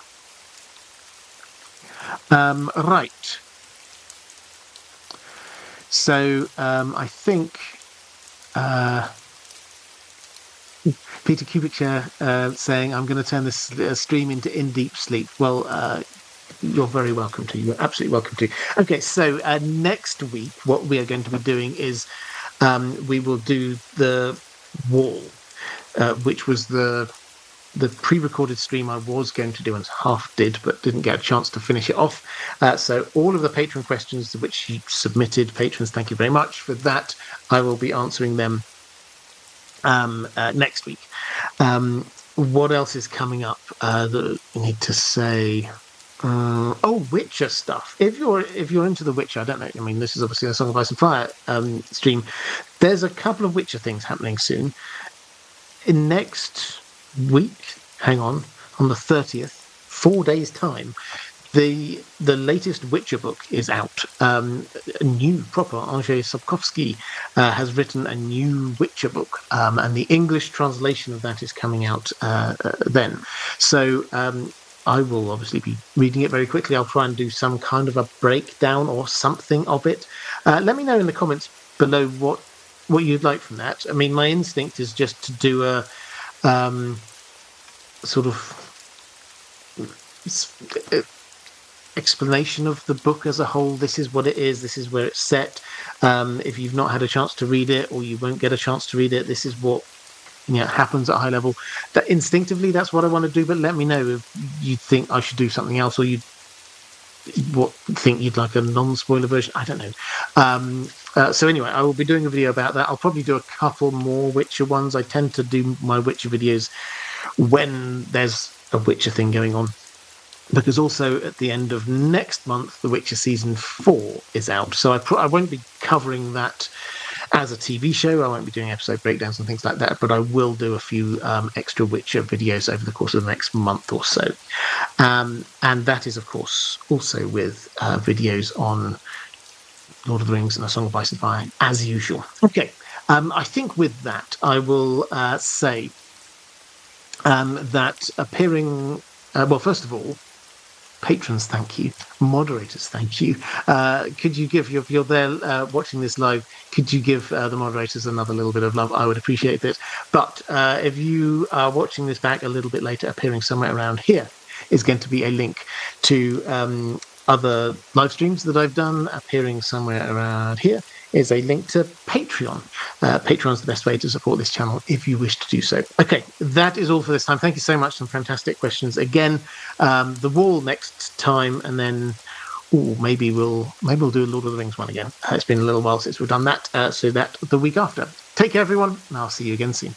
Right. So I think Peter Kubik saying, I'm going to turn this stream into In Deep Sleep. Well, you're very welcome to. You're absolutely welcome to. Okay, so next week, what we are going to be doing is we will do the Wall, which was the pre-recorded stream I was going to do and half did, but didn't get a chance to finish it off. So all of the patron questions which you submitted, patrons, thank you very much for that. I will be answering them next week. What else is coming up that I need to say? Witcher stuff. If you're into The Witcher, I don't know. I mean, this is obviously a Song of Ice and Fire stream. there's a couple of Witcher things happening soon. In next week, on the 30th, 4 days' time, the latest Witcher book is out. A new, proper Andrzej Sapkowski has written a new Witcher book, and the English translation of that is coming out then. So I will obviously be reading it very quickly. I'll try and do some kind of a breakdown or something of it. Let me know in the comments below what you'd like from that. I mean, my instinct is just to do a sort of explanation of the book as a whole. This is what it is. This is where it's set. If you've not had a chance to read it, or you won't get a chance to read it, this is what happens at a high level. That instinctively, that's what I want to do. But let me know if you think I should do something else, or you think you'd like a non-spoiler version. I don't know. So anyway, I will be doing a video about that. I'll probably do a couple more Witcher ones. I tend to do my Witcher videos when there's a Witcher thing going on, because also at the end of next month, The Witcher Season 4 is out. So I won't be covering that as a TV show. I won't be doing episode breakdowns and things like that, but I will do a few extra Witcher videos over the course of the next month or so. And that is, of course, also with videos on Lord of the Rings and A Song of Ice and Fire, as usual. Okay, I think with that, I will say that appearing... well, first of all, patrons, thank you. Moderators, thank you. Could you give, if you're there watching this live, could you give the moderators another little bit of love? I would appreciate it. But if you are watching this back a little bit later, appearing somewhere around here is going to be a link to other live streams that I've done. Appearing somewhere around here is a link to Patreon. Patreon is the best way to support this channel if you wish to do so. Okay, that is all for this time. Thank you so much. Some fantastic questions again. The Wall next time, and then maybe we'll do a Lord of the Rings one again. It's been a little while since we've done that, so that the week after. Take care, everyone, and I'll see you again soon.